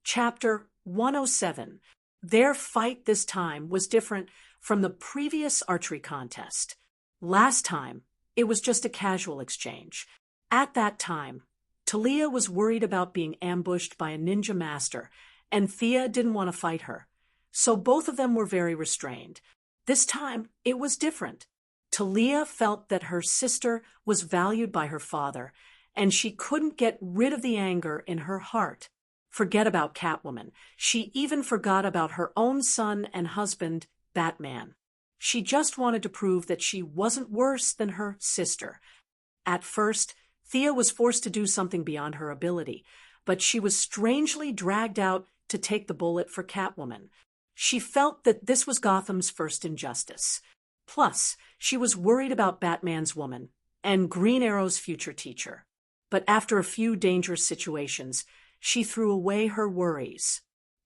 Chapter 107. Their fight this time was different from the previous archery contest. Last time, it was just a casual exchange. At that time, Talia was worried about being ambushed by a ninja master, and Thea didn't want to fight her. So both of them were very restrained. This time, it was different. Talia felt that her sister was valued by her father, and she couldn't get rid of the anger in her heart. Forget about Catwoman. She even forgot about her own son and husband, Batman. She just wanted to prove that she wasn't worse than her sister. At first, Thea was forced to do something beyond her ability, but she was strangely dragged out to take the bullet for Catwoman. She felt that this was Gotham's first injustice. Plus, she was worried about Batman's woman and Green Arrow's future teacher. But after a few dangerous situations, she threw away her worries.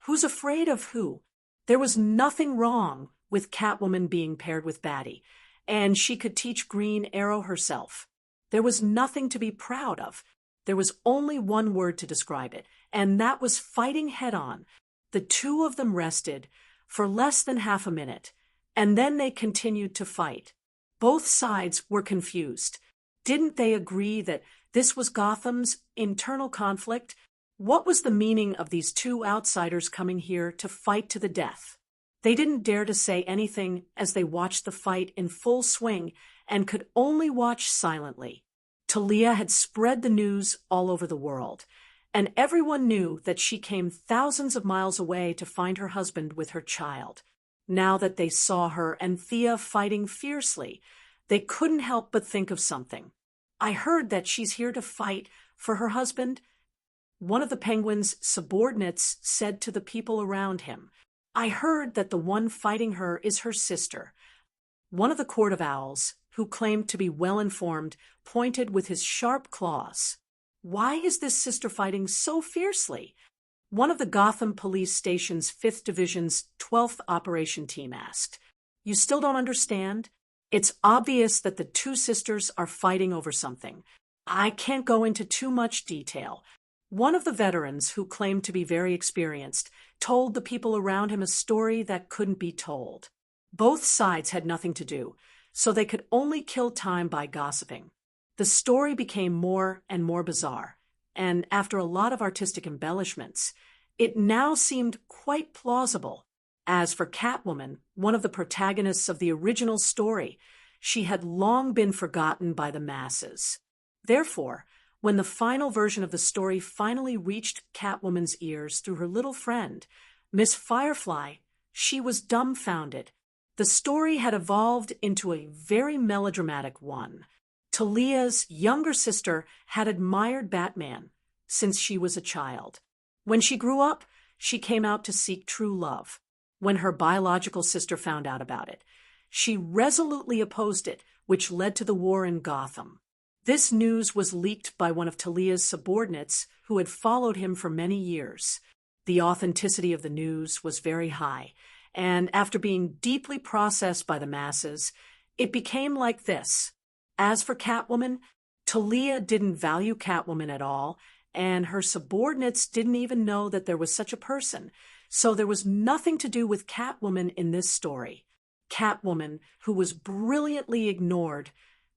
Who's afraid of who? There was nothing wrong with Catwoman being paired with Batty, and she could teach Green Arrow herself. There was nothing to be proud of. There was only one word to describe it, and that was fighting head-on. The two of them rested for less than half a minute, and then they continued to fight. Both sides were confused. Didn't they agree that this was Gotham's internal conflict? What was the meaning of these two outsiders coming here to fight to the death? They didn't dare to say anything as they watched the fight in full swing and could only watch silently. Talia had spread the news all over the world, and everyone knew that she came thousands of miles away to find her husband with her child. Now that they saw her and Thea fighting fiercely, they couldn't help but think of something. I heard that she's here to fight for her husband. One of the Penguin's subordinates said to the people around him. I heard that the one fighting her is her sister. One of the Court of Owls, who claimed to be well-informed, pointed with his sharp claws. Why is this sister fighting so fiercely? One of the Gotham Police Station's 5th Division's 12th Operation Team asked. You still don't understand? It's obvious that the two sisters are fighting over something. I can't go into too much detail. One of the veterans, who claimed to be very experienced, told the people around him a story that couldn't be told. Both sides had nothing to do, so they could only kill time by gossiping. The story became more and more bizarre, and after a lot of artistic embellishments, it now seemed quite plausible. As for Catwoman, one of the protagonists of the original story, she had long been forgotten by the masses. Therefore, when the final version of the story finally reached Catwoman's ears through her little friend, Miss Firefly, she was dumbfounded. The story had evolved into a very melodramatic one. Talia's younger sister had admired Batman since she was a child. When she grew up, she came out to seek true love. When her biological sister found out about it, she resolutely opposed it, which led to the war in Gotham. This news was leaked by one of Talia's subordinates who had followed him for many years. The authenticity of the news was very high, and after being deeply processed by the masses, it became like this. As for Catwoman, Talia didn't value Catwoman at all, and her subordinates didn't even know that there was such a person, so there was nothing to do with Catwoman in this story. Catwoman, who was brilliantly ignored,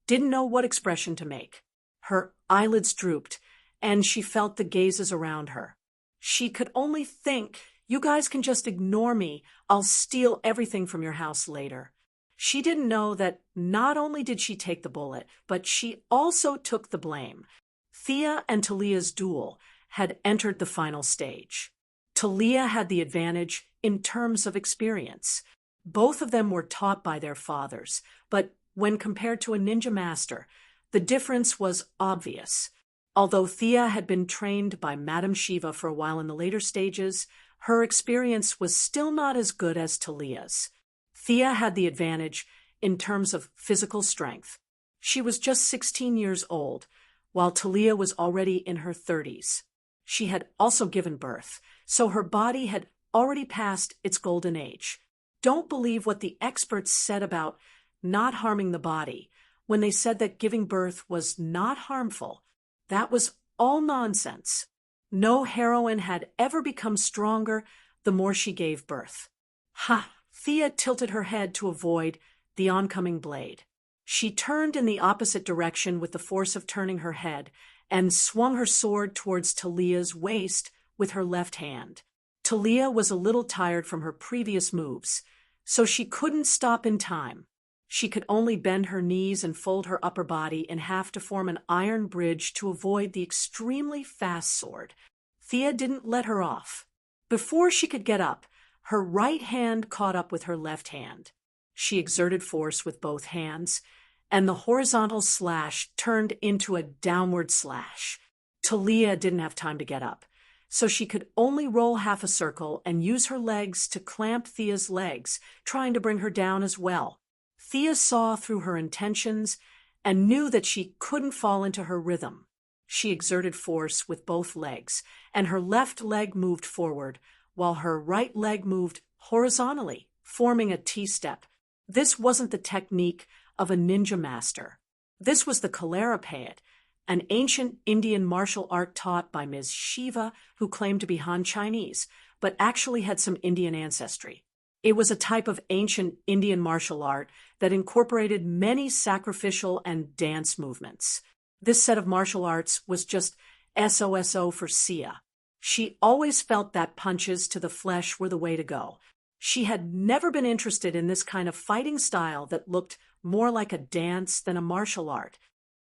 didn't know what expression to make. Her eyelids drooped, and she felt the gazes around her. She could only think, you guys can just ignore me, I'll steal everything from your house later. She didn't know that not only did she take the bullet, but she also took the blame. Thea and Talia's duel had entered the final stage. Talia had the advantage in terms of experience. Both of them were taught by their fathers, but when compared to a ninja master, the difference was obvious. Although Thea had been trained by Madame Shiva for a while in the later stages, her experience was still not as good as Talia's. Thea had the advantage in terms of physical strength. She was just 16 years old, while Talia was already in her 30s. She had also given birth, so her body had already passed its golden age. Don't believe what the experts said about not harming the body when they said that giving birth was not harmful. That was all nonsense. No heroine had ever become stronger the more she gave birth. Ha! Thea tilted her head to avoid the oncoming blade. She turned in the opposite direction with the force of turning her head and swung her sword towards Talia's waist with her left hand. Talia was a little tired from her previous moves, so she couldn't stop in time. She could only bend her knees and fold her upper body in half to form an iron bridge to avoid the extremely fast sword. Thea didn't let her off. Before she could get up, her right hand caught up with her left hand. She exerted force with both hands, and the horizontal slash turned into a downward slash. Talia didn't have time to get up, so she could only roll half a circle and use her legs to clamp Thea's legs, trying to bring her down as well. Thea saw through her intentions and knew that she couldn't fall into her rhythm. She exerted force with both legs, and her left leg moved forward, while her right leg moved horizontally, forming a T-step. This wasn't the technique of a ninja master. This was the Kalaripayat, an ancient Indian martial art taught by Ms. Shiva, who claimed to be Han Chinese, but actually had some Indian ancestry. It was a type of ancient Indian martial art that incorporated many sacrificial and dance movements. This set of martial arts was just SOSO for Sia. She always felt that punches to the flesh were the way to go. She had never been interested in this kind of fighting style that looked more like a dance than a martial art.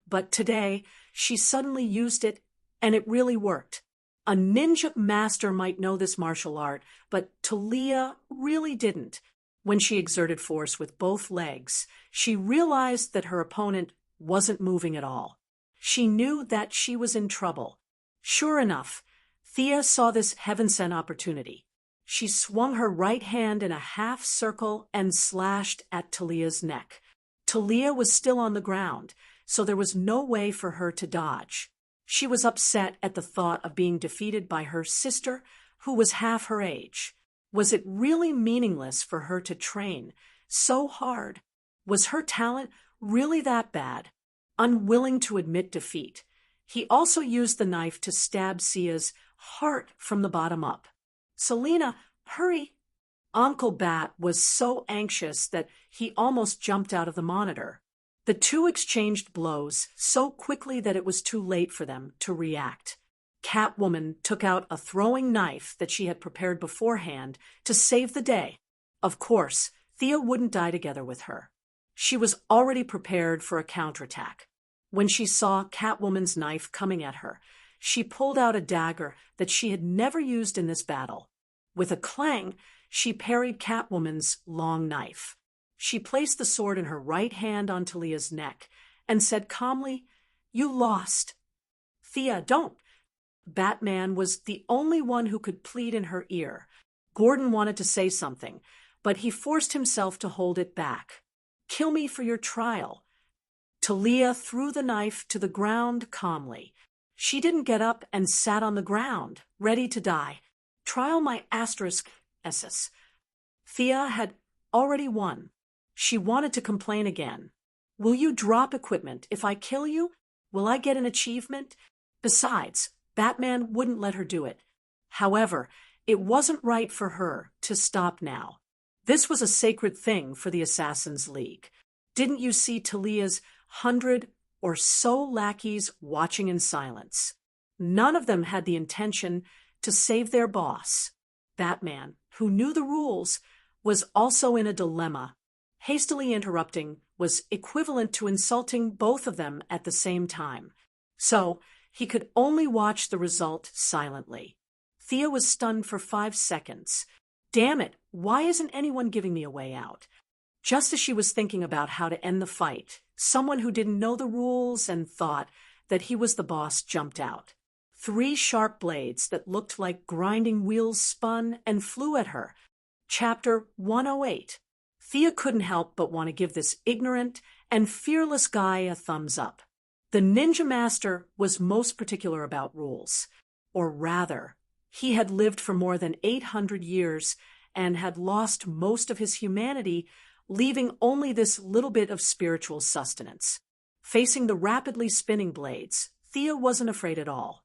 But today, she suddenly used it, and it really worked. A ninja master might know this martial art, but Talia really didn't. When she exerted force with both legs, she realized that her opponent wasn't moving at all. She knew that she was in trouble. Sure enough, Thea saw this heaven-sent opportunity. She swung her right hand in a half circle and slashed at Talia's neck. Talia was still on the ground, so there was no way for her to dodge. She was upset at the thought of being defeated by her sister, who was half her age. Was it really meaningless for her to train so hard? Was her talent really that bad? Unwilling to admit defeat, he also used the knife to stab Sia's heart from the bottom up. "Selena, hurry!" Uncle Bat was so anxious that he almost jumped out of the monitor. The two exchanged blows so quickly that it was too late for them to react. Catwoman took out a throwing knife that she had prepared beforehand to save the day. Of course, Thea wouldn't die together with her. She was already prepared for a counterattack. When she saw Catwoman's knife coming at her, she pulled out a dagger that she had never used in this battle. With a clang, she parried Catwoman's long knife. She placed the sword in her right hand on Talia's neck and said calmly, "You lost." "Thea, don't." Batman was the only one who could plead in her ear. Gordon wanted to say something, but he forced himself to hold it back. "Kill me for your trial." Talia threw the knife to the ground calmly. She didn't get up and sat on the ground, ready to die. "Trial my asterisk SS." Thea had already won. She wanted to complain again. "Will you drop equipment if I kill you? Will I get an achievement?" Besides, Batman wouldn't let her do it. However, it wasn't right for her to stop now. This was a sacred thing for the Assassins' League. Didn't you see Talia's 100 or so lackeys watching in silence? None of them had the intention to save their boss. Batman, who knew the rules, was also in a dilemma. Hastily interrupting was equivalent to insulting both of them at the same time. So he could only watch the result silently. Thea was stunned for 5 seconds. Damn it, why isn't anyone giving me a way out? Just as she was thinking about how to end the fight, someone who didn't know the rules and thought that he was the boss jumped out. 3 sharp blades that looked like grinding wheels spun and flew at her. Chapter 108. Thea couldn't help but want to give this ignorant and fearless guy a thumbs up. The ninja master was most particular about rules. Or rather, he had lived for more than 800 years and had lost most of his humanity, leaving only this little bit of spiritual sustenance. Facing the rapidly spinning blades, Thea wasn't afraid at all.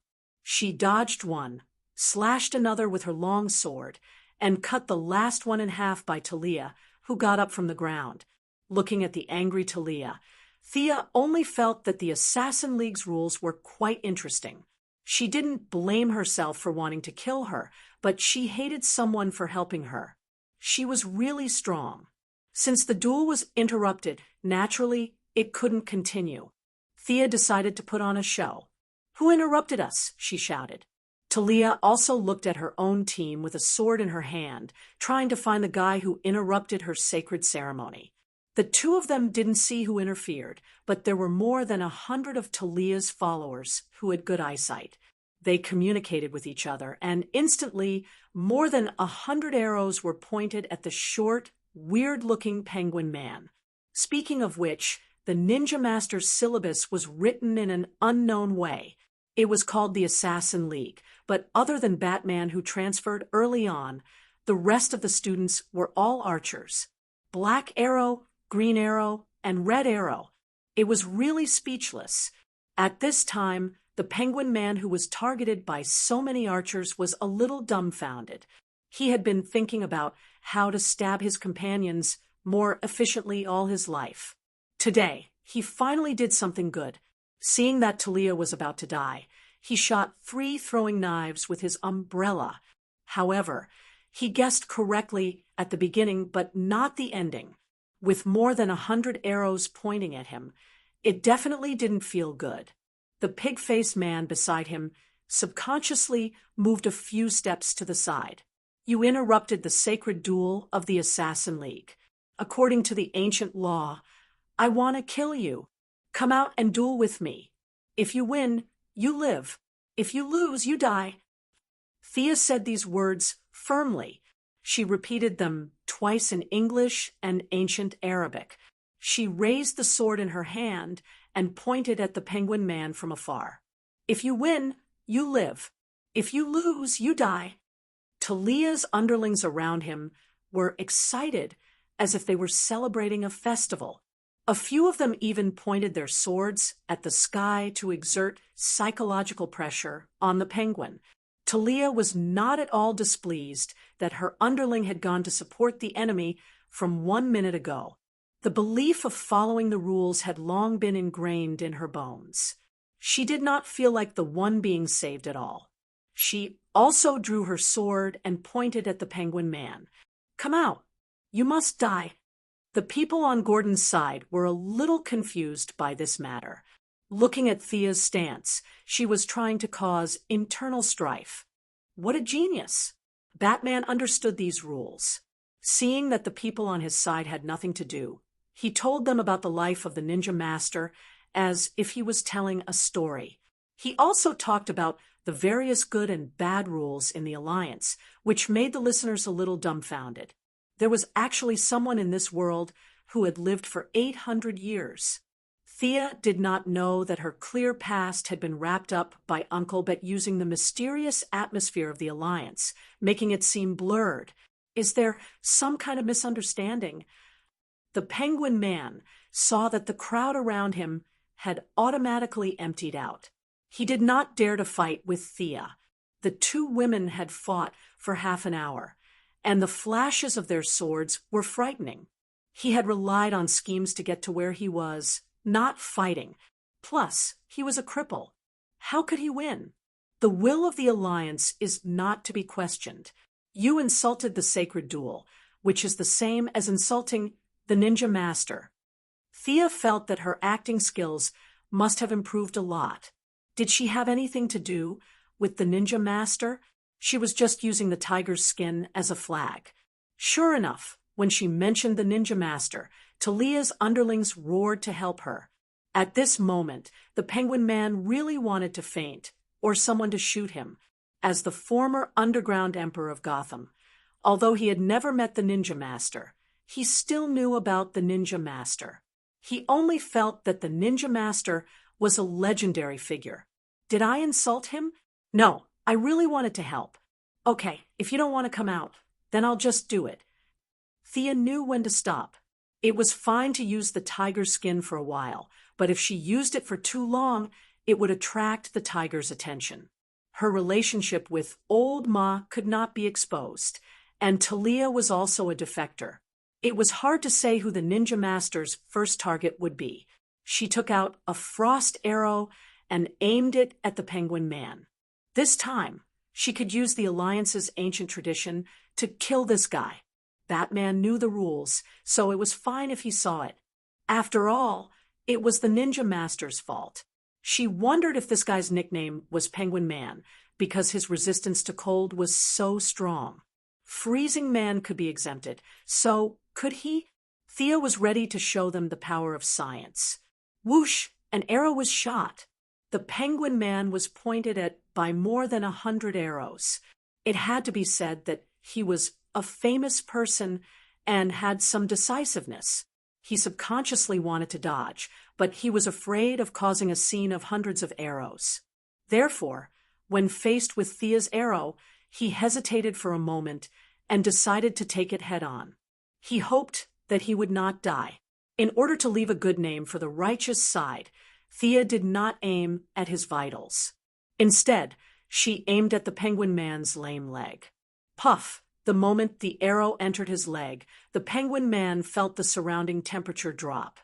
She dodged one, slashed another with her long sword, and cut the last one in half by Talia, who got up from the ground. Looking at the angry Talia, Thea only felt that the Assassin League's rules were quite interesting. She didn't blame herself for wanting to kill her, but she hated someone for helping her. She was really strong. Since the duel was interrupted, naturally, it couldn't continue. Thea decided to put on a show. "Who interrupted us?" she shouted. Talia also looked at her own team with a sword in her hand, trying to find the guy who interrupted her sacred ceremony. The two of them didn't see who interfered, but there were more than 100 of Talia's followers who had good eyesight. They communicated with each other, and instantly, more than 100 arrows were pointed at the short, weird-looking penguin man. Speaking of which, the Ninja Master's syllabus was written in an unknown way. It was called the Assassin League, but other than Batman, who transferred early on, the rest of the students were all archers. Black arrow, green arrow, and red arrow. It was really speechless. At this time, the penguin man who was targeted by so many archers was a little dumbfounded. He had been thinking about how to stab his companions more efficiently all his life. Today, he finally did something good. Seeing that Talia was about to die, he shot 3 throwing knives with his umbrella. However, he guessed correctly at the beginning, but not the ending. With more than 100 arrows pointing at him, it definitely didn't feel good. The pig-faced man beside him subconsciously moved a few steps to the side. "You interrupted the sacred duel of the Assassin League. According to the ancient law, I want to kill you. Come out and duel with me. If you win, you live. If you lose, you die." Thea said these words firmly. She repeated them twice in English and ancient Arabic. She raised the sword in her hand and pointed at the penguin man from afar. "If you win, you live. If you lose, you die." Talia's underlings around him were excited, as if they were celebrating a festival. A few of them even pointed their swords at the sky to exert psychological pressure on the penguin. Talia was not at all displeased that her underling had gone to support the enemy from 1 minute ago. The belief of following the rules had long been ingrained in her bones. She did not feel like the one being saved at all. She also drew her sword and pointed at the penguin man. "Come out. You must die." The people on Gordon's side were a little confused by this matter. Looking at Thea's stance, she was trying to cause internal strife. What a genius! Batman understood these rules. Seeing that the people on his side had nothing to do, he told them about the life of the Ninja Master as if he was telling a story. He also talked about the various good and bad rules in the Alliance, which made the listeners a little dumbfounded. There was actually someone in this world who had lived for 800 years. Thea did not know that her clear past had been wrapped up by Uncle Bet using the mysterious atmosphere of the Alliance, making it seem blurred. Is there some kind of misunderstanding? The penguin man saw that the crowd around him had automatically emptied out. He did not dare to fight with Thea. The two women had fought for half an hour, and the flashes of their swords were frightening. He had relied on schemes to get to where he was, not fighting. Plus, he was a cripple. How could he win? The will of the Alliance is not to be questioned. You insulted the sacred duel, which is the same as insulting the Ninja Master. Thea felt that her acting skills must have improved a lot. Did she have anything to do with the Ninja Master? She was just using the tiger's skin as a flag. Sure enough, when she mentioned the Ninja Master, Talia's underlings roared to help her. At this moment, the penguin man really wanted to faint, or someone to shoot him. As the former underground emperor of Gotham, although he had never met the Ninja Master, he still knew about the Ninja Master. He only felt that the Ninja Master was a legendary figure. Did I insult him? No, I really wanted to help. Okay, if you don't want to come out, then I'll just do it. Thea knew when to stop. It was fine to use the tiger's skin for a while, but if she used it for too long, it would attract the tiger's attention. Her relationship with Old Ma could not be exposed, and Talia was also a defector. It was hard to say who the ninja master's first target would be. She took out a frost arrow and aimed it at the Penguin Man. This time, she could use the Alliance's ancient tradition to kill this guy. Batman knew the rules, so it was fine if he saw it. After all, it was the ninja master's fault. She wondered if this guy's nickname was Penguin Man because his resistance to cold was so strong. Freezing Man could be exempted, so could he? Thea was ready to show them the power of science. Whoosh! An arrow was shot. The Penguin Man was pointed at by more than 100 arrows. It had to be said that he was a famous person and had some decisiveness. He subconsciously wanted to dodge, but he was afraid of causing a scene of hundreds of arrows. Therefore, when faced with Thea's arrow, he hesitated for a moment and decided to take it head-on. He hoped that he would not die. In order to leave a good name for the righteous side, Thea did not aim at his vitals. Instead, she aimed at the Penguin Man's lame leg. Puff! The moment the arrow entered his leg, the Penguin Man felt the surrounding temperature drop.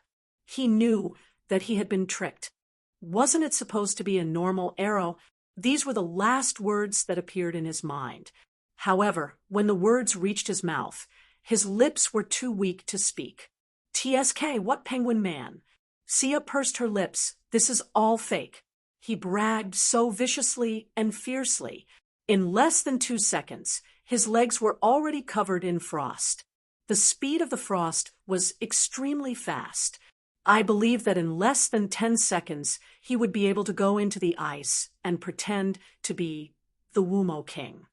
He knew that he had been tricked. Wasn't it supposed to be a normal arrow? These were the last words that appeared in his mind. However, when the words reached his mouth, his lips were too weak to speak. TSK, what Penguin Man? Sia pursed her lips. This is all fake. He bragged so viciously and fiercely. In less than 2 seconds, his legs were already covered in frost. The speed of the frost was extremely fast. I believe that in less than 10 seconds, he would be able to go into the ice and pretend to be the Wumo King.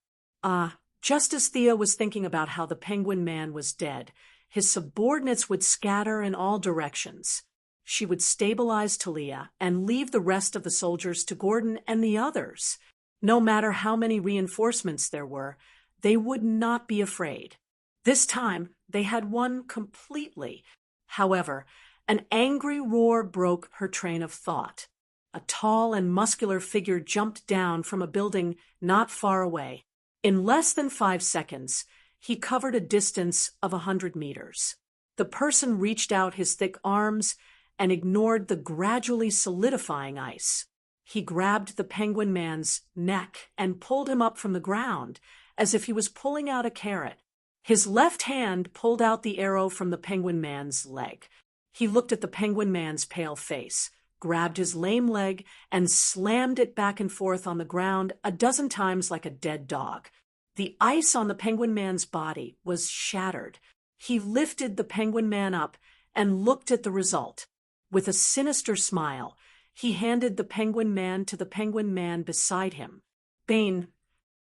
Just as Thea was thinking about how the Penguin Man was dead, his subordinates would scatter in all directions. She would stabilize Talia and leave the rest of the soldiers to Gordon and the others. No matter how many reinforcements there were, they would not be afraid. This time, they had won completely. However, an angry roar broke her train of thought. A tall and muscular figure jumped down from a building not far away. In less than 5 seconds, he covered a distance of 100 meters. The person reached out his thick arms and ignored the gradually solidifying ice. He grabbed the Penguin Man's neck and pulled him up from the ground, as if he was pulling out a carrot. His left hand pulled out the arrow from the Penguin Man's leg. He looked at the Penguin Man's pale face, grabbed his lame leg, and slammed it back and forth on the ground 12 times like a dead dog. The ice on the Penguin Man's body was shattered. He lifted the Penguin Man up and looked at the result. With a sinister smile, he handed the Penguin Man to the Penguin Man beside him. Bane.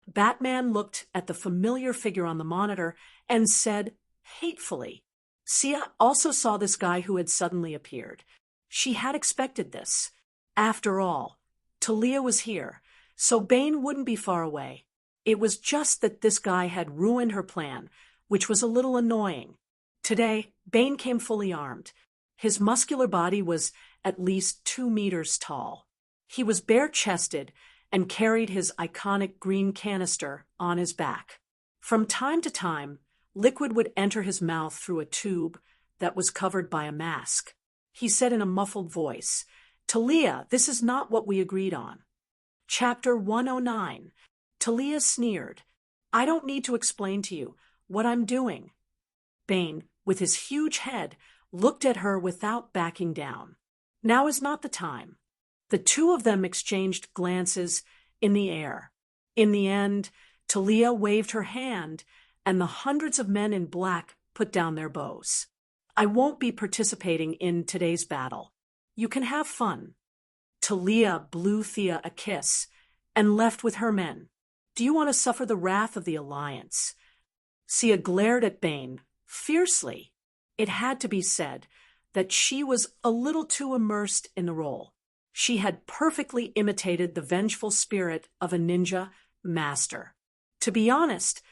Batman looked at the familiar figure on the monitor and said hatefully. Sia also saw this guy who had suddenly appeared. She had expected this. After all, Talia was here, so Bane wouldn't be far away. It was just that this guy had ruined her plan, which was a little annoying. Today, Bane came fully armed. His muscular body was at least 2 meters tall. He was bare-chested and carried his iconic green canister on his back. From time to time, liquid would enter his mouth through a tube that was covered by a mask. He said in a muffled voice, "Talia, this is not what we agreed on." Chapter 109. Talia sneered. "I don't need to explain to you what I'm doing." Bane, with his huge head, looked at her without backing down. Now is not the time. The two of them exchanged glances in the air. In the end, Talia waved her hand, and the hundreds of men in black put down their bows. "I won't be participating in today's battle. You can have fun." Talia blew Thea a kiss and left with her men. "Do you want to suffer the wrath of the Alliance?" Sia glared at Bane fiercely. It had to be said that she was a little too immersed in the role. She had perfectly imitated the vengeful spirit of a ninja master. To be honest,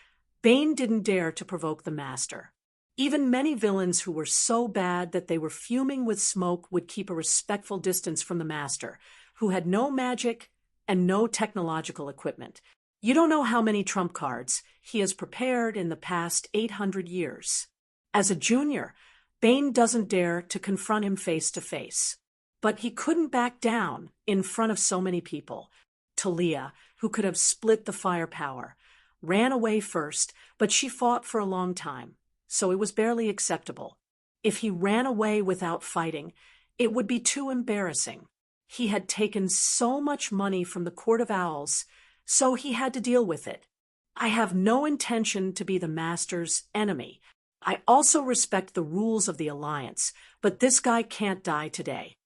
Bane didn't dare to provoke the master. Even many villains who were so bad that they were fuming with smoke would keep a respectful distance from the master, who had no magic and no technological equipment. You don't know how many trump cards he has prepared in the past 800 years. As a junior, Bane doesn't dare to confront him face to face. But he couldn't back down in front of so many people. Talia, who could have split the firepower, ran away first, but she fought for a long time, so it was barely acceptable. If he ran away without fighting, it would be too embarrassing. He had taken so much money from the Court of Owls, so he had to deal with it. I have no intention to be the Master's enemy. I also respect the rules of the Alliance, but this guy can't die today.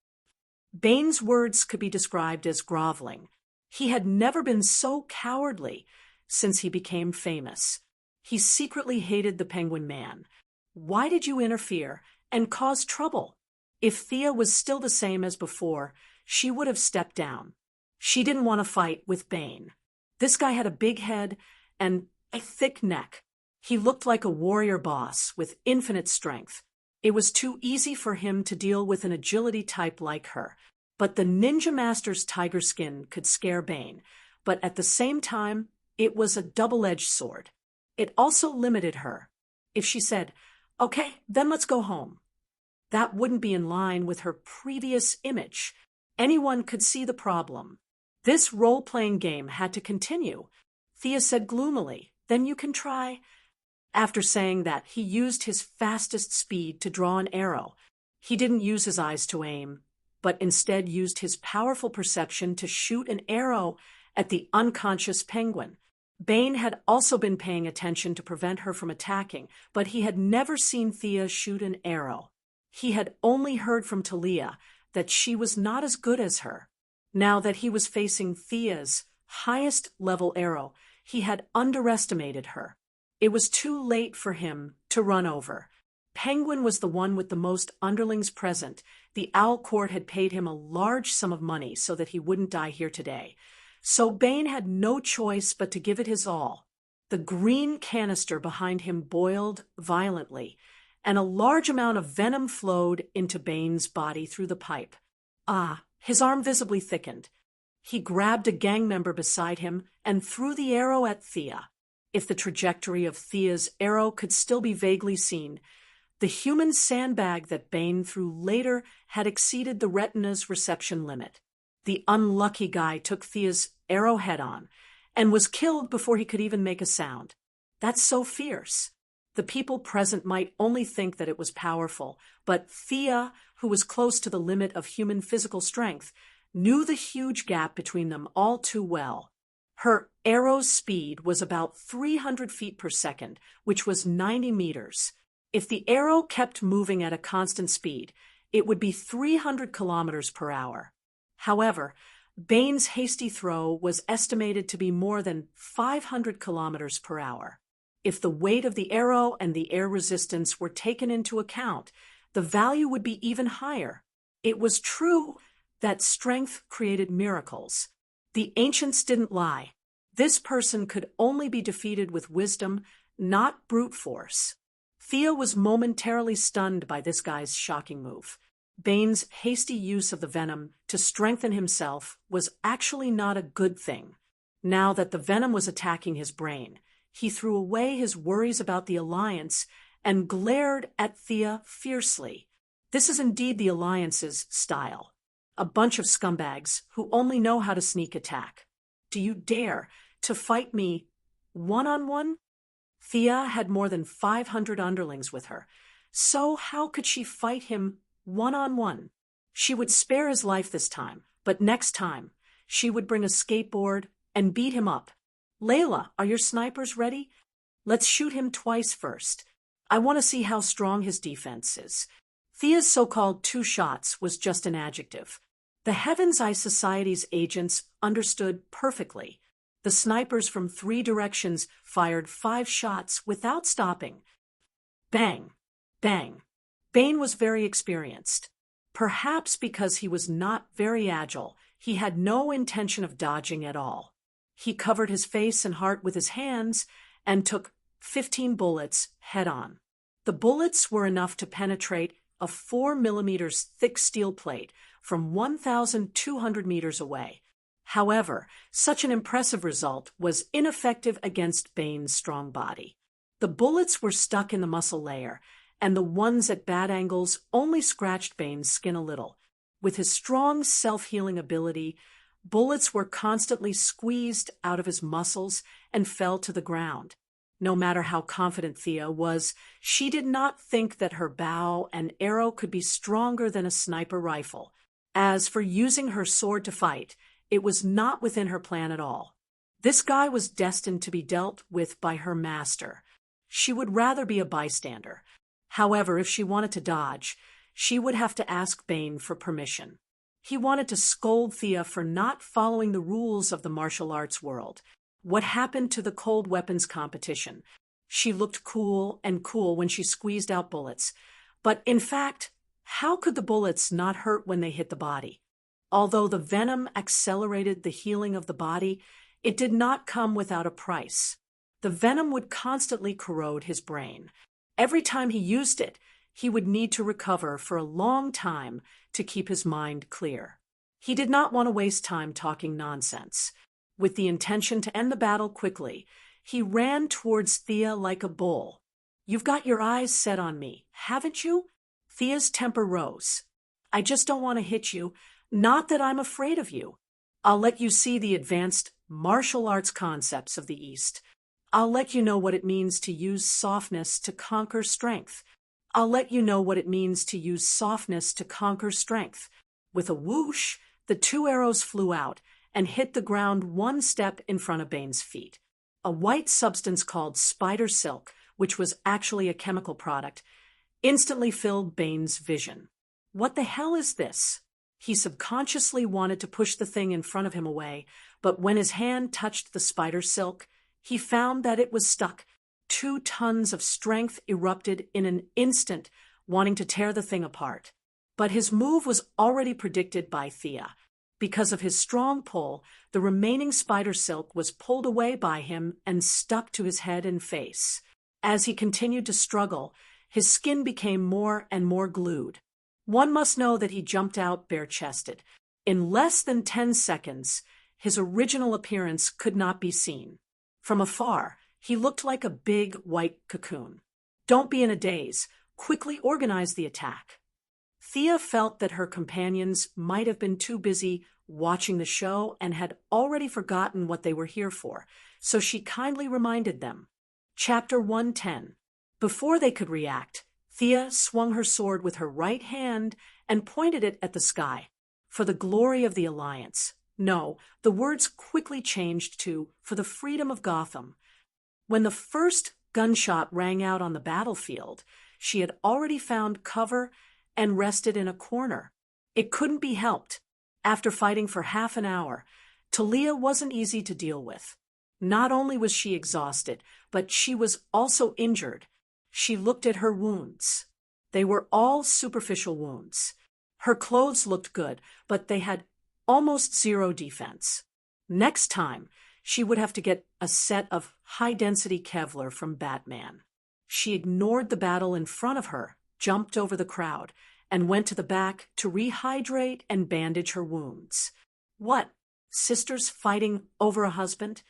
Bane's words could be described as groveling. He had never been so cowardly since he became famous. He secretly hated the Penguin Man. Why did you interfere and cause trouble? If Thea was still the same as before, she would have stepped down. She didn't want to fight with Bane. This guy had a big head and a thick neck. He looked like a warrior boss with infinite strength. It was too easy for him to deal with an agility type like her. But the Ninja Master's tiger skin could scare Bane, but at the same time, it was a double-edged sword. It also limited her. If she said, "Okay, then let's go home," that wouldn't be in line with her previous image. Anyone could see the problem. This role-playing game had to continue. Thea said gloomily, "Then you can try." After saying that, he used his fastest speed to draw an arrow. He didn't use his eyes to aim, but instead used his powerful perception to shoot an arrow at the unconscious penguin. Bane had also been paying attention to prevent her from attacking, but he had never seen Thea shoot an arrow. He had only heard from Talia that she was not as good as her. Now that he was facing Thea's highest-level arrow, he had underestimated her. It was too late for him to run over. Penguin was the one with the most underlings present. The Owl Court had paid him a large sum of money so that he wouldn't die here today. So Bane had no choice but to give it his all. The green canister behind him boiled violently, and a large amount of venom flowed into Bane's body through the pipe. His arm visibly thickened. He grabbed a gang member beside him and threw the arrow at Thea. If the trajectory of Thea's arrow could still be vaguely seen, the human sandbag that Bane threw later had exceeded the retina's reception limit. The unlucky guy took Thea's arrow head-on and was killed before he could even make a sound. That's so fierce. The people present might only think that it was powerful, but Thea, who was close to the limit of human physical strength, knew the huge gap between them all too well. Her arrow's speed was about 300 feet per second, which was 90 meters. If the arrow kept moving at a constant speed, it would be 300 kilometers per hour. However, Bane's hasty throw was estimated to be more than 500 kilometers per hour. If the weight of the arrow and the air resistance were taken into account, the value would be even higher. It was true that strength created miracles. The ancients didn't lie. This person could only be defeated with wisdom, not brute force. Thea was momentarily stunned by this guy's shocking move. Bane's hasty use of the venom to strengthen himself was actually not a good thing. Now that the venom was attacking his brain, he threw away his worries about the Alliance and glared at Thea fiercely. This is indeed the Alliance's style. A bunch of scumbags who only know how to sneak attack. Do you dare to fight me one-on-one? Thea had more than 500 underlings with her, so how could she fight him one-on-one? She would spare his life this time, but next time, she would bring a skateboard and beat him up. Layla, are your snipers ready? Let's shoot him twice first. I want to see how strong his defense is. Thea's so-called 2 shots was just an adjective. The Heaven's Eye Society's agents understood perfectly. The snipers from 3 directions fired 5 shots without stopping. Bang! Bang! Bane was very experienced. Perhaps because he was not very agile, he had no intention of dodging at all. He covered his face and heart with his hands and took 15 bullets head-on. The bullets were enough to penetrate a 4 millimeters thick steel plate from 1,200 meters away. However, such an impressive result was ineffective against Bane's strong body. The bullets were stuck in the muscle layer, and the ones at bad angles only scratched Bane's skin a little. With his strong self-healing ability, bullets were constantly squeezed out of his muscles and fell to the ground. No matter how confident Thea was, she did not think that her bow and arrow could be stronger than a sniper rifle. As for using her sword to fight, it was not within her plan at all. This guy was destined to be dealt with by her master. She would rather be a bystander. However, if she wanted to dodge, she would have to ask Bane for permission. He wanted to scold Thea for not following the rules of the martial arts world. What happened to the cold weapons competition? She looked cool when she squeezed out bullets. But in fact, how could the bullets not hurt when they hit the body? Although the venom accelerated the healing of the body, it did not come without a price. The venom would constantly corrode his brain. Every time he used it, he would need to recover for a long time to keep his mind clear. He did not want to waste time talking nonsense. With the intention to end the battle quickly, he ran towards Thea like a bull. "You've got your eyes set on me, haven't you?" Thea's temper rose. "I just don't want to hit you. Not that I'm afraid of you. I'll let you see the advanced martial arts concepts of the East. I'll let you know what it means to use softness to conquer strength. I'll let you know what it means to use softness to conquer strength." With a whoosh, the two arrows flew out and hit the ground one step in front of Bane's feet. A white substance called spider silk, which was actually a chemical product, instantly filled Bane's vision. What the hell is this? He subconsciously wanted to push the thing in front of him away, but when his hand touched the spider silk, he found that it was stuck. 2 tons of strength erupted in an instant, wanting to tear the thing apart. But his move was already predicted by Thea. Because of his strong pull, the remaining spider silk was pulled away by him and stuck to his head and face. As he continued to struggle, his skin became more and more glued. One must know that he jumped out bare-chested. In less than 10 seconds, his original appearance could not be seen. From afar, he looked like a big white cocoon. "Don't be in a daze. Quickly organize the attack." Thea felt that her companions might have been too busy watching the show and had already forgotten what they were here for, so she kindly reminded them. Chapter 110. Before they could react, Thea swung her sword with her right hand and pointed it at the sky. "For the glory of the Alliance." No, the words quickly changed to "for the freedom of Gotham." When the first gunshot rang out on the battlefield, she had already found cover and rested in a corner. It couldn't be helped. After fighting for half an hour, Talia wasn't easy to deal with. Not only was she exhausted, but she was also injured. She looked at her wounds. They were all superficial wounds. Her clothes looked good, but they had almost zero defense. Next time, she would have to get a set of high-density Kevlar from Batman. She ignored the battle in front of her, jumped over the crowd, and went to the back to rehydrate and bandage her wounds. What? Sisters fighting over a husband?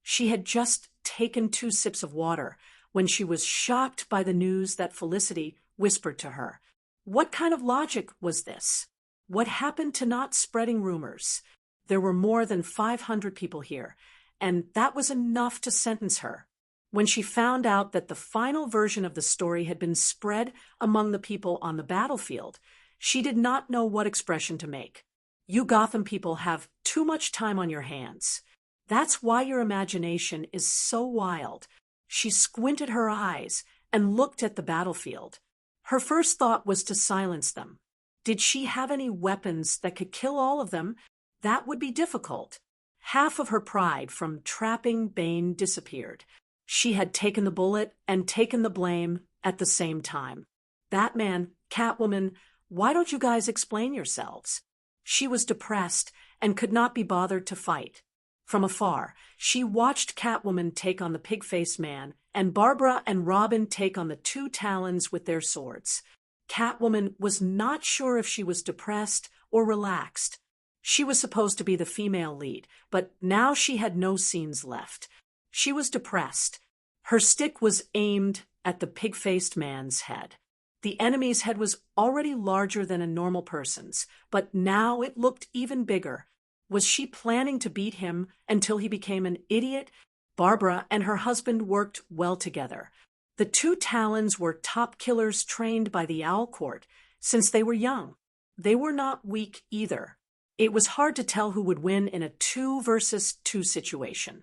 She had just taken 2 sips of water when she was shocked by the news that Felicity whispered to her. What kind of logic was this? What happened to not spreading rumors? There were more than 500 people here, and that was enough to sentence her. When she found out that the final version of the story had been spread among the people on the battlefield, she did not know what expression to make. You Gotham people have too much time on your hands. That's why your imagination is so wild. She squinted her eyes and looked at the battlefield. Her first thought was to silence them. Did she have any weapons that could kill all of them? That would be difficult. Half of her pride from trapping Bane disappeared. She had taken the bullet and taken the blame at the same time. Batman, Catwoman, why don't you guys explain yourselves? She was depressed and could not be bothered to fight. From afar, she watched Catwoman take on the pig-faced man and Barbara and Robin take on the 2 Talons with their swords. Catwoman was not sure if she was depressed or relaxed. She was supposed to be the female lead, but now she had no scenes left. She was depressed. Her stick was aimed at the pig-faced man's head. The enemy's head was already larger than a normal person's, but now it looked even bigger. Was she planning to beat him until he became an idiot? Barbara and her husband worked well together. The two Talons were top killers trained by the Owl Court since they were young. They were not weak either. It was hard to tell who would win in a 2 versus 2 situation.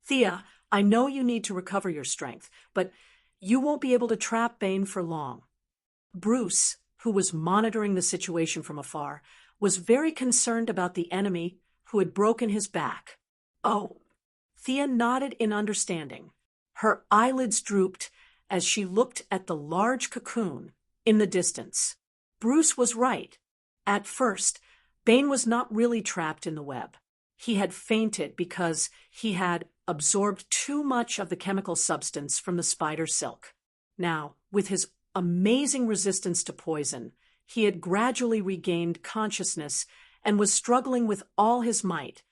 Thea, I know you need to recover your strength, but you won't be able to trap Bane for long. Bruce, who was monitoring the situation from afar, was very concerned about the enemy who had broken his back. Oh, Thea nodded in understanding. Her eyelids drooped as she looked at the large cocoon in the distance. Bruce was right. At first, Bane was not really trapped in the web. He had fainted because he had absorbed too much of the chemical substance from the spider silk. Now, with his amazing resistance to poison, he had gradually regained consciousness and was struggling with all his might,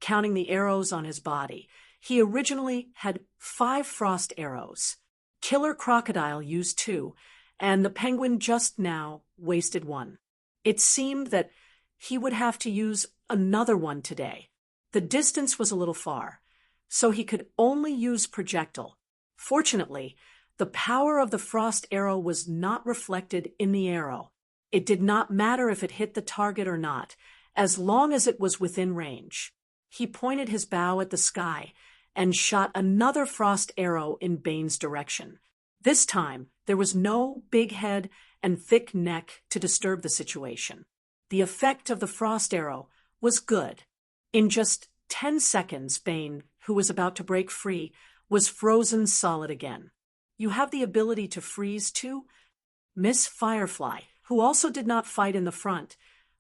counting the arrows on his body. He originally had 5 frost arrows. Killer Crocodile used 2, and the Penguin just now wasted 1. It seemed that he would have to use another one today. The distance was a little far, so he could only use projectile. Fortunately, the power of the frost arrow was not reflected in the arrow. It did not matter if it hit the target or not, as long as it was within range. He pointed his bow at the sky and shot another frost arrow in Bane's direction. This time, there was no big head and thick neck to disturb the situation. The effect of the frost arrow was good. In just 10 seconds, Bane, who was about to break free, was frozen solid again. You have the ability to freeze too? Miss Firefly, who also did not fight in the front,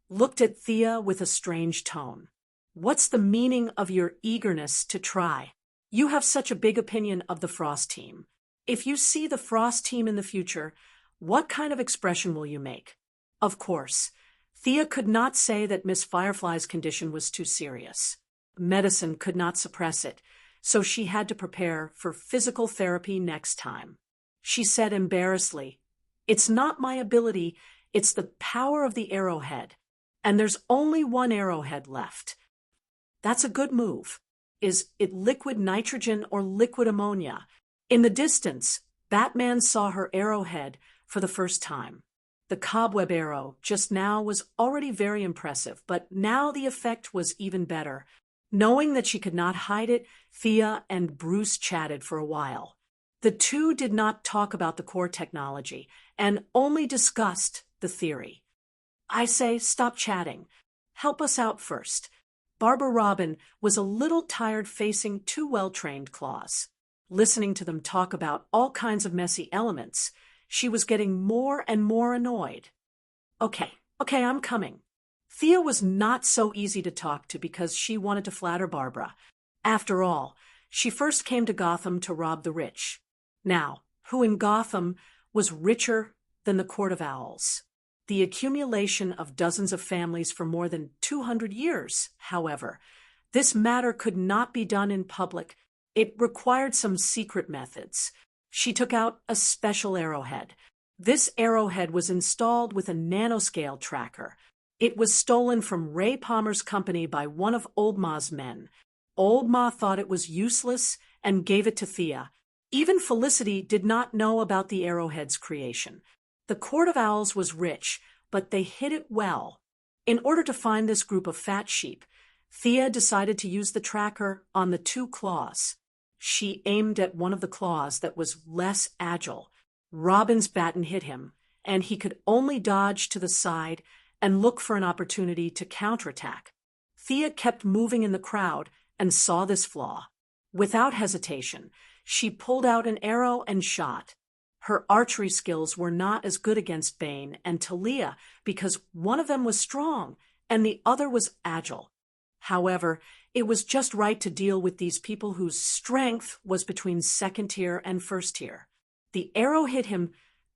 looked at Thea with a strange tone. What's the meaning of your eagerness to try? You have such a big opinion of the Frost team. If you see the Frost team in the future, what kind of expression will you make? Of course, Thea could not say that Miss Firefly's condition was too serious. Medicine could not suppress it, so she had to prepare for physical therapy next time. She said embarrassedly, "It's not my ability, it's the power of the arrowhead. And there's only one arrowhead left. That's a good move. Is it liquid nitrogen or liquid ammonia?" In the distance, Batman saw her arrowhead for the first time. The cobweb arrow just now was already very impressive, but now the effect was even better. Knowing that she could not hide it, Thea and Bruce chatted for a while. The two did not talk about the core technology and only discussed the theory. I say, stop chatting. Help us out first. Barbara Robin was a little tired facing 2 well-trained claws. Listening to them talk about all kinds of messy elements, she was getting more and more annoyed. Okay, I'm coming. Thea was not so easy to talk to because she wanted to flatter Barbara. After all, she first came to Gotham to rob the rich. Now, who in Gotham was richer than the Court of Owls? The accumulation of dozens of families for more than 200 years, however. This matter could not be done in public. It required some secret methods. She took out a special arrowhead. This arrowhead was installed with a nanoscale tracker. It was stolen from Ray Palmer's company by one of Old Ma's men. Old Ma thought it was useless and gave it to Thea. Even Felicity did not know about the arrowhead's creation. The Court of Owls was rich, but they hid it well. In order to find this group of fat sheep, Thea decided to use the tracker on the 2 claws. She aimed at one of the claws that was less agile. Robin's baton hit him, and he could only dodge to the side and look for an opportunity to counterattack. Thea kept moving in the crowd and saw this flaw. Without hesitation, she pulled out an arrow and shot. Her archery skills were not as good against Bane and Talia because one of them was strong and the other was agile. However, it was just right to deal with these people whose strength was between 2nd tier and 1st tier. The arrow hit him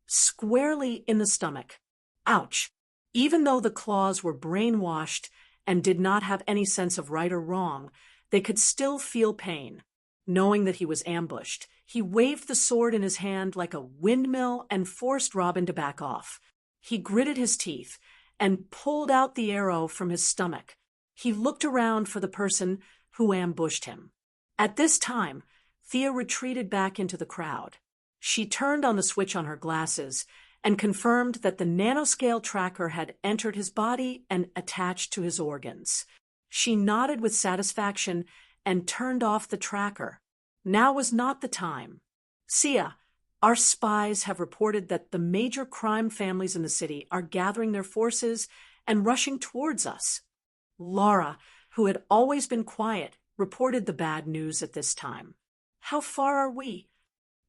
squarely in the stomach. Ouch! Even though the claws were brainwashed and did not have any sense of right or wrong, they could still feel pain. Knowing that he was ambushed, he waved the sword in his hand like a windmill and forced Robin to back off. He gritted his teeth and pulled out the arrow from his stomach. He looked around for the person who ambushed him. At this time, Thea retreated back into the crowd. She turned on the switch on her glasses and confirmed that the nanoscale tracker had entered his body and attached to his organs. She nodded with satisfaction and turned off the tracker. Now was not the time. Sia, our spies have reported that the major crime families in the city are gathering their forces and rushing towards us. Laura, who had always been quiet, reported the bad news at this time. How far are we?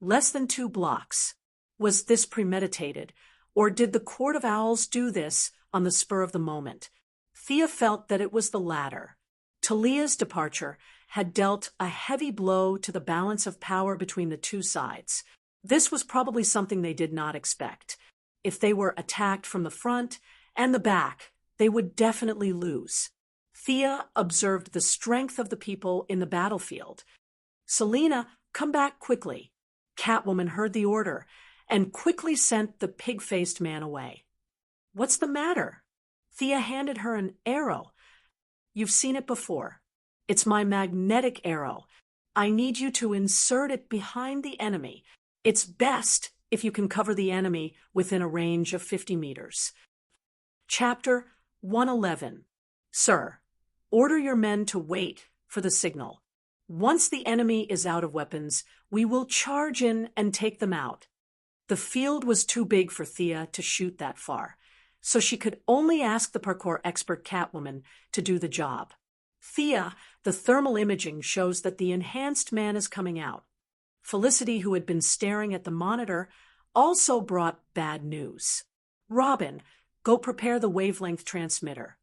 Less than 2 blocks. Was this premeditated, or did the Court of Owls do this on the spur of the moment? Thea felt that it was the latter. Talia's departure had dealt a heavy blow to the balance of power between the two sides. This was probably something they did not expect. If they were attacked from the front and the back, they would definitely lose. Thea observed the strength of the people in the battlefield. Selena, come back quickly. Catwoman heard the order and quickly sent the pig-faced man away. What's the matter? Thea handed her an arrow. You've seen it before. It's my magnetic arrow. I need you to insert it behind the enemy. It's best if you can cover the enemy within a range of 50 meters. Chapter 111. Sir, order your men to wait for the signal. Once the enemy is out of weapons, we will charge in and take them out. The field was too big for Thea to shoot that far, so she could only ask the parkour expert Catwoman to do the job. Thea, the thermal imaging shows that the enhanced man is coming out. Felicity, who had been staring at the monitor, also brought bad news. Robin, go prepare the wavelength transmitter.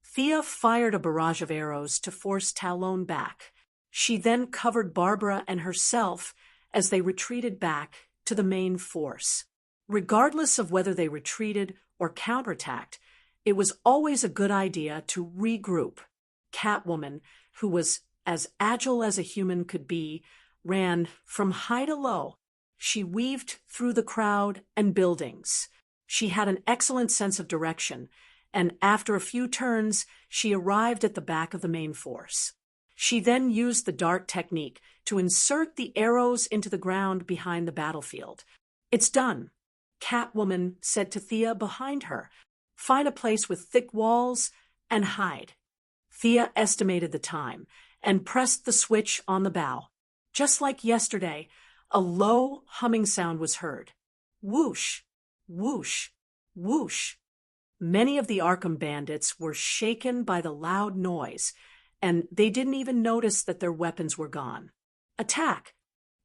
Thea fired a barrage of arrows to force Talon back. She then covered Barbara and herself as they retreated back to the main force. Regardless of whether they retreated or counterattacked, it was always a good idea to regroup. Catwoman, who was as agile as a human could be, ran from high to low. She weaved through the crowd and buildings. She had an excellent sense of direction, and after a few turns, she arrived at the back of the main force. She then used the dart technique to insert the arrows into the ground behind the battlefield. It's done, Catwoman said to Thea behind her. Find a place with thick walls and hide. Thea estimated the time and pressed the switch on the bow. Just like yesterday, a low humming sound was heard. Whoosh, whoosh, whoosh. Many of the Arkham bandits were shaken by the loud noise, and they didn't even notice that their weapons were gone. Attack!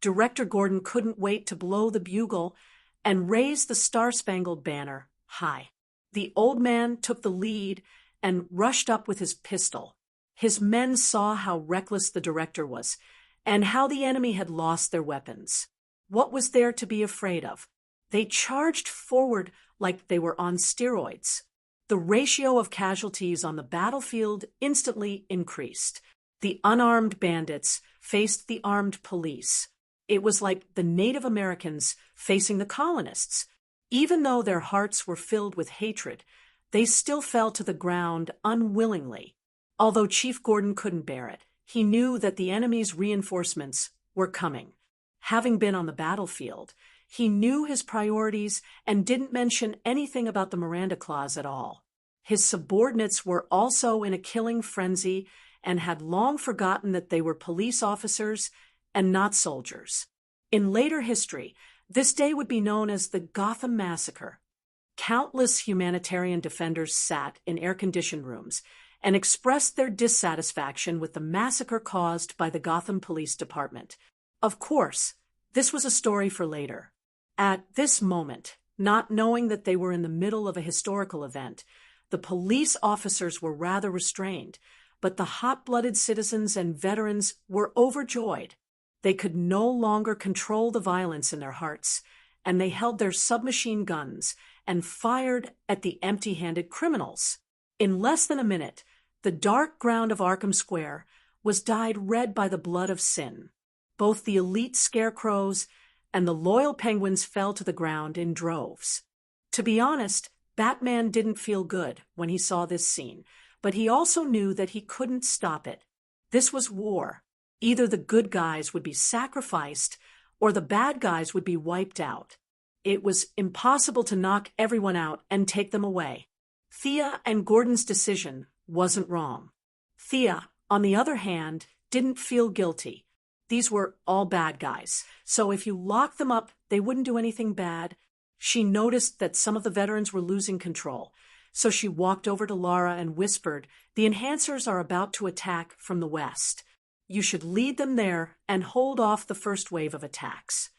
Director Gordon couldn't wait to blow the bugle and raise the Star-Spangled Banner high. The old man took the lead and rushed up with his pistol. His men saw how reckless the director was and how the enemy had lost their weapons. What was there to be afraid of? They charged forward like they were on steroids. The ratio of casualties on the battlefield instantly increased. The unarmed bandits faced the armed police. It was like the Native Americans facing the colonists. Even though their hearts were filled with hatred, they still fell to the ground unwillingly. Although Chief Gordon couldn't bear it, he knew that the enemy's reinforcements were coming. Having been on the battlefield, he knew his priorities and didn't mention anything about the Miranda Clause at all. His subordinates were also in a killing frenzy and had long forgotten that they were police officers and not soldiers. In later history, this day would be known as the Gotham Massacre. Countless humanitarian defenders sat in air-conditioned rooms and expressed their dissatisfaction with the massacre caused by the Gotham Police Department. Of course, this was a story for later. At this moment, not knowing that they were in the middle of a historical event, the police officers were rather restrained, but the hot-blooded citizens and veterans were overjoyed. They could no longer control the violence in their hearts, and they held their submachine guns and fired at the empty-handed criminals. In less than a minute, The dark ground of Arkham Square was dyed red by the blood of sin. Both the elite scarecrows and the loyal penguins fell to the ground in droves. To be honest, Batman didn't feel good when he saw this scene, but he also knew that he couldn't stop it. This was war. Either the good guys would be sacrificed, or the bad guys would be wiped out. It was impossible to knock everyone out and take them away. Thea and Gordon's decision wasn't wrong. Thea, on the other hand, didn't feel guilty. These were all bad guys, so if you locked them up, they wouldn't do anything bad. She noticed that some of the veterans were losing control, so she walked over to Lara and whispered, "The Enhancers are about to attack from the west. You should lead them there and hold off the first wave of attacks."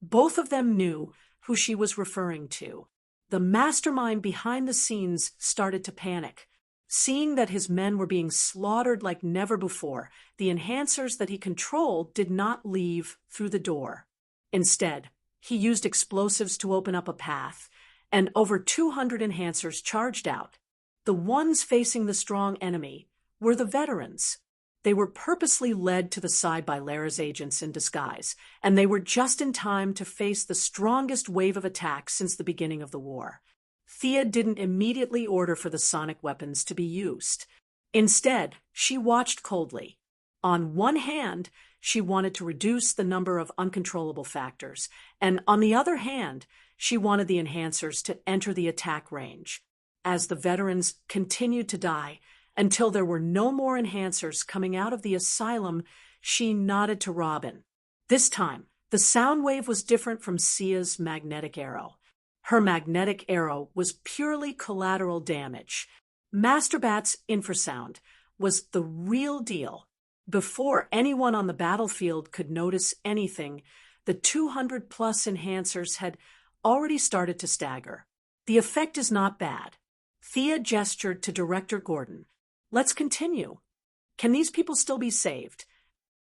Both of them knew who she was referring to. The mastermind behind the scenes started to panic. Seeing that his men were being slaughtered like never before, the Enhancers that he controlled did not leave through the door. Instead, he used explosives to open up a path, and over 200 Enhancers charged out. The ones facing the strong enemy were the veterans. They were purposely led to the side by Lara's agents in disguise, and they were just in time to face the strongest wave of attacks since the beginning of the war. Thea didn't immediately order for the sonic weapons to be used. Instead, she watched coldly. On one hand, she wanted to reduce the number of uncontrollable factors, and on the other hand, she wanted the Enhancers to enter the attack range. As the veterans continued to die, until there were no more Enhancers coming out of the asylum, she nodded to Robin. This time, the sound wave was different from Sia's magnetic arrow. Her magnetic arrow was purely collateral damage. Master Bat's infrasound was the real deal. Before anyone on the battlefield could notice anything, the 200-plus Enhancers had already started to stagger. The effect is not bad. Thea gestured to Director Gordon. "Let's continue. Can these people still be saved?"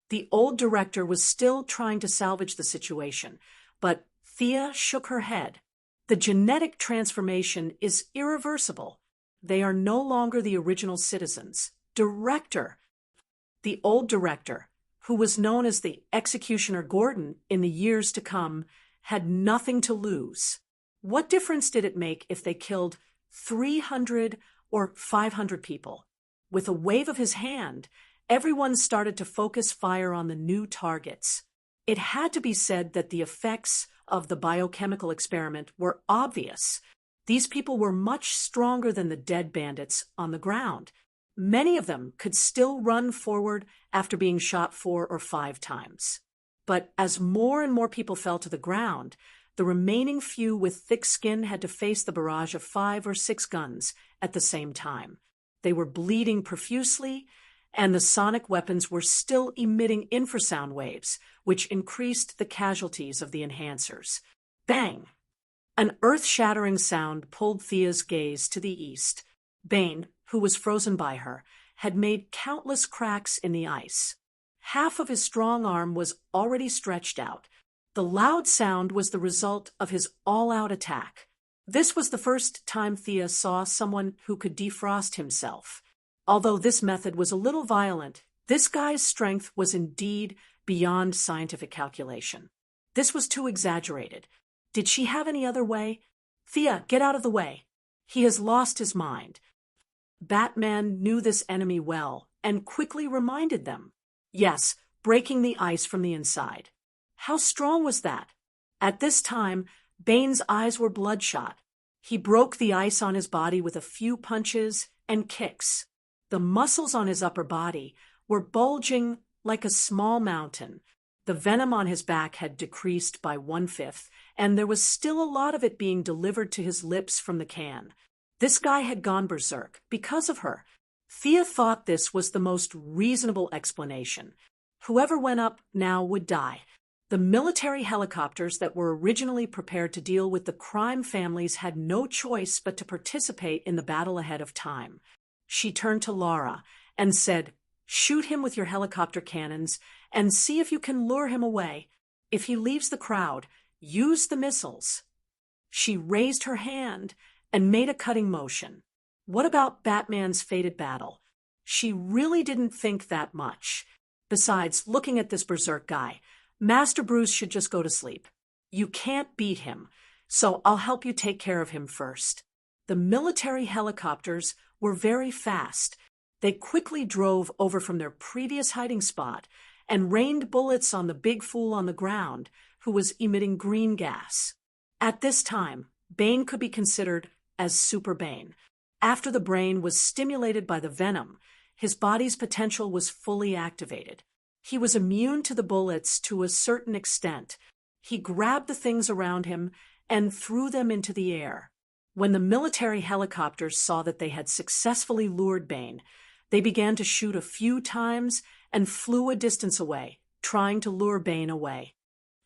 The old director was still trying to salvage the situation, but Thea shook her head. The genetic transformation is irreversible. They are no longer the original citizens. Director. The old director, who was known as the Executioner Gordon in the years to come, had nothing to lose. What difference did it make if they killed 300 or 500 people? With a wave of his hand, everyone started to focus fire on the new targets. It had to be said that the effects of the biochemical experiment were obvious. These people were much stronger than the dead bandits on the ground. Many of them could still run forward after being shot 4 or 5 times. But as more and more people fell to the ground, the remaining few with thick skin had to face the barrage of 5 or 6 guns at the same time. They were bleeding profusely, and the sonic weapons were still emitting infrasound waves, which increased the casualties of the Enhancers. Bang! An earth-shattering sound pulled Thea's gaze to the east. Bane, who was frozen by her, had made countless cracks in the ice. Half of his strong arm was already stretched out. The loud sound was the result of his all-out attack. This was the first time Thea saw someone who could defrost himself. Although this method was a little violent, this guy's strength was indeed beyond scientific calculation. This was too exaggerated. Did she have any other way? "Thea, get out of the way. He has lost his mind." Batman knew this enemy well and quickly reminded them. Yes, breaking the ice from the inside. How strong was that? At this time, Bane's eyes were bloodshot. He broke the ice on his body with a few punches and kicks. The muscles on his upper body were bulging like a small mountain. The venom on his back had decreased by 1/5, and there was still a lot of it being delivered to his lips from the can. This guy had gone berserk because of her. Thea thought this was the most reasonable explanation. Whoever went up now would die. The military helicopters that were originally prepared to deal with the crime families had no choice but to participate in the battle ahead of time. She turned to Lara and said, "Shoot him with your helicopter cannons and see if you can lure him away. If he leaves the crowd, use the missiles." She raised her hand and made a cutting motion. What about Batman's fated battle? She really didn't think that much. Besides, looking at this berserk guy, Master Bruce should just go to sleep. You can't beat him, so I'll help you take care of him first. The military helicopters were very fast. They quickly drove over from their previous hiding spot and rained bullets on the big fool on the ground, who was emitting green gas. At this time, Bane could be considered as Super Bane. After the brain was stimulated by the venom, his body's potential was fully activated. He was immune to the bullets to a certain extent. He grabbed the things around him and threw them into the air. When the military helicopters saw that they had successfully lured Bane, they began to shoot a few times and flew a distance away, trying to lure Bane away.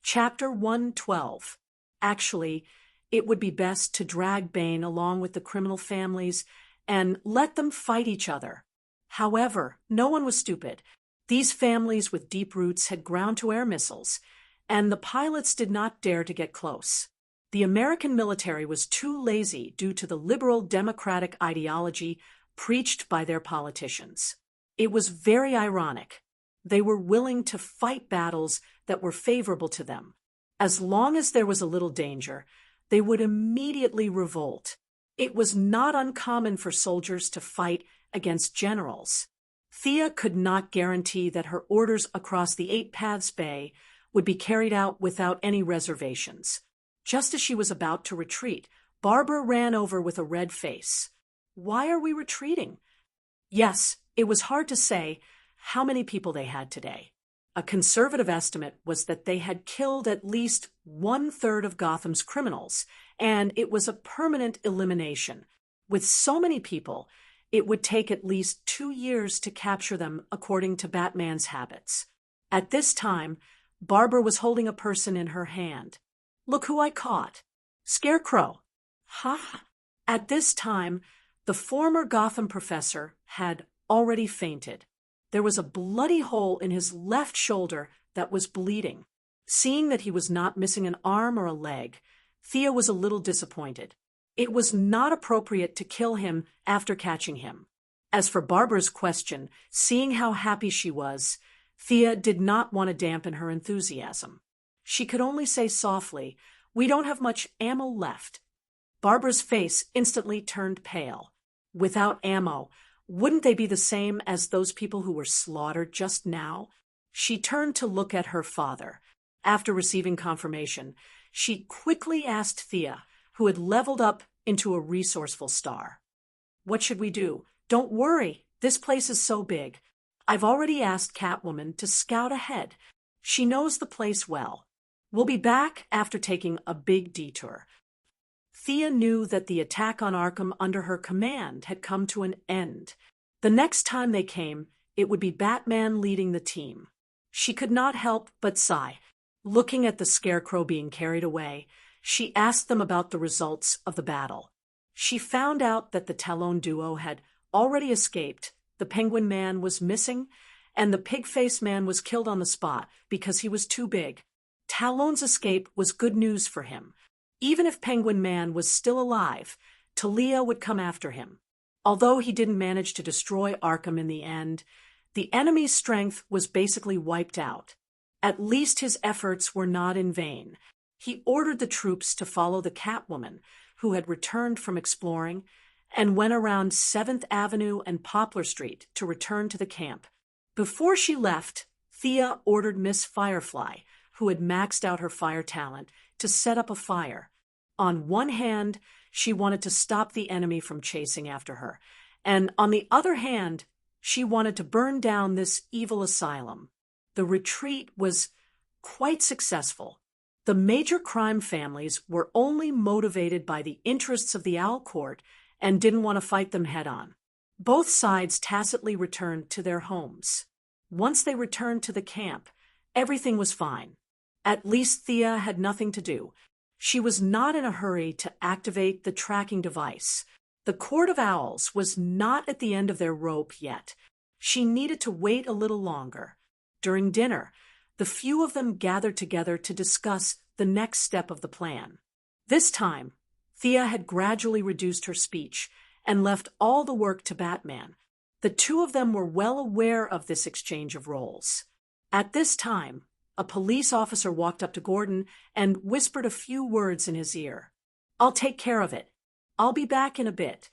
Chapter 112. Actually, it would be best to drag Bane along with the criminal families and let them fight each other. However, no one was stupid. These families with deep roots had ground-to-air missiles, and the pilots did not dare to get close. The American military was too lazy due to the liberal democratic ideology preached by their politicians. It was very ironic. They were willing to fight battles that were favorable to them. As long as there was a little danger, they would immediately revolt. It was not uncommon for soldiers to fight against generals. Thea could not guarantee that her orders across the Eight Paths Bay would be carried out without any reservations. Just as she was about to retreat, Barbara ran over with a red face. "Why are we retreating?" Yes, it was hard to say how many people they had today. A conservative estimate was that they had killed at least 1/3 of Gotham's criminals, and it was a permanent elimination. With so many people, it would take at least 2 years to capture them according to Batman's habits. At this time, Barbara was holding a person in her hand. "Look who I caught. Scarecrow." "Ha!" At this time, the former Gotham professor had already fainted. There was a bloody hole in his left shoulder that was bleeding. Seeing that he was not missing an arm or a leg, Thea was a little disappointed. It was not appropriate to kill him after catching him. As for Barbara's question, seeing how happy she was, Thea did not want to dampen her enthusiasm. She could only say softly, "We don't have much ammo left." Barbara's face instantly turned pale. Without ammo, wouldn't they be the same as those people who were slaughtered just now? She turned to look at her father. After receiving confirmation, she quickly asked Thea, who had leveled up into a resourceful star. "What should we do?" "Don't worry, this place is so big. I've already asked Catwoman to scout ahead. She knows the place well. We'll be back after taking a big detour." Thea knew that the attack on Arkham under her command had come to an end. The next time they came, it would be Batman leading the team. She could not help but sigh. Looking at the Scarecrow being carried away, she asked them about the results of the battle. She found out that the Talon duo had already escaped, the Penguin Man was missing, and the Pig-Faced Man was killed on the spot because he was too big. Talon's escape was good news for him. Even if Penguin Man was still alive, Talia would come after him. Although he didn't manage to destroy Arkham in the end, the enemy's strength was basically wiped out. At least his efforts were not in vain. He ordered the troops to follow the Catwoman, who had returned from exploring, and went around 7th Avenue and Poplar Street to return to the camp. Before she left, Thea ordered Miss Firefly, who had maxed out her fire talent, to set up a fire. On one hand, she wanted to stop the enemy from chasing after her, and on the other hand, she wanted to burn down this evil asylum. The retreat was quite successful. The major crime families were only motivated by the interests of the Owl Court and didn't want to fight them head-on. Both sides tacitly returned to their homes. Once they returned to the camp, everything was fine. At least Thea had nothing to do. She was not in a hurry to activate the tracking device. The Court of Owls was not at the end of their rope yet. She needed to wait a little longer. During dinner, the few of them gathered together to discuss the next step of the plan. This time, Thea had gradually reduced her speech and left all the work to Batman. The two of them were well aware of this exchange of roles. At this time, a police officer walked up to Gordon and whispered a few words in his ear. "I'll take care of it. I'll be back in a bit."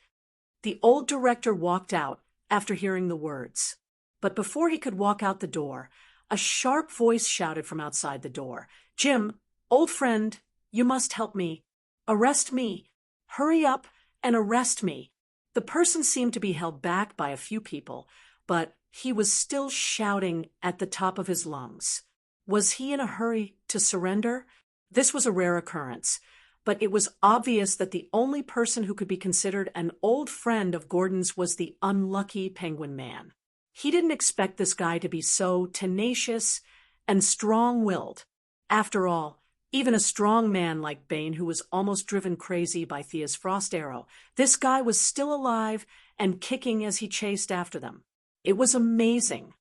The old director walked out after hearing the words. But before he could walk out the door, a sharp voice shouted from outside the door, "Jim, old friend, you must help me. Arrest me. Hurry up and arrest me." The person seemed to be held back by a few people, but he was still shouting at the top of his lungs. Was he in a hurry to surrender? This was a rare occurrence, but it was obvious that the only person who could be considered an old friend of Gordon's was the unlucky Penguin Man. He didn't expect this guy to be so tenacious and strong-willed. After all, even a strong man like Bane, who was almost driven crazy by Thea's frost arrow, this guy was still alive and kicking as he chased after them. It was amazing.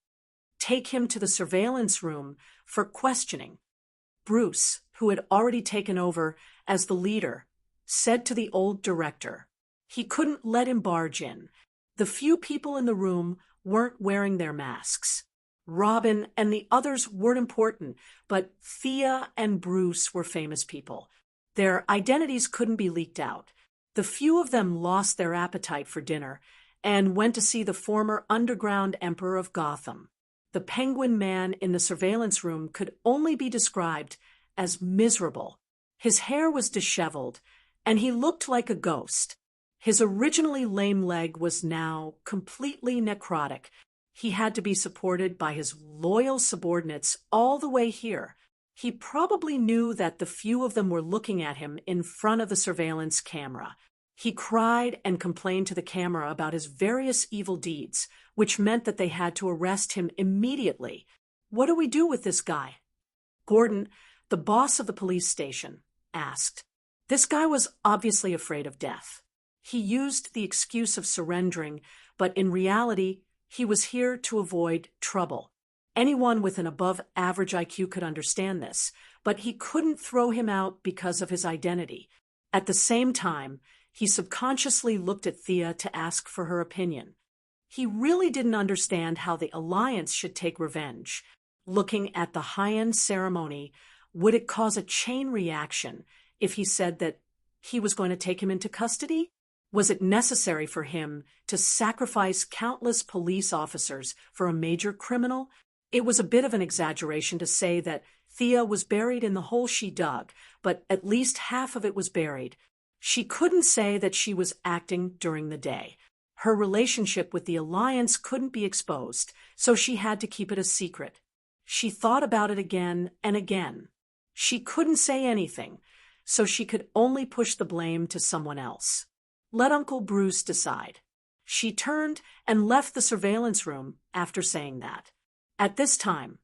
Take him to the surveillance room for questioning. Bruce, who had already taken over as the leader, said to the old director he couldn't let him barge in. The few people in the room weren't wearing their masks. Robin and the others weren't important, but Thea and Bruce were famous people. Their identities couldn't be leaked out. The few of them lost their appetite for dinner and went to see the former underground emperor of Gotham. The Penguin Man in the surveillance room could only be described as miserable. His hair was disheveled, and he looked like a ghost. His originally lame leg was now completely necrotic. He had to be supported by his loyal subordinates all the way here. He probably knew that the few of them were looking at him in front of the surveillance camera. He cried and complained to the camera about his various evil deeds, which meant that they had to arrest him immediately. "What do we do with this guy?" Gordon, the boss of the police station, asked. This guy was obviously afraid of death. He used the excuse of surrendering, but in reality, he was here to avoid trouble. Anyone with an above-average IQ could understand this, but he couldn't throw him out because of his identity. At the same time, he subconsciously looked at Thea to ask for her opinion. He really didn't understand how the Alliance should take revenge. Looking at the high-end ceremony, would it cause a chain reaction if he said that he was going to take him into custody? Was it necessary for him to sacrifice countless police officers for a major criminal? It was a bit of an exaggeration to say that Thea was buried in the hole she dug, but at least half of it was buried. She couldn't say that she was acting during the day. Her relationship with the Alliance couldn't be exposed, so she had to keep it a secret. She thought about it again and again. She couldn't say anything, so she could only push the blame to someone else. Let Uncle Bruce decide. She turned and left the surveillance room after saying that. At this time,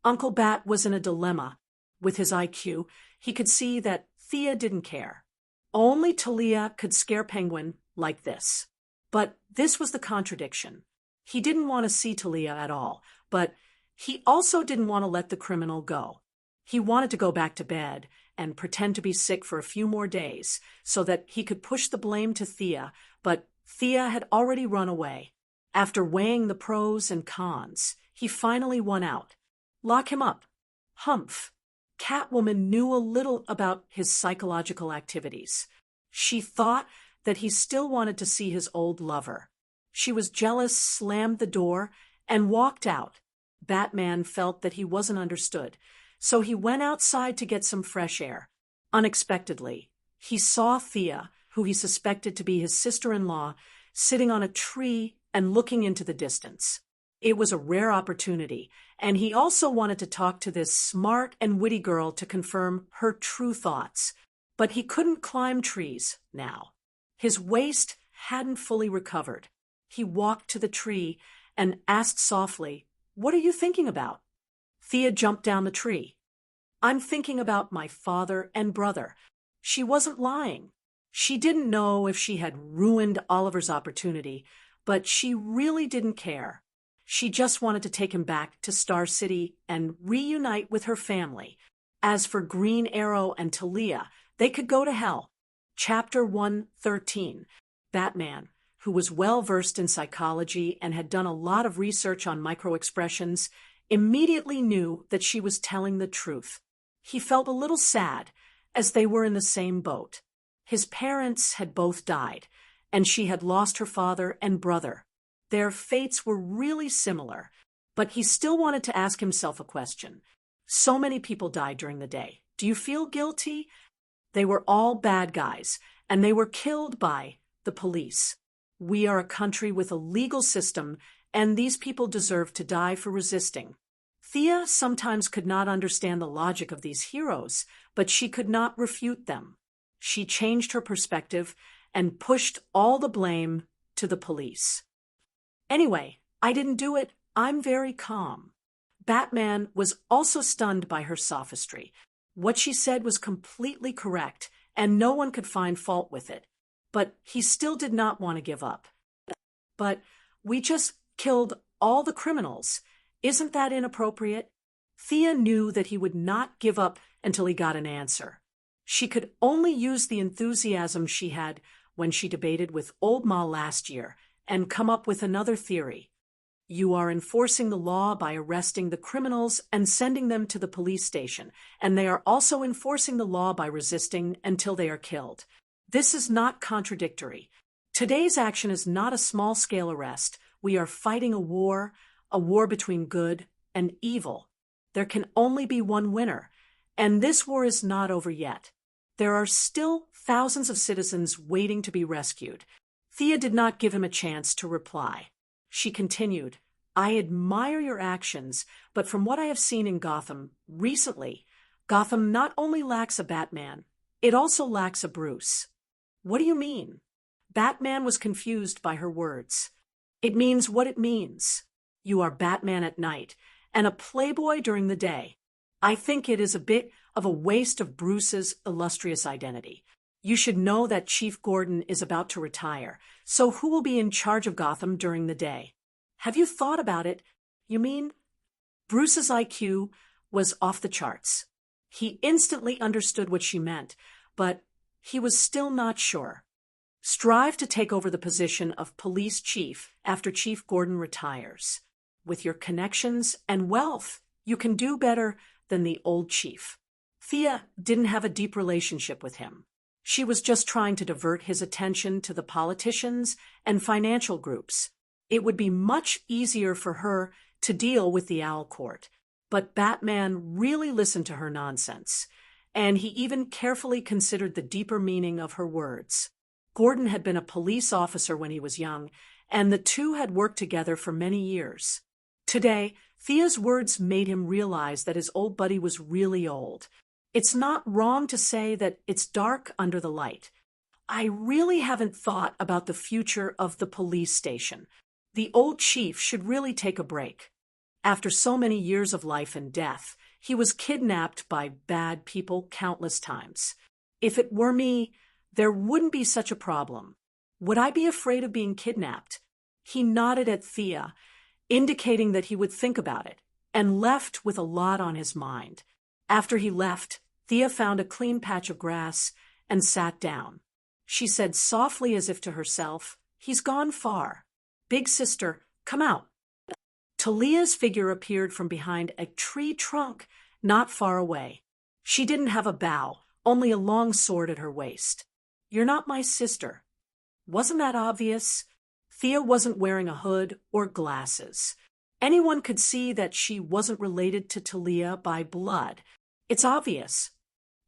Uncle Bat was in a dilemma. With his IQ, he could see that Thea didn't care. Only Talia could scare Penguin like this. But this was the contradiction. He didn't want to see Talia at all, but he also didn't want to let the criminal go. He wanted to go back to bed and pretend to be sick for a few more days so that he could push the blame to Thea, but Thea had already run away. After weighing the pros and cons, he finally won out. Lock him up. Humph. Catwoman knew a little about his psychological activities. She thought that he still wanted to see his old lover. She was jealous, slammed the door, and walked out. Batman felt that he wasn't understood, so he went outside to get some fresh air. Unexpectedly, he saw Thea, who he suspected to be his sister-in-law, sitting on a tree and looking into the distance. It was a rare opportunity, and he also wanted to talk to this smart and witty girl to confirm her true thoughts. But he couldn't climb trees now. His waist hadn't fully recovered. He walked to the tree and asked softly, "What are you thinking about?" Thea jumped down the tree. "I'm thinking about my father and brother." She wasn't lying. She didn't know if she had ruined Oliver's opportunity, but she really didn't care. She just wanted to take him back to Star City and reunite with her family. As for Green Arrow and Talia, they could go to hell. Chapter 113. Batman, who was well-versed in psychology and had done a lot of research on microexpressions, immediately knew that she was telling the truth. He felt a little sad, as they were in the same boat. His parents had both died, and she had lost her father and brother. Their fates were really similar, but he still wanted to ask himself a question. So many people died during the day. Do you feel guilty? They were all bad guys, and they were killed by the police. We are a country with a legal system, and these people deserve to die for resisting. Thea sometimes could not understand the logic of these heroes, but she could not refute them. She changed her perspective and pushed all the blame to the police. Anyway, I didn't do it. I'm very calm. Batman was also stunned by her sophistry. What she said was completely correct, and no one could find fault with it. But he still did not want to give up. But we just killed all the criminals. Isn't that inappropriate? Thea knew that he would not give up until he got an answer. She could only use the enthusiasm she had when she debated with Old Ma last year and come up with another theory. You are enforcing the law by arresting the criminals and sending them to the police station, and they are also enforcing the law by resisting until they are killed. This is not contradictory. Today's action is not a small-scale arrest. We are fighting a war between good and evil. There can only be one winner, and this war is not over yet. There are still thousands of citizens waiting to be rescued. Thea did not give him a chance to reply. She continued, I admire your actions, but from what I have seen in Gotham recently, Gotham not only lacks a Batman, it also lacks a Bruce. What do you mean? Batman was confused by her words. It means what it means. You are Batman at night and a playboy during the day. I think it is a bit of a waste of Bruce's illustrious identity. You should know that Chief Gordon is about to retire, so who will be in charge of Gotham during the day? Have you thought about it? You mean? Bruce's IQ was off the charts. He instantly understood what she meant, but he was still not sure. Strive to take over the position of police chief after Chief Gordon retires. With your connections and wealth, you can do better than the old chief. Thea didn't have a deep relationship with him. She was just trying to divert his attention to the politicians and financial groups. It would be much easier for her to deal with the Owl Court. But Batman really listened to her nonsense, and he even carefully considered the deeper meaning of her words. Gordon had been a police officer when he was young, and the two had worked together for many years. Today, Thea's words made him realize that his old buddy was really old. It's not wrong to say that it's dark under the light. I really haven't thought about the future of the police station. The old chief should really take a break. After so many years of life and death, he was kidnapped by bad people countless times. If it were me, there wouldn't be such a problem. Would I be afraid of being kidnapped? He nodded at Thea, indicating that he would think about it, and left with a lot on his mind. After he left, Thea found a clean patch of grass and sat down. She said softly as if to herself, He's gone far. Big sister, come out. Talia's figure appeared from behind a tree trunk not far away. She didn't have a bow, only a long sword at her waist. You're not my sister. Wasn't that obvious? Thea wasn't wearing a hood or glasses. Anyone could see that she wasn't related to Talia by blood. It's obvious.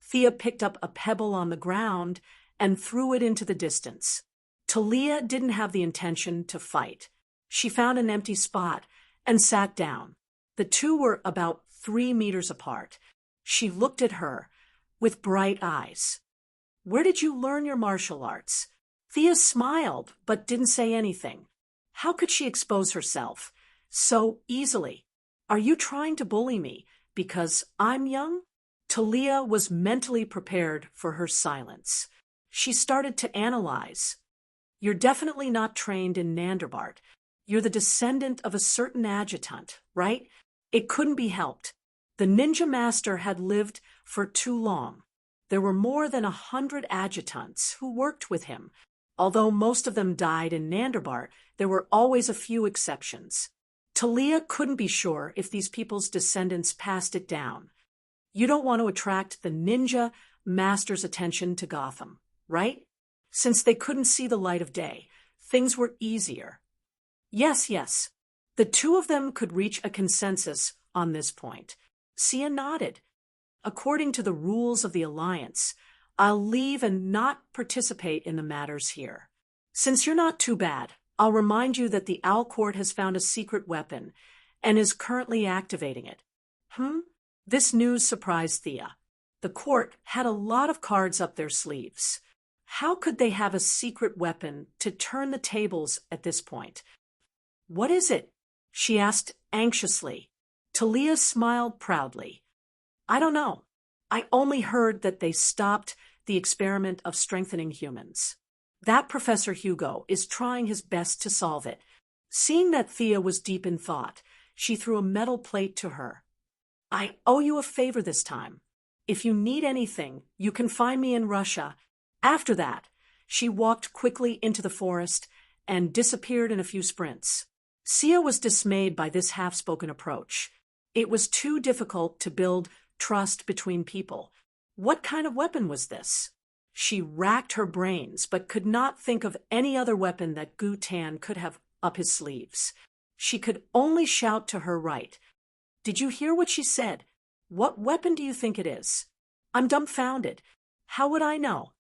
Thea picked up a pebble on the ground and threw it into the distance. Talia didn't have the intention to fight. She found an empty spot and sat down. The two were about 3 meters apart. She looked at her with bright eyes. Where did you learn your martial arts? Thea smiled, but didn't say anything. How could she expose herself so easily? Are you trying to bully me because I'm young? Talia was mentally prepared for her silence. She started to analyze. You're definitely not trained in Nanderbart. You're the descendant of a certain adjutant, right? It couldn't be helped. The ninja master had lived for too long. There were more than 100 adjutants who worked with him. Although most of them died in Nandarbart, there were always a few exceptions. Talia couldn't be sure if these people's descendants passed it down. You don't want to attract the ninja master's attention to Gotham, right? Since they couldn't see the light of day, things were easier. Yes, yes. The two of them could reach a consensus on this point. Sia nodded. According to the rules of the Alliance, I'll leave and not participate in the matters here. Since you're not too bad, I'll remind you that the Owl Court has found a secret weapon and is currently activating it. This news surprised Thea. The court had a lot of cards up their sleeves. How could they have a secret weapon to turn the tables at this point? What is it? She asked anxiously. Talia smiled proudly. I don't know. I only heard that they stopped the experiment of strengthening humans. That Professor Hugo is trying his best to solve it. Seeing that Thea was deep in thought, she threw a metal plate to her. I owe you a favor this time. If you need anything, you can find me in Russia. After that, she walked quickly into the forest and disappeared in a few sprints. Sia was dismayed by this half-spoken approach. It was too difficult to build trust between people. What kind of weapon was this? She racked her brains, but could not think of any other weapon that Gu Tan could have up his sleeves. She could only shout to her right. Did you hear what she said? What weapon do you think it is? I'm dumbfounded. How would I know?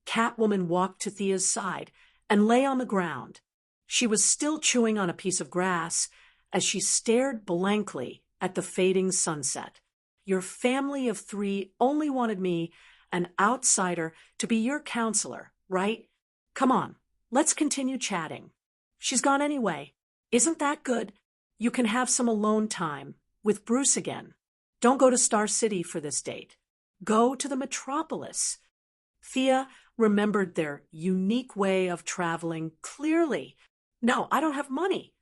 Catwoman walked to Thea's side and lay on the ground. She was still chewing on a piece of grass as she stared blankly at the fading sunset. Your family of 3 only wanted me, an outsider, to be your counselor, right? Come on, let's continue chatting. She's gone anyway. Isn't that good? You can have some alone time with Bruce again. Don't go to Star City for this date. Go to the metropolis. Thea remembered their unique way of traveling clearly. No, I don't have money.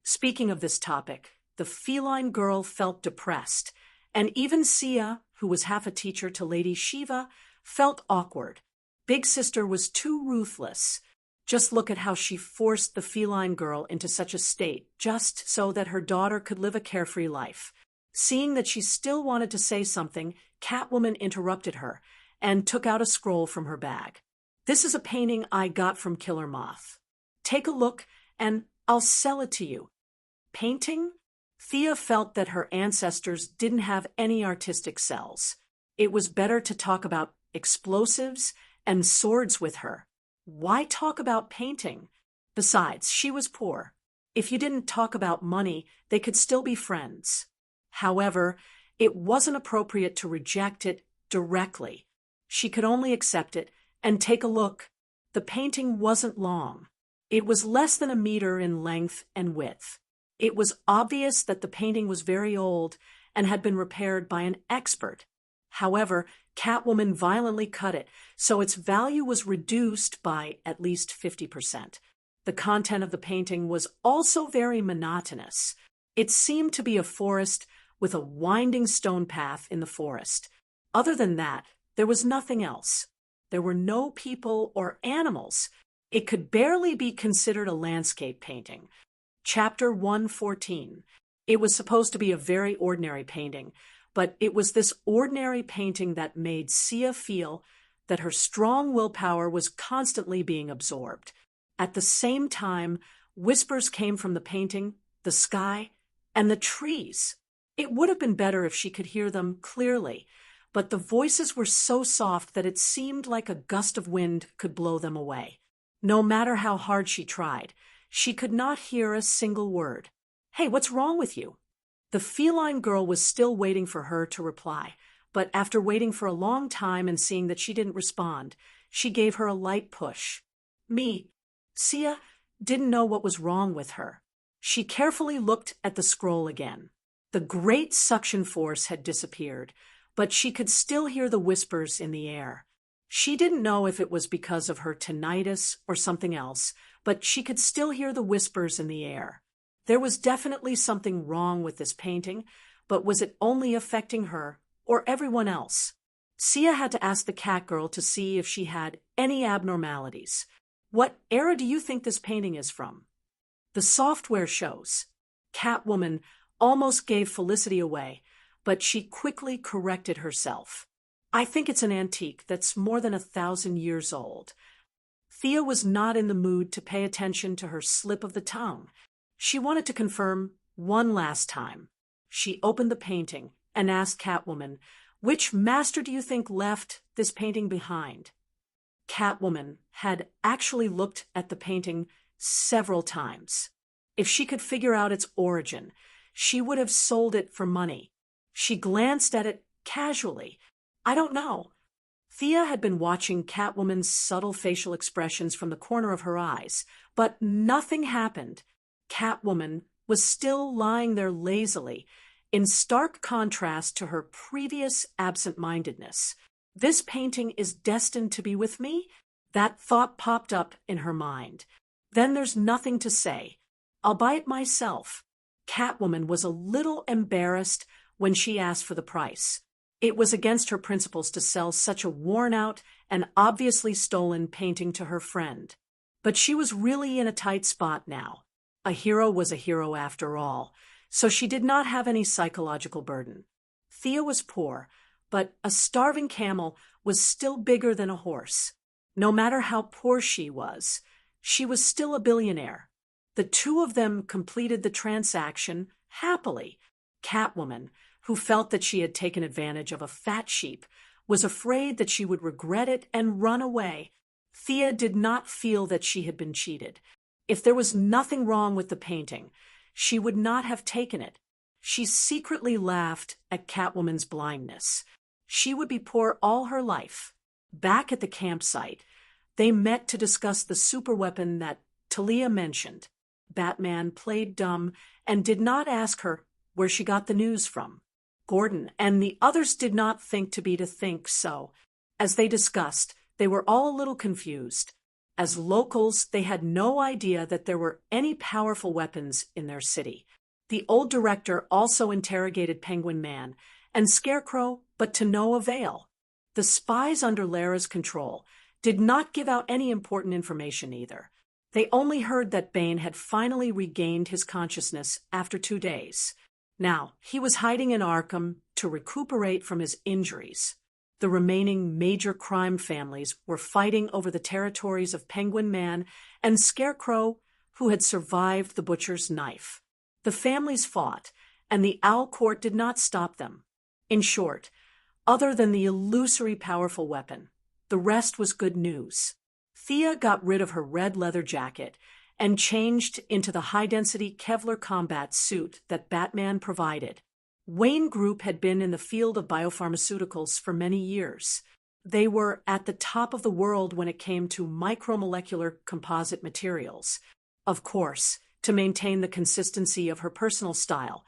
Speaking of this topic, the feline girl felt depressed, and even Sia, who was half a teacher to Lady Shiva, felt awkward. Big Sister was too ruthless. Just look at how she forced the feline girl into such a state, just so that her daughter could live a carefree life. Seeing that she still wanted to say something, Catwoman interrupted her and took out a scroll from her bag. This is a painting I got from Killer Moth. Take a look, and I'll sell it to you. Painting? Thea felt that her ancestors didn't have any artistic cells. It was better to talk about explosives and swords with her. Why talk about painting? Besides, she was poor. If you didn't talk about money, they could still be friends. However, it wasn't appropriate to reject it directly. She could only accept it and take a look. The painting wasn't long. It was less than a meter in length and width. It was obvious that the painting was very old and had been repaired by an expert. However, Catwoman violently cut it, so its value was reduced by at least 50%. The content of the painting was also very monotonous. It seemed to be a forest with a winding stone path in the forest. Other than that, there was nothing else. There were no people or animals. It could barely be considered a landscape painting. Chapter 114. It was supposed to be a very ordinary painting, but it was this ordinary painting that made Sia feel that her strong willpower was constantly being absorbed. At the same time, whispers came from the painting, the sky, and the trees. It would have been better if she could hear them clearly, but the voices were so soft that it seemed like a gust of wind could blow them away. No matter how hard she tried, she could not hear a single word. Hey, what's wrong with you? The feline girl was still waiting for her to reply, but after waiting for a long time and seeing that she didn't respond, she gave her a light push. Me. Sia didn't know what was wrong with her. She carefully looked at the scroll again. The great suction force had disappeared, but she could still hear the whispers in the air. She didn't know if it was because of her tinnitus or something else, but she could still hear the whispers in the air. There was definitely something wrong with this painting, but was it only affecting her or everyone else? Sia had to ask the cat girl to see if she had any abnormalities. What era do you think this painting is from? The software shows. Catwoman almost gave Felicity away, but she quickly corrected herself. I think it's an antique that's more than 1,000 years old. Thea was not in the mood to pay attention to her slip of the tongue. She wanted to confirm one last time. She opened the painting and asked Catwoman, "Which master do you think left this painting behind?" Catwoman had actually looked at the painting several times. If she could figure out its origin, she would have sold it for money. She glanced at it casually. I don't know. Thea had been watching Catwoman's subtle facial expressions from the corner of her eyes, but nothing happened. Catwoman was still lying there lazily, in stark contrast to her previous absent-mindedness. This painting is destined to be with me? That thought popped up in her mind. Then there's nothing to say. I'll buy it myself. Catwoman was a little embarrassed when she asked for the price. It was against her principles to sell such a worn-out and obviously stolen painting to her friend. But she was really in a tight spot now. A hero was a hero after all, so she did not have any psychological burden. Thea was poor, but a starving camel was still bigger than a horse. No matter how poor she was still a billionaire. The two of them completed the transaction happily. Catwoman, who felt that she had taken advantage of a fat sheep, was afraid that she would regret it and run away. Thea did not feel that she had been cheated. If there was nothing wrong with the painting, she would not have taken it. She secretly laughed at Catwoman's blindness. She would be poor all her life. Back at the campsite, they met to discuss the superweapon that Talia mentioned. Batman played dumb and did not ask her where she got the news from. Gordon and the others did not think so. As they discussed, they were all a little confused. As locals, they had no idea that there were any powerful weapons in their city. The old director also interrogated Penguin Man and Scarecrow, but to no avail. The spies under Lara's control did not give out any important information either. They only heard that Bane had finally regained his consciousness after 2 days. Now, he was hiding in Arkham to recuperate from his injuries. The remaining major crime families were fighting over the territories of Penguin Man and Scarecrow, who had survived the butcher's knife. The families fought, and the Owl Court did not stop them. In short, other than the illusory powerful weapon, the rest was good news. Thea got rid of her red leather jacket and changed into the high-density Kevlar combat suit that Batman provided. Wayne Group had been in the field of biopharmaceuticals for many years. They were at the top of the world when it came to micromolecular composite materials. Of course, to maintain the consistency of her personal style,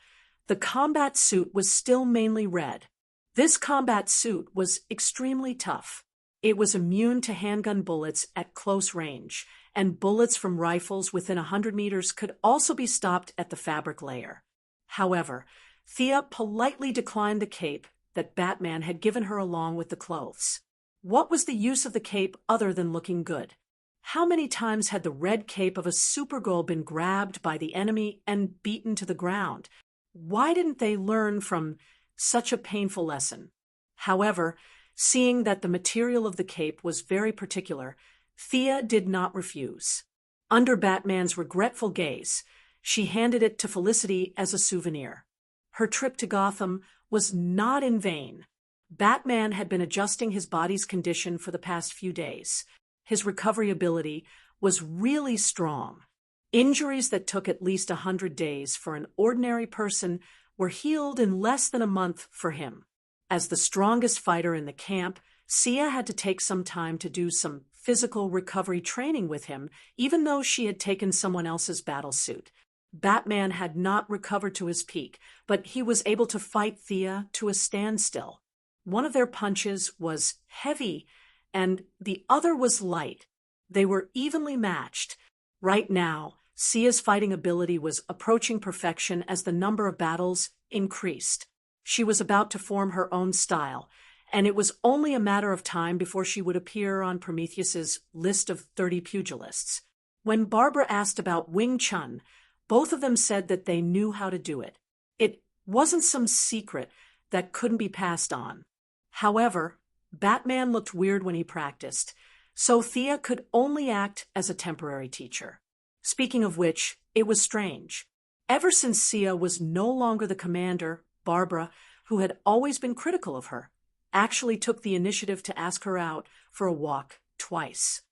the combat suit was still mainly red. This combat suit was extremely tough. It was immune to handgun bullets at close range, and bullets from rifles within 100 meters could also be stopped at the fabric layer. However, Thea politely declined the cape that Batman had given her along with the clothes. What was the use of the cape other than looking good? How many times had the red cape of a Supergirl been grabbed by the enemy and beaten to the ground? Why didn't they learn from such a painful lesson? However, seeing that the material of the cape was very particular, Thea did not refuse. Under Batman's regretful gaze, she handed it to Felicity as a souvenir. Her trip to Gotham was not in vain. Batman had been adjusting his body's condition for the past few days. His recovery ability was really strong. Injuries that took at least 100 days for an ordinary person were healed in less than a month for him. As the strongest fighter in the camp, Sia had to take some time to do some physical recovery training with him, even though she had taken someone else's battlesuit. Batman had not recovered to his peak, but he was able to fight Thea to a standstill. One of their punches was heavy, and the other was light. They were evenly matched. Right now, Sia's fighting ability was approaching perfection as the number of battles increased. She was about to form her own style, and it was only a matter of time before she would appear on Prometheus's list of 30 pugilists. When Barbara asked about Wing Chun, both of them said that they knew how to do it. It wasn't some secret that couldn't be passed on. However, Batman looked weird when he practiced, so Thea could only act as a temporary teacher. Speaking of which, it was strange. Ever since Sia was no longer the commander, Barbara, who had always been critical of her, actually took the initiative to ask her out for a walk twice.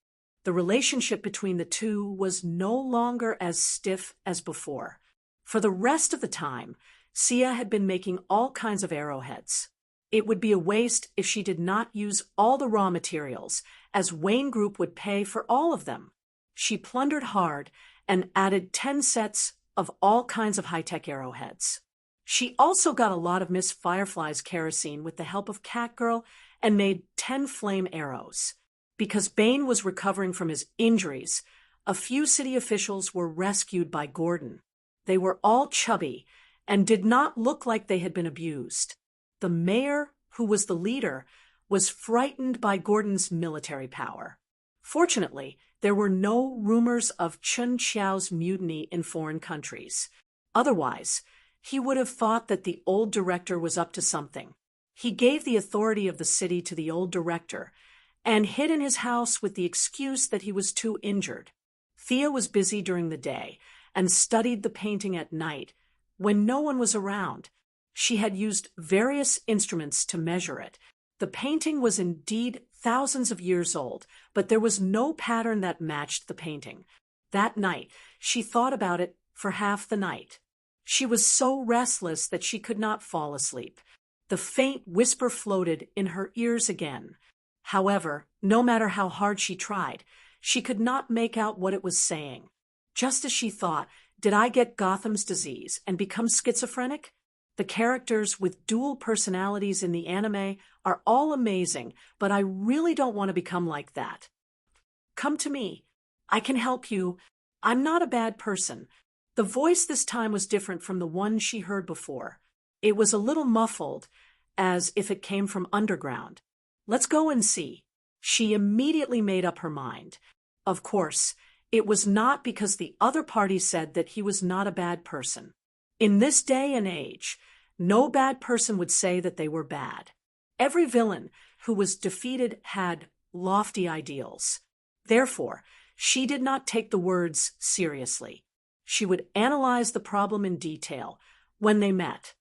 The relationship between the two was no longer as stiff as before. For the rest of the time, Sia had been making all kinds of arrowheads. It would be a waste if she did not use all the raw materials, as Wayne Group would pay for all of them. She plundered hard and added 10 sets of all kinds of high-tech arrowheads. She also got a lot of Miss Firefly's kerosene with the help of Catgirl and made 10 flame arrows. Because Bane was recovering from his injuries, a few city officials were rescued by Gordon. They were all chubby and did not look like they had been abused. The mayor, who was the leader, was frightened by Gordon's military power. Fortunately, there were no rumors of Chun Xiao's mutiny in foreign countries. Otherwise, he would have thought that the old director was up to something. He gave the authority of the city to the old director and hid in his house with the excuse that he was too injured. Thea was busy during the day and studied the painting at night when no one was around. She had used various instruments to measure it. The painting was indeed thousands of years old, but there was no pattern that matched the painting. That night, she thought about it for half the night. She was so restless that she could not fall asleep. The faint whisper floated in her ears again. However, no matter how hard she tried, she could not make out what it was saying. Just as she thought, did I get Gotham's disease and become schizophrenic? The characters with dual personalities in the anime are all amazing, but I really don't want to become like that. Come to me. I can help you. I'm not a bad person. The voice this time was different from the one she heard before. It was a little muffled, as if it came from underground. Let's go and see. She immediately made up her mind. Of course, it was not because the other party said that he was not a bad person. In this day and age, no bad person would say that they were bad. Every villain who was defeated had lofty ideals. Therefore, she did not take the words seriously. She would analyze the problem in detail when they met.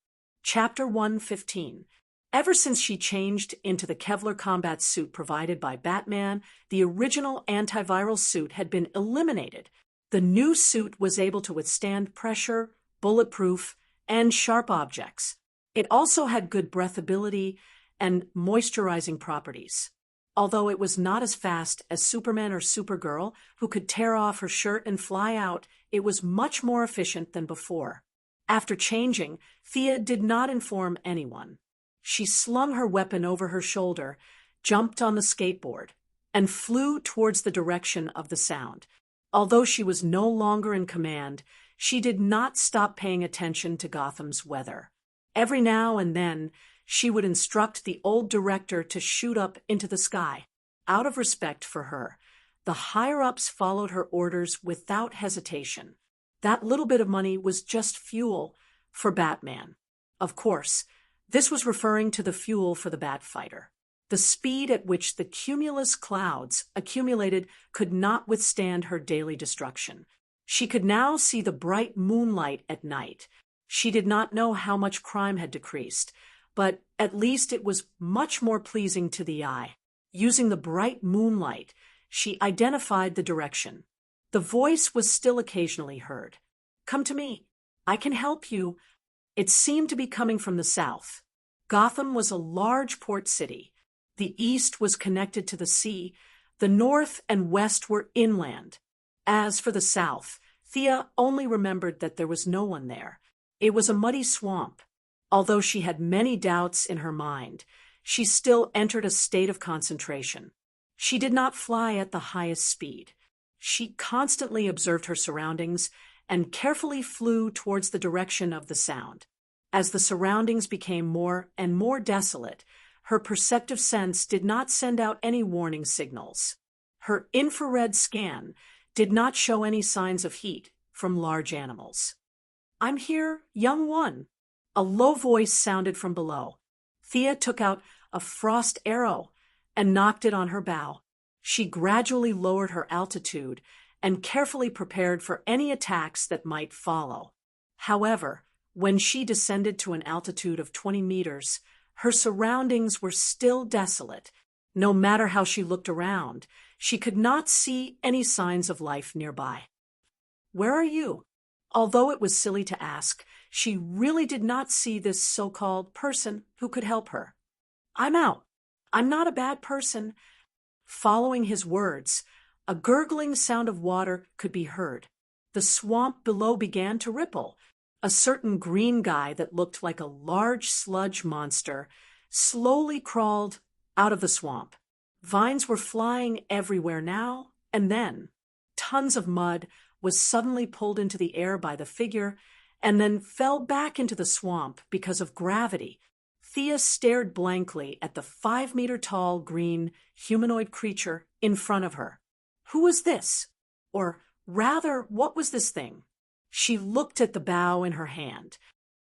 Chapter 115. Ever since she changed into the Kevlar combat suit provided by Batman, the original antiviral suit had been eliminated. The new suit was able to withstand pressure, bulletproof, and sharp objects. It also had good breathability and moisturizing properties. Although it was not as fast as Superman or Supergirl, who could tear off her shirt and fly out, it was much more efficient than before. After changing, Thea did not inform anyone. She slung her weapon over her shoulder, jumped on the skateboard, and flew towards the direction of the sound. Although she was no longer in command, she did not stop paying attention to Gotham's weather. Every now and then, she would instruct the old director to shoot up into the sky. Out of respect for her, the higher-ups followed her orders without hesitation. That little bit of money was just fuel for Batman. Of course, this was referring to the fuel for the Batfighter. The speed at which the cumulus clouds accumulated could not withstand her daily destruction. She could now see the bright moonlight at night. She did not know how much crime had decreased, but at least it was much more pleasing to the eye. Using the bright moonlight, she identified the direction. The voice was still occasionally heard. Come to me. I can help you. It seemed to be coming from the south. Gotham was a large port city. The east was connected to the sea. The north and west were inland. As for the south, Thea only remembered that there was no one there. It was a muddy swamp. Although she had many doubts in her mind, she still entered a state of concentration. She did not fly at the highest speed. She constantly observed her surroundings and carefully flew towards the direction of the sound. As the surroundings became more and more desolate, her perceptive sense did not send out any warning signals. Her infrared scan did not show any signs of heat from large animals. "I'm here, young one." A low voice sounded from below. Thea took out a frost arrow and knocked it on her bow. She gradually lowered her altitude and carefully prepared for any attacks that might follow. However, when she descended to an altitude of 20 meters, her surroundings were still desolate. No matter how she looked around, she could not see any signs of life nearby. "Where are you?" Although it was silly to ask, she really did not see this so-called person who could help her. "I'm out. I'm not a bad person." Following his words, a gurgling sound of water could be heard. The swamp below began to ripple. A certain green guy that looked like a large sludge monster slowly crawled out of the swamp. Vines were flying everywhere now and then. Tons of mud was suddenly pulled into the air by the figure and then fell back into the swamp because of gravity. Thea stared blankly at the 5-meter-tall green humanoid creature in front of her. Who was this? Or rather, what was this thing? She looked at the bow in her hand.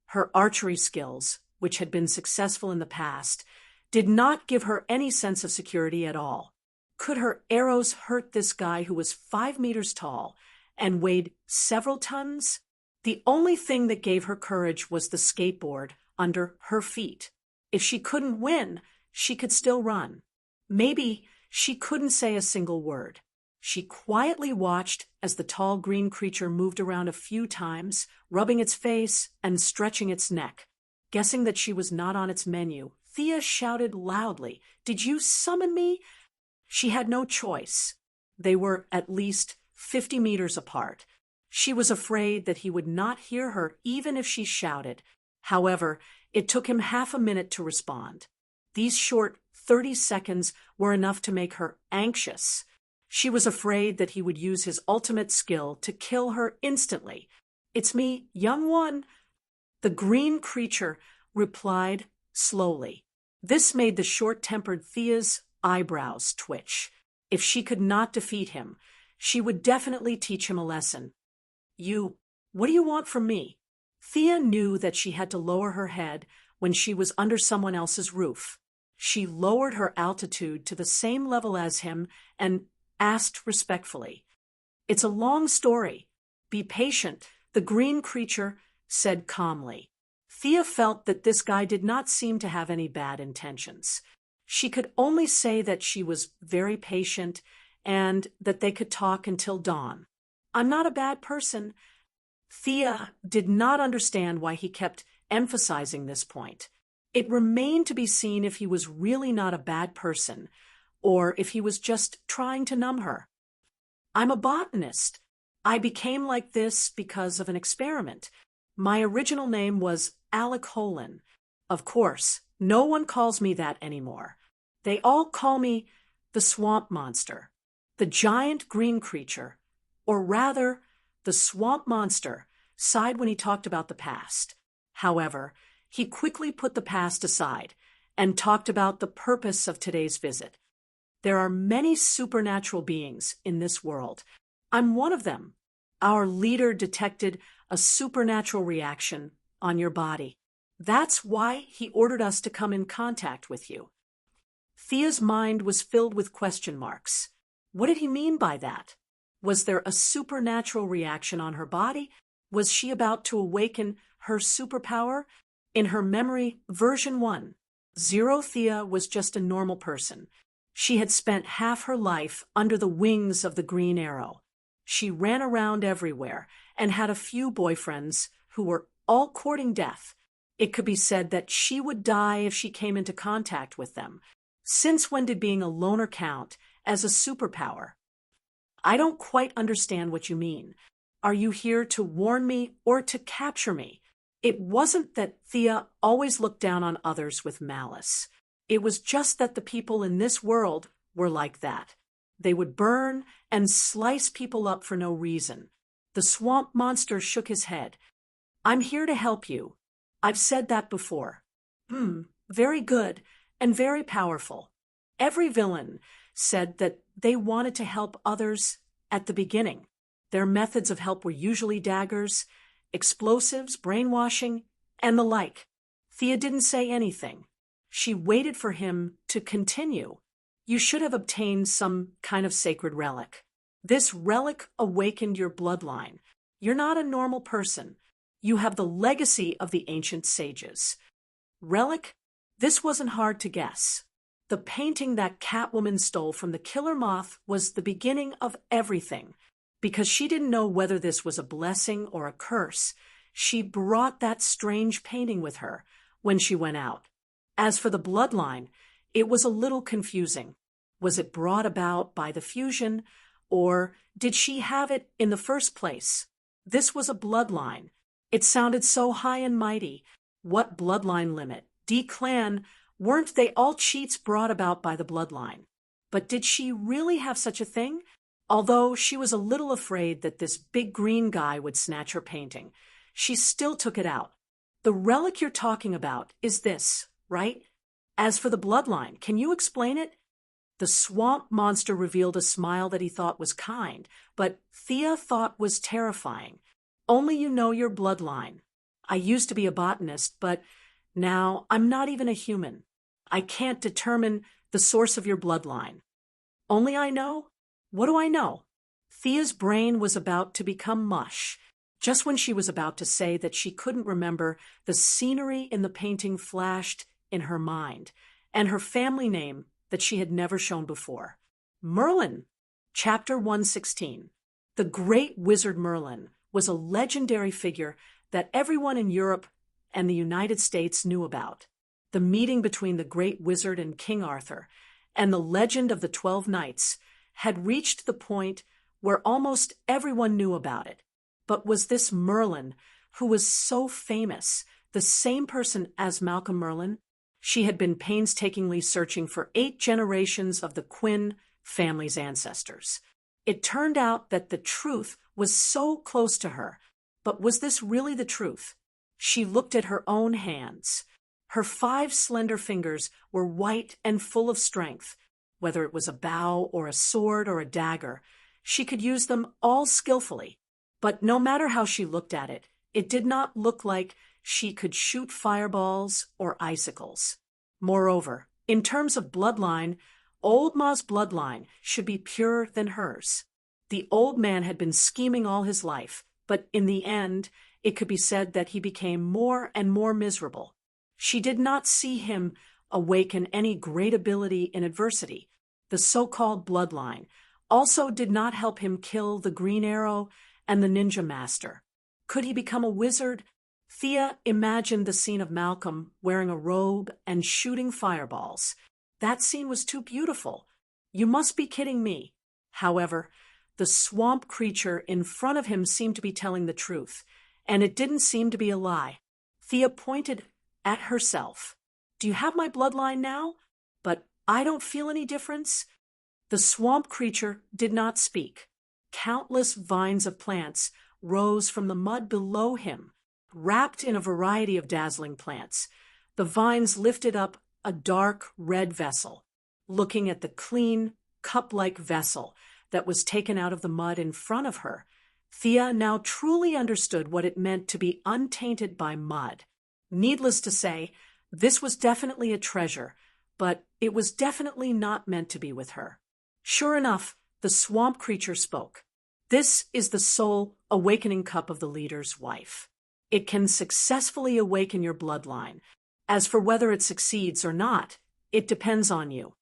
Her archery skills, which had been successful in the past, did not give her any sense of security at all. Could her arrows hurt this guy who was 5 meters tall and weighed several tons? The only thing that gave her courage was the skateboard under her feet. If she couldn't win, she could still run. Maybe she couldn't say a single word. She quietly watched as the tall green creature moved around a few times, rubbing its face and stretching its neck. Guessing that she was not on its menu, Thea shouted loudly, "Did you summon me?" She had no choice. They were at least 50 meters apart. She was afraid that he would not hear her even if she shouted. However, it took him half a minute to respond. These short 30 seconds were enough to make her anxious. She was afraid that he would use his ultimate skill to kill her instantly. "It's me, young one." The green creature replied slowly. This made the short-tempered Thea's eyebrows twitch. If she could not defeat him, she would definitely teach him a lesson. What do you want from me?" Thea knew that she had to lower her head when she was under someone else's roof. She lowered her altitude to the same level as him and asked respectfully. "It's a long story. Be patient," the green creature said calmly. Thea felt that this guy did not seem to have any bad intentions. She could only say that she was very patient and that they could talk until dawn. "I'm not a bad person." Thea did not understand why he kept emphasizing this point. It remained to be seen if he was really not a bad person, or if he was just trying to numb her. "I'm a botanist. I became like this because of an experiment. My original name was Alec Holin. Of course, no one calls me that anymore. They all call me the swamp monster, the giant green creature, or rather, the swamp monster sighed when he talked about the past. However, he quickly put the past aside and talked about the purpose of today's visit. There are many supernatural beings in this world. I'm one of them. Our leader detected a supernatural reaction on your body. That's why he ordered us to come in contact with you." Thea's mind was filled with question marks. What did he mean by that? Was there a supernatural reaction on her body? Was she about to awaken her superpower? In her memory, version 1.0, Thea was just a normal person. She had spent half her life under the wings of the Green Arrow. She ran around everywhere and had a few boyfriends who were all courting death. It could be said that she would die if she came into contact with them. Since when did being a loner count as a superpower? "I don't quite understand what you mean. Are you here to warn me or to capture me?" It wasn't that Thea always looked down on others with malice. It was just that the people in this world were like that. They would burn and slice people up for no reason. The swamp monster shook his head. "I'm here to help you. I've said that before." Very good. and very powerful. Every villain said that they wanted to help others at the beginning. Their methods of help were usually daggers, explosives, brainwashing, and the like. Thea didn't say anything. She waited for him to continue. You should have obtained some kind of sacred relic. This relic awakened your bloodline. You're not a normal person. You have the legacy of the ancient sages. Relic? This wasn't hard to guess. The painting that Catwoman stole from the killer moth was the beginning of everything. Because she didn't know whether this was a blessing or a curse, she brought that strange painting with her when she went out. As for the bloodline, it was a little confusing. Was it brought about by the fusion, or did she have it in the first place? This was a bloodline. It sounded so high and mighty. What bloodline limit? D-Clan, weren't they all cheats brought about by the bloodline? But did she really have such a thing? Although she was a little afraid that this big green guy would snatch her painting, she still took it out. The relic you're talking about is this, right? As for the bloodline, can you explain it? The swamp monster revealed a smile that he thought was kind, but Thea thought was terrifying. Only you know your bloodline. I used to be a botanist, but now I'm not even a human. I can't determine the source of your bloodline. Only I know? What do I know? Thea's brain was about to become mush. Just when she was about to say that she couldn't remember, the scenery in the painting flashed in her mind, and her family name that she had never shown before. Merlin, Chapter 116. The great wizard Merlin was a legendary figure that everyone in Europe and the United States knew about. The meeting between the great wizard and King Arthur and the legend of the 12 Knights had reached the point where almost everyone knew about it. But was this Merlin, who was so famous, the same person as Malcolm Merlin? She had been painstakingly searching for 8 generations of the Quinn family's ancestors. It turned out that the truth was so close to her. But was this really the truth? She looked at her own hands. Her 5 slender fingers were white and full of strength. Whether it was a bow or a sword or a dagger, she could use them all skillfully. But no matter how she looked at it, it did not look like she could shoot fireballs or icicles. Moreover, in terms of bloodline, Old Ma's bloodline should be purer than hers. The old man had been scheming all his life, but in the end, it could be said that he became more and more miserable. She did not see him awaken any great ability in adversity. The so-called bloodline also did not help him kill the Green Arrow and the Ninja Master. Could he become a wizard? Thea imagined the scene of Malcolm wearing a robe and shooting fireballs. That scene was too beautiful. You must be kidding me. However, the swamp creature in front of him seemed to be telling the truth, and it didn't seem to be a lie. Thea pointed at herself. Do you have my bloodline now? But I don't feel any difference. The swamp creature did not speak. Countless vines of plants rose from the mud below him, wrapped in a variety of dazzling plants. The vines lifted up a dark red vessel. Looking at the clean, cup-like vessel that was taken out of the mud in front of her, Thea now truly understood what it meant to be untainted by mud. Needless to say, this was definitely a treasure, but it was definitely not meant to be with her. Sure enough, the swamp creature spoke. This is the soul awakening cup of the leader's wife. It can successfully awaken your bloodline. As for whether it succeeds or not, it depends on you.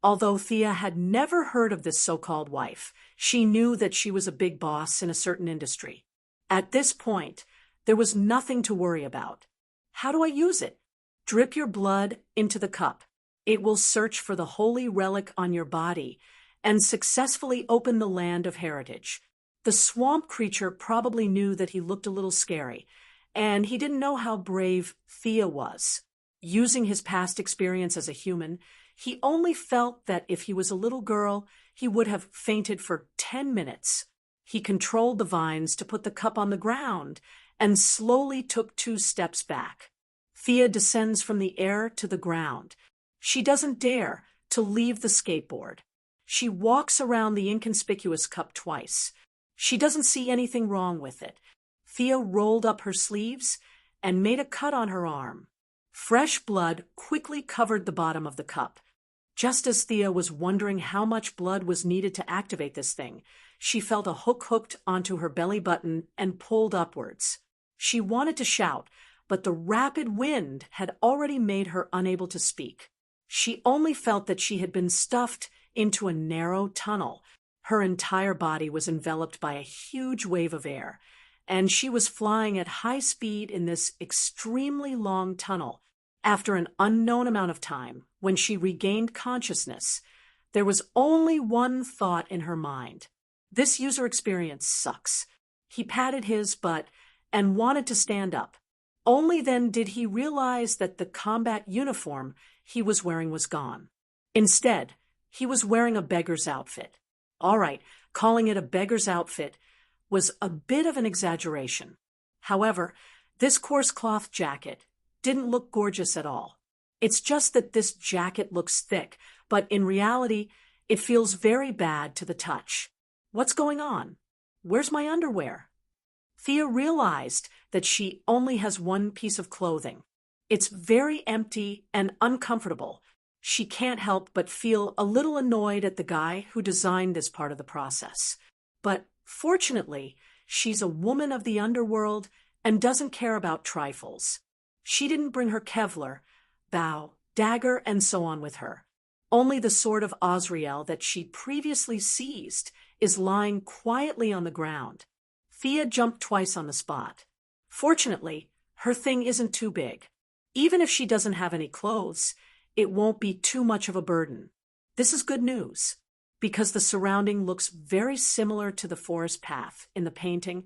Although Thea had never heard of this so-called wife, she knew that she was a big boss in a certain industry. At this point, there was nothing to worry about. How do I use it? Drip your blood into the cup. It will search for the holy relic on your body and successfully open the land of heritage. The swamp creature probably knew that he looked a little scary, and he didn't know how brave Thea was. Using his past experience as a human, he only felt that if he was a little girl, he would have fainted for 10 minutes. He controlled the vines to put the cup on the ground and slowly took 2 steps back. Thea descends from the air to the ground. She doesn't dare to leave the skateboard. She walks around the inconspicuous cup twice. She doesn't see anything wrong with it. Thea rolled up her sleeves and made a cut on her arm. Fresh blood quickly covered the bottom of the cup. Just as Thea was wondering how much blood was needed to activate this thing, she felt a hook hooked onto her belly button and pulled upwards. She wanted to shout, but the rapid wind had already made her unable to speak. She only felt that she had been stuffed into a narrow tunnel. Her entire body was enveloped by a huge wave of air, and she was flying at high speed in this extremely long tunnel. After an unknown amount of time, when she regained consciousness, there was only one thought in her mind. This user experience sucks. He patted his butt and wanted to stand up. Only then did he realize that the combat uniform he was wearing was gone. Instead, he was wearing a beggar's outfit. All right, calling it a beggar's outfit was a bit of an exaggeration. However, this coarse cloth jacket didn't look gorgeous at all. It's just that this jacket looks thick, but in reality, it feels very bad to the touch. What's going on? Where's my underwear? Thea realized that she only has one piece of clothing. It's very empty and uncomfortable. She can't help but feel a little annoyed at the guy who designed this part of the process. But fortunately, she's a woman of the underworld and doesn't care about trifles. She didn't bring her Kevlar, bow, dagger, and so on with her. Only the sword of Osriel that she'd previously seized is lying quietly on the ground. Thea jumped twice on the spot. Fortunately, her thing isn't too big. Even if she doesn't have any clothes, it won't be too much of a burden. This is good news, because the surrounding looks very similar to the forest path in the painting.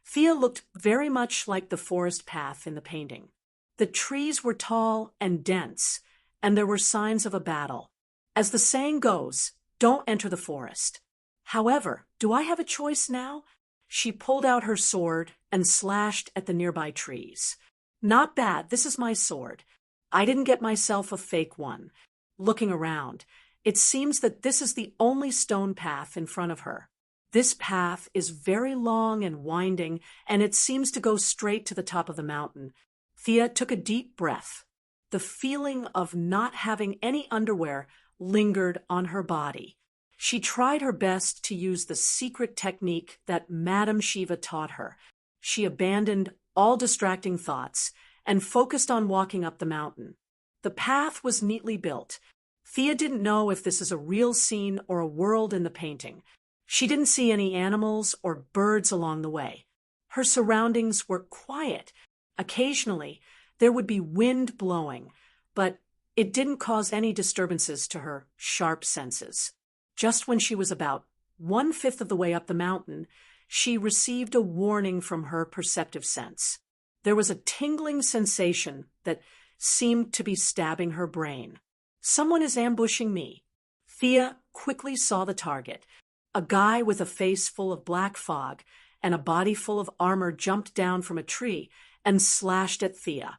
Thea looked very much like the forest path in the painting. The trees were tall and dense, and there were signs of a battle. As the saying goes, don't enter the forest. However, do I have a choice now? She pulled out her sword and slashed at the nearby trees. Not bad, this is my sword. I didn't get myself a fake one. Looking around, it seems that this is the only stone path in front of her. This path is very long and winding, and it seems to go straight to the top of the mountain. Thea took a deep breath. The feeling of not having any underwear lingered on her body. She tried her best to use the secret technique that Madame Shiva taught her. She abandoned all distracting thoughts and focused on walking up the mountain. The path was neatly built. Thea didn't know if this is a real scene or a world in the painting. She didn't see any animals or birds along the way. Her surroundings were quiet. Occasionally, there would be wind blowing, but it didn't cause any disturbances to her sharp senses. Just when she was about 1/5 of the way up the mountain, she received a warning from her perceptive sense. There was a tingling sensation that seemed to be stabbing her brain. Someone is ambushing me. Thea quickly saw the target. A guy with a face full of black fog and a body full of armor jumped down from a tree and slashed at Thea.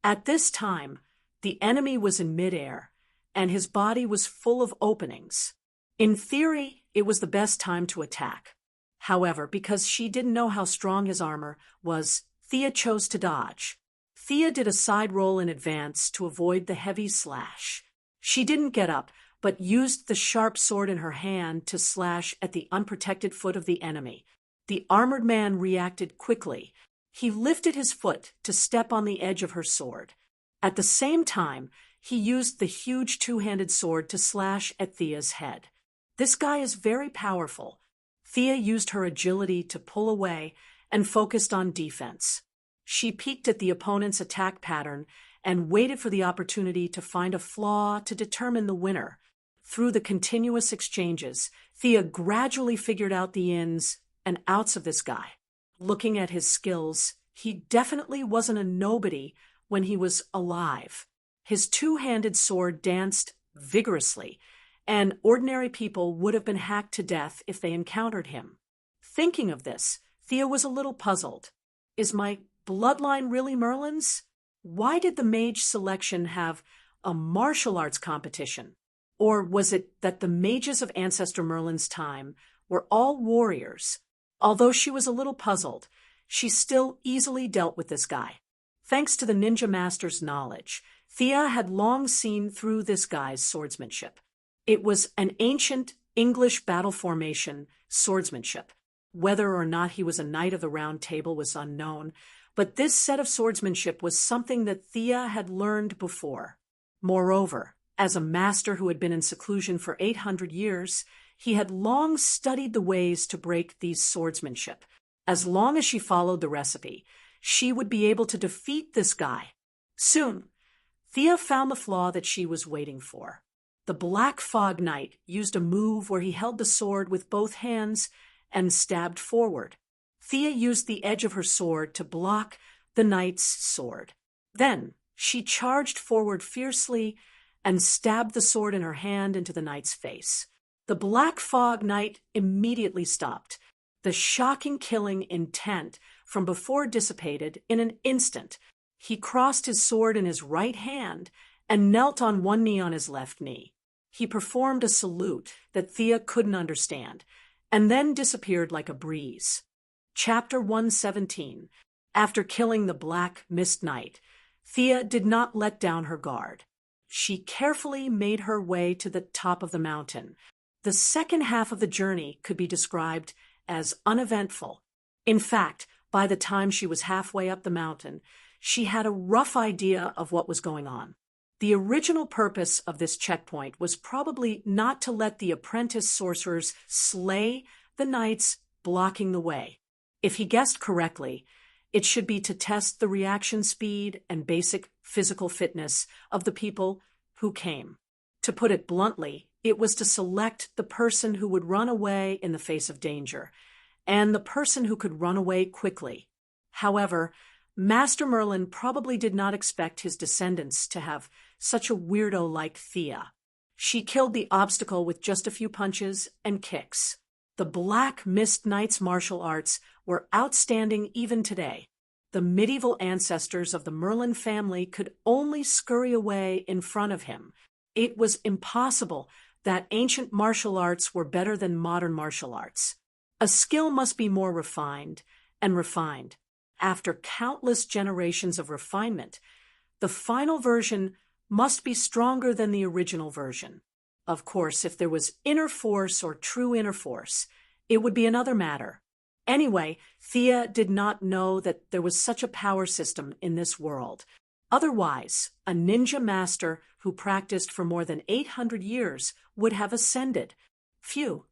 At this time, the enemy was in midair, and his body was full of openings. In theory, it was the best time to attack. However, because she didn't know how strong his armor was, Thea chose to dodge. Thea did a side roll in advance to avoid the heavy slash. She didn't get up, but used the sharp sword in her hand to slash at the unprotected foot of the enemy. The armored man reacted quickly. He lifted his foot to step on the edge of her sword. At the same time, he used the huge two-handed sword to slash at Thea's head. This guy is very powerful. Thea used her agility to pull away and focused on defense. She peeked at the opponent's attack pattern and waited for the opportunity to find a flaw to determine the winner. Through the continuous exchanges, Thea gradually figured out the ins and outs of this guy. Looking at his skills, he definitely wasn't a nobody when he was alive. His two-handed sword danced vigorously, and ordinary people would have been hacked to death if they encountered him. Thinking of this, Thea was a little puzzled. Is my bloodline really Merlin's? Why did the mage selection have a martial arts competition? Or was it that the mages of Ancestor Merlin's time were all warriors? Although she was a little puzzled, she still easily dealt with this guy. Thanks to the ninja master's knowledge, Thea had long seen through this guy's swordsmanship. It was an ancient English battle formation swordsmanship. Whether or not he was a knight of the Round Table was unknown, but this set of swordsmanship was something that Thea had learned before. Moreover, as a master who had been in seclusion for 800 years, he had long studied the ways to break these swordsmanship. As long as she followed the recipe, she would be able to defeat this guy. Soon, Thea found the flaw that she was waiting for. The Black Fog Knight used a move where he held the sword with both hands and stabbed forward. Thea used the edge of her sword to block the knight's sword. Then she charged forward fiercely and stabbed the sword in her hand into the knight's face. The Black Fog Knight immediately stopped. The shocking killing intent from before dissipated in an instant. He crossed his sword in his right hand and knelt on one knee on his left knee. He performed a salute that Thea couldn't understand, and then disappeared like a breeze. Chapter 117. After killing the Black Mist Knight, Thea did not let down her guard. She carefully made her way to the top of the mountain. The second half of the journey could be described as uneventful. In fact, by the time she was halfway up the mountain, she had a rough idea of what was going on. The original purpose of this checkpoint was probably not to let the apprentice sorcerers slay the knights blocking the way. If he guessed correctly, it should be to test the reaction speed and basic physical fitness of the people who came. To put it bluntly, it was to select the person who would run away in the face of danger, and the person who could run away quickly. However, Master Merlin probably did not expect his descendants to have such a weirdo like Thea. She killed the obstacle with just a few punches and kicks. The Black Mist Knight's martial arts were outstanding even today. The medieval ancestors of the Merlin family could only scurry away in front of him. It was impossible that ancient martial arts were better than modern martial arts. A skill must be more refined and refined. After countless generations of refinement, the final version must be stronger than the original version. Of course, if there was inner force or true inner force, it would be another matter. Anyway, Thea did not know that there was such a power system in this world. Otherwise, a ninja master who practiced for more than 800 years would have ascended. Phew.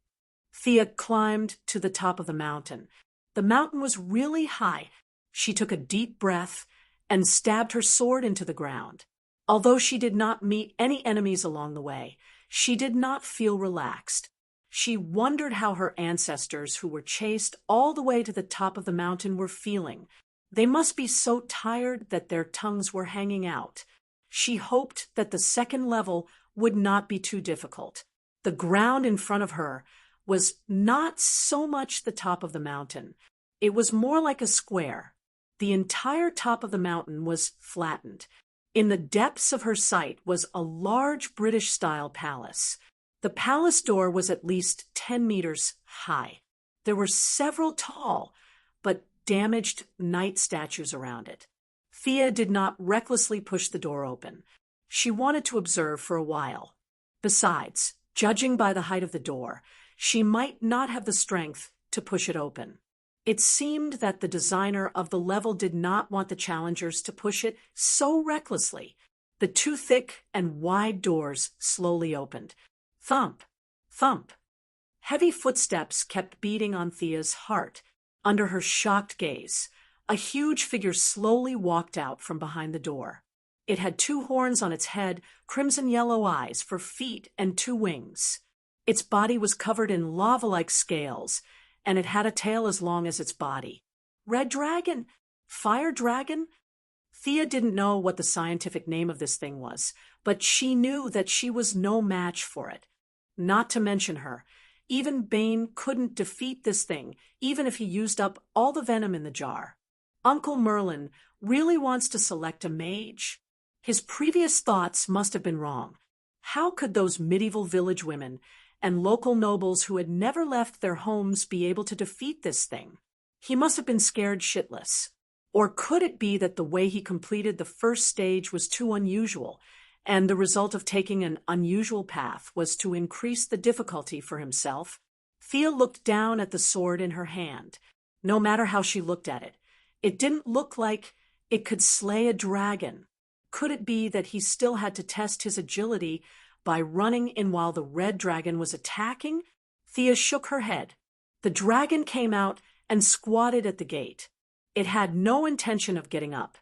Thea climbed to the top of the mountain. The mountain was really high. She took a deep breath and stabbed her sword into the ground. Although she did not meet any enemies along the way, she did not feel relaxed. She wondered how her ancestors, who were chased all the way to the top of the mountain, were feeling. They must be so tired that their tongues were hanging out. She hoped that the second level would not be too difficult. The ground in front of her was not so much the top of the mountain. It was more like a square. The entire top of the mountain was flattened. In the depths of her sight was a large British-style palace. The palace door was at least 10 meters high. There were several tall but damaged knight statues around it. Thea did not recklessly push the door open. She wanted to observe for a while. Besides, judging by the height of the door, she might not have the strength to push it open. It seemed that the designer of the level did not want the challengers to push it so recklessly. The two thick and wide doors slowly opened. Thump, thump. Heavy footsteps kept beating on Thea's heart. Under her shocked gaze, a huge figure slowly walked out from behind the door. It had 2 horns on its head, crimson yellow eyes for feet, and 2 wings. Its body was covered in lava-like scales, and it had a tail as long as its body. Red dragon? Fire dragon? Thea didn't know what the scientific name of this thing was, but she knew that she was no match for it. Not to mention her. Even Bane couldn't defeat this thing, even if he used up all the venom in the jar. Uncle Merlin really wants to select a mage. His previous thoughts must have been wrong. How could those medieval village women and local nobles who had never left their homes be able to defeat this thing? He must have been scared shitless. Or could it be that the way he completed the first stage was too unusual, and the result of taking an unusual path was to increase the difficulty for himself? Thea looked down at the sword in her hand. No matter how she looked at it, it didn't look like it could slay a dragon. Could it be that he still had to test his agility by running in while the red dragon was attacking? Thea shook her head. The dragon came out and squatted at the gate. It had no intention of getting up.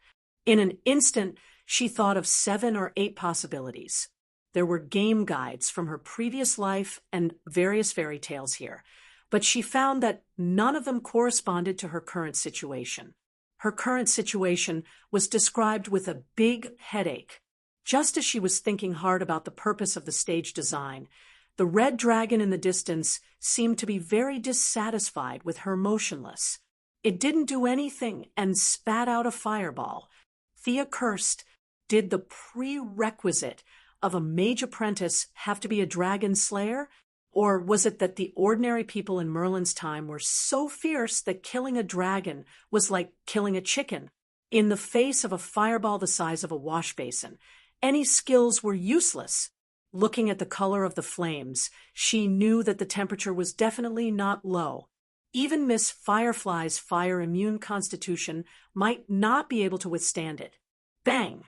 In an instant, she thought of 7 or 8 possibilities. There were game guides from her previous life and various fairy tales here, but she found that none of them corresponded to her current situation. Her current situation was described with a big headache. Just as she was thinking hard about the purpose of the stage design, the red dragon in the distance seemed to be very dissatisfied with her motionless. It didn't do anything and spat out a fireball. Thea cursed. Did the prerequisite of a mage apprentice have to be a dragon slayer? Or was it that the ordinary people in Merlin's time were so fierce that killing a dragon was like killing a chicken? In the face of a fireball the size of a wash basin, any skills were useless. Looking at the color of the flames, she knew that the temperature was definitely not low. Even Miss Firefly's fire-immune constitution might not be able to withstand it. Bang!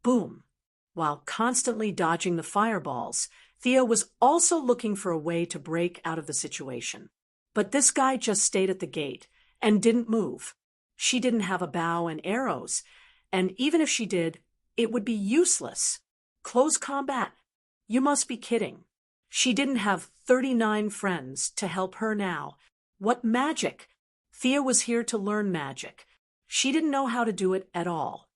Boom! While constantly dodging the fireballs, Thea was also looking for a way to break out of the situation. But this guy just stayed at the gate and didn't move. She didn't have a bow and arrows, and even if she did, it would be useless. Close combat? You must be kidding. She didn't have 39 friends to help her now. What magic? Thea was here to learn magic. She didn't know how to do it at all.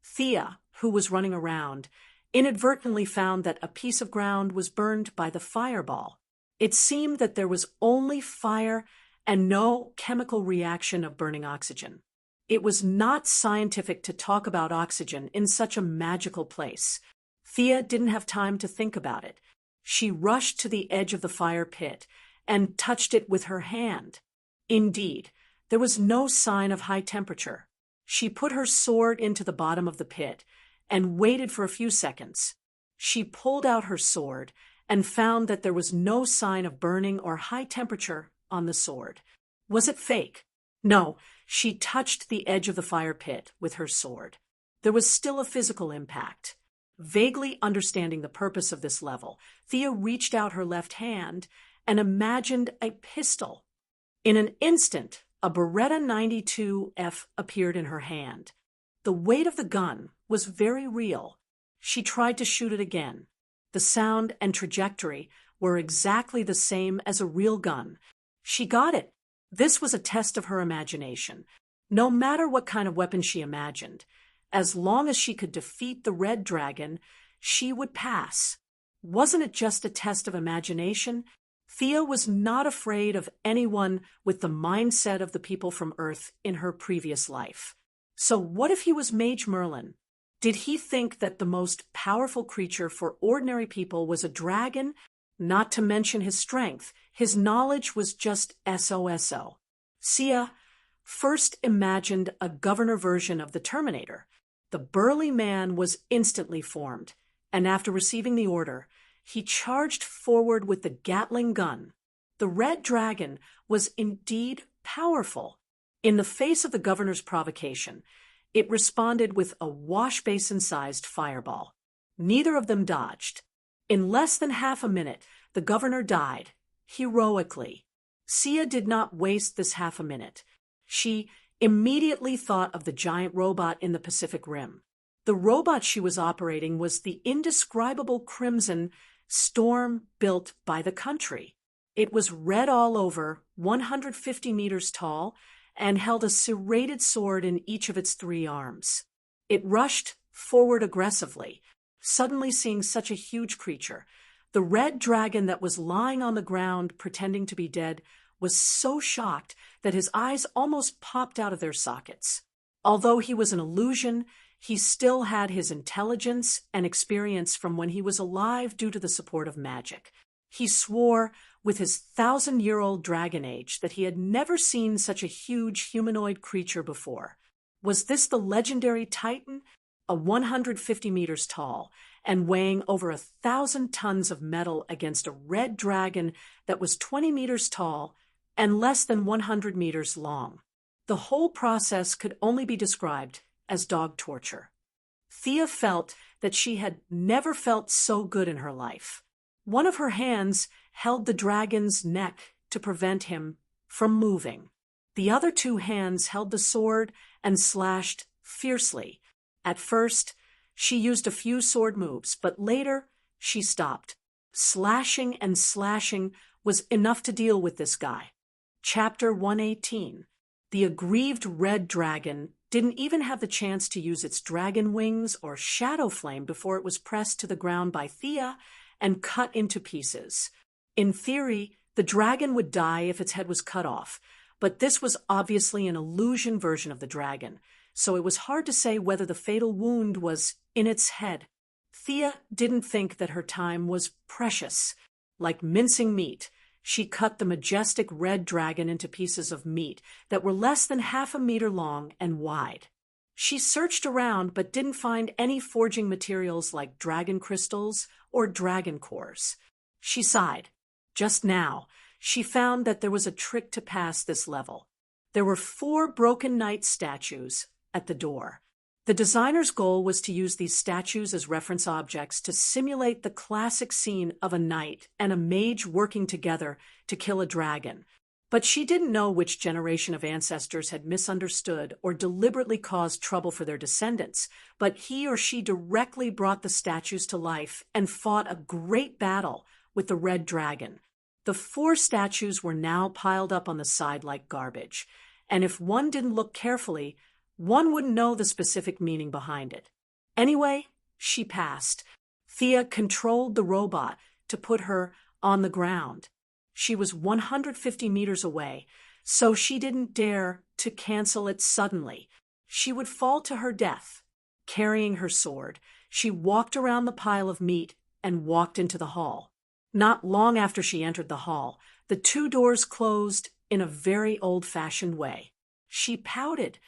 Thea, who was running around, inadvertently found that a piece of ground was burned by the fireball. It seemed that there was only fire and no chemical reaction of burning oxygen. It was not scientific to talk about oxygen in such a magical place. Thea didn't have time to think about it. She rushed to the edge of the fire pit and touched it with her hand. Indeed, there was no sign of high temperature. She put her sword into the bottom of the pit and waited for a few seconds. She pulled out her sword and found that there was no sign of burning or high temperature on the sword. Was it fake? No, she touched the edge of the fire pit with her sword. There was still a physical impact. Vaguely understanding the purpose of this level, Thea reached out her left hand and imagined a pistol. In an instant, a Beretta 92F appeared in her hand. The weight of the gun was very real. She tried to shoot it again. The sound and trajectory were exactly the same as a real gun. She got it. This was a test of her imagination. No matter what kind of weapon she imagined, as long as she could defeat the red dragon, she would pass. Wasn't it just a test of imagination? Thea was not afraid of anyone with the mindset of the people from Earth in her previous life. So what if he was Mage Merlin? Did he think that the most powerful creature for ordinary people was a dragon? Not to mention his strength, his knowledge was just SOSO. Thea first imagined a governor version of the Terminator. The burly man was instantly formed, and after receiving the order, he charged forward with the Gatling gun. The red dragon was indeed powerful. In the face of the governor's provocation, it responded with a wash basin-sized fireball. Neither of them dodged. In less than half a minute, the governor died, heroically. Thea did not waste this half a minute. She immediately thought of the giant robot in the Pacific Rim. The robot she was operating was the indescribable Crimson Storm built by the country. It was red all over, 150 meters tall, and held a serrated sword in each of its 3 arms. It rushed forward aggressively, suddenly seeing such a huge creature. The red dragon that was lying on the ground pretending to be dead was so shocked that his eyes almost popped out of their sockets. Although he was an illusion, he still had his intelligence and experience from when he was alive due to the support of magic. He swore, with his 1,000-year-old dragon age, that he had never seen such a huge humanoid creature before. Was this the legendary Titan? 150 meters tall and weighing over 1,000 tons of metal against a red dragon that was 20 meters tall and less than 100 meters long. The whole process could only be described as dog torture. Thea felt that she had never felt so good in her life. One of her hands held the dragon's neck to prevent him from moving. The other two hands held the sword and slashed fiercely. At first, she used a few sword moves, but later she stopped. Slashing and slashing was enough to deal with this guy. Chapter 118. The aggrieved red dragon didn't even have the chance to use its dragon wings or shadow flame before it was pressed to the ground by Thea and cut into pieces. In theory, the dragon would die if its head was cut off, but this was obviously an illusion version of the dragon, so it was hard to say whether the fatal wound was in its head. Thea didn't think that her time was precious. Like mincing meat, she cut the majestic red dragon into pieces of meat that were less than 1/2 meter long and wide. She searched around but didn't find any forging materials like dragon crystals or dragon cores. She sighed. Just now, she found that there was a trick to pass this level. There were 4 broken knight statues at the door. The designer's goal was to use these statues as reference objects to simulate the classic scene of a knight and a mage working together to kill a dragon. But she didn't know which generation of ancestors had misunderstood or deliberately caused trouble for their descendants, but he or she directly brought the statues to life and fought a great battle with the red dragon. The 4 statues were now piled up on the side like garbage, and if one didn't look carefully, one wouldn't know the specific meaning behind it. Anyway, she passed. Thea controlled the robot to put her on the ground. She was 150 meters away, so she didn't dare to cancel it suddenly. She would fall to her death. Carrying her sword, she walked around the pile of meat and walked into the hall. Not long after she entered the hall, the 2 doors closed in a very old-fashioned way. She pouted.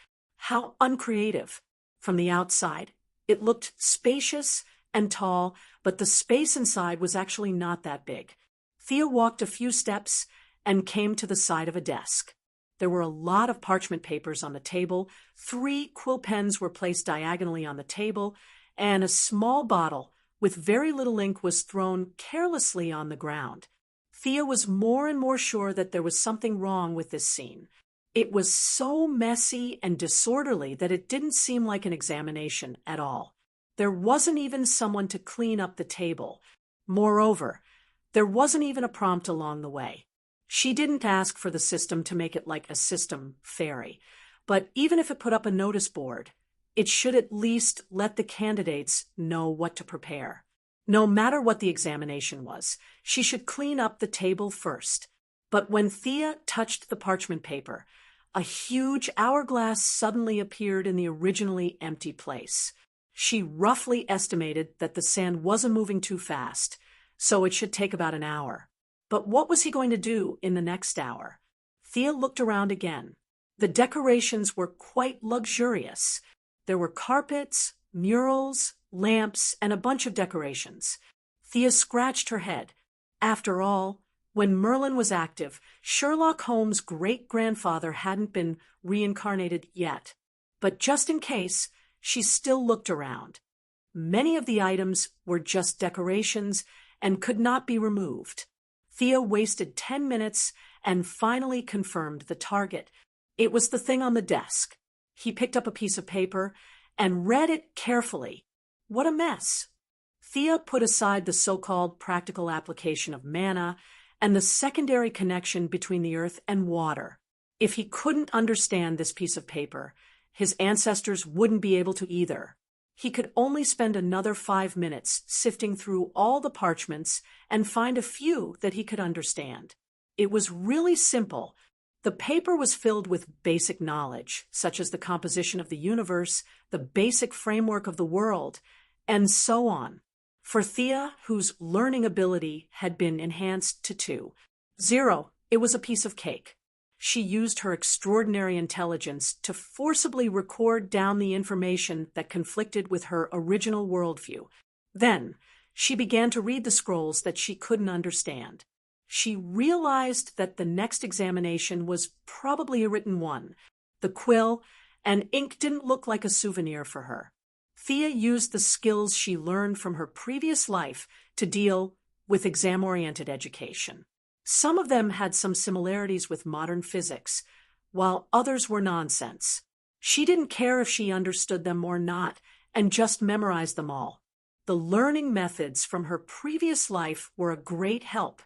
How uncreative. From the outside, it looked spacious and tall, but the space inside was actually not that big. Thea walked a few steps and came to the side of a desk. There were a lot of parchment papers on the table, 3 quill pens were placed diagonally on the table, and a small bottle with very little ink was thrown carelessly on the ground. Thea was more and more sure that there was something wrong with this scene. It was so messy and disorderly that it didn't seem like an examination at all. There wasn't even someone to clean up the table. Moreover, there wasn't even a prompt along the way. She didn't ask for the system to make it like a system fairy, but even if it put up a notice board, it should at least let the candidates know what to prepare. No matter what the examination was, she should clean up the table first. But when Thea touched the parchment paper, a huge hourglass suddenly appeared in the originally empty place. She roughly estimated that the sand wasn't moving too fast, so it should take about an hour. But what was he going to do in the next hour? Thea looked around again. The decorations were quite luxurious. There were carpets, murals, lamps, and a bunch of decorations. Thea scratched her head. After all, when Merlin was active, Sherlock Holmes' great-grandfather hadn't been reincarnated yet. But just in case, she still looked around. Many of the items were just decorations and could not be removed. Thea wasted 10 minutes and finally confirmed the target. It was the thing on the desk. He picked up a piece of paper and read it carefully. What a mess. Thea put aside the so-called practical application of mana and the secondary connection between the earth and water. If he couldn't understand this piece of paper, his ancestors wouldn't be able to either. He could only spend another 5 minutes sifting through all the parchments and find a few that he could understand. It was really simple, The paper was filled with basic knowledge, such as the composition of the universe, the basic framework of the world, and so on. For Thea, whose learning ability had been enhanced to 2.0, it was a piece of cake. She used her extraordinary intelligence to forcibly record down the information that conflicted with her original worldview. Then, she began to read the scrolls that she couldn't understand. She realized that the next examination was probably a written one. The quill and ink didn't look like a souvenir for her. Thea used the skills she learned from her previous life to deal with exam-oriented education. Some of them had some similarities with modern physics, while others were nonsense. She didn't care if she understood them or not, and just memorized them all. The learning methods from her previous life were a great help,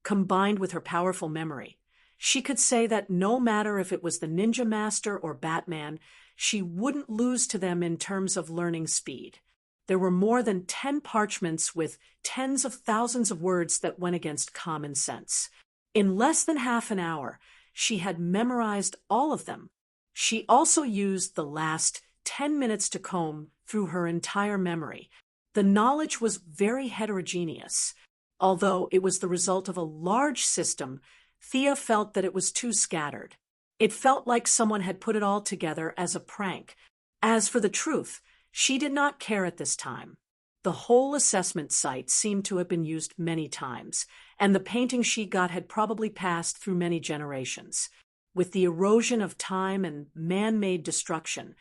combined with her powerful memory. She could say that no matter if it was the Ninja Master or Batman, she wouldn't lose to them in terms of learning speed. There were more than 10 parchments with tens of thousands of words that went against common sense. In less than half an hour, she had memorized all of them. She also used the last 10 minutes to comb through her entire memory. The knowledge was very heterogeneous. Although it was the result of a large system, Thea felt that it was too scattered. It felt like someone had put it all together as a prank. As for the truth, she did not care at this time. The whole assessment site seemed to have been used many times, and the painting she got had probably passed through many generations. With the erosion of time and man-made destruction,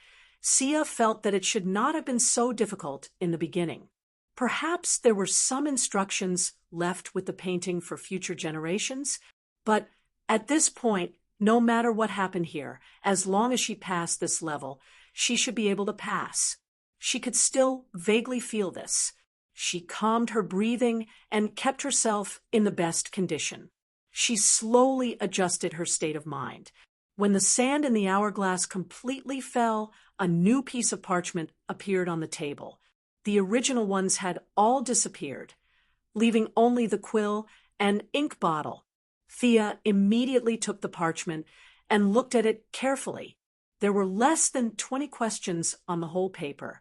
Thea felt that it should not have been so difficult in the beginning. Perhaps there were some instructions left with the painting for future generations, but at this point, no matter what happened here, as long as she passed this level, she should be able to pass. She could still vaguely feel this. She calmed her breathing and kept herself in the best condition. She slowly adjusted her state of mind. When the sand in the hourglass completely fell, a new piece of parchment appeared on the table. The original ones had all disappeared, leaving only the quill and ink bottle. Thea immediately took the parchment and looked at it carefully. There were less than 20 questions on the whole paper.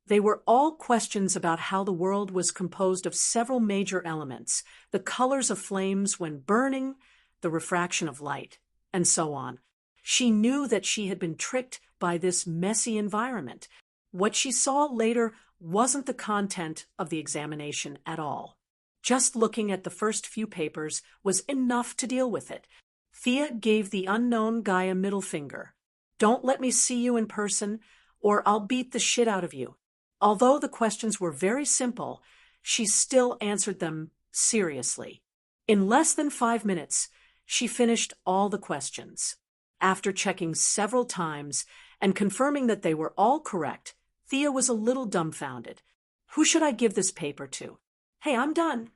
They were all questions about how the world was composed of several major elements, the colors of flames when burning, the refraction of light, and so on. She knew that she had been tricked by this messy environment. What she saw later wasn't the content of the examination at all. Just looking at the first few papers was enough to deal with it. Thea gave the unknown guy a middle finger. "Don't let me see you in person, or I'll beat the shit out of you." Although the questions were very simple, she still answered them seriously. In less than 5 minutes, she finished all the questions. After checking several times and confirming that they were all correct, Thea was a little dumbfounded. Who should I give this paper to? "Hey, I'm done."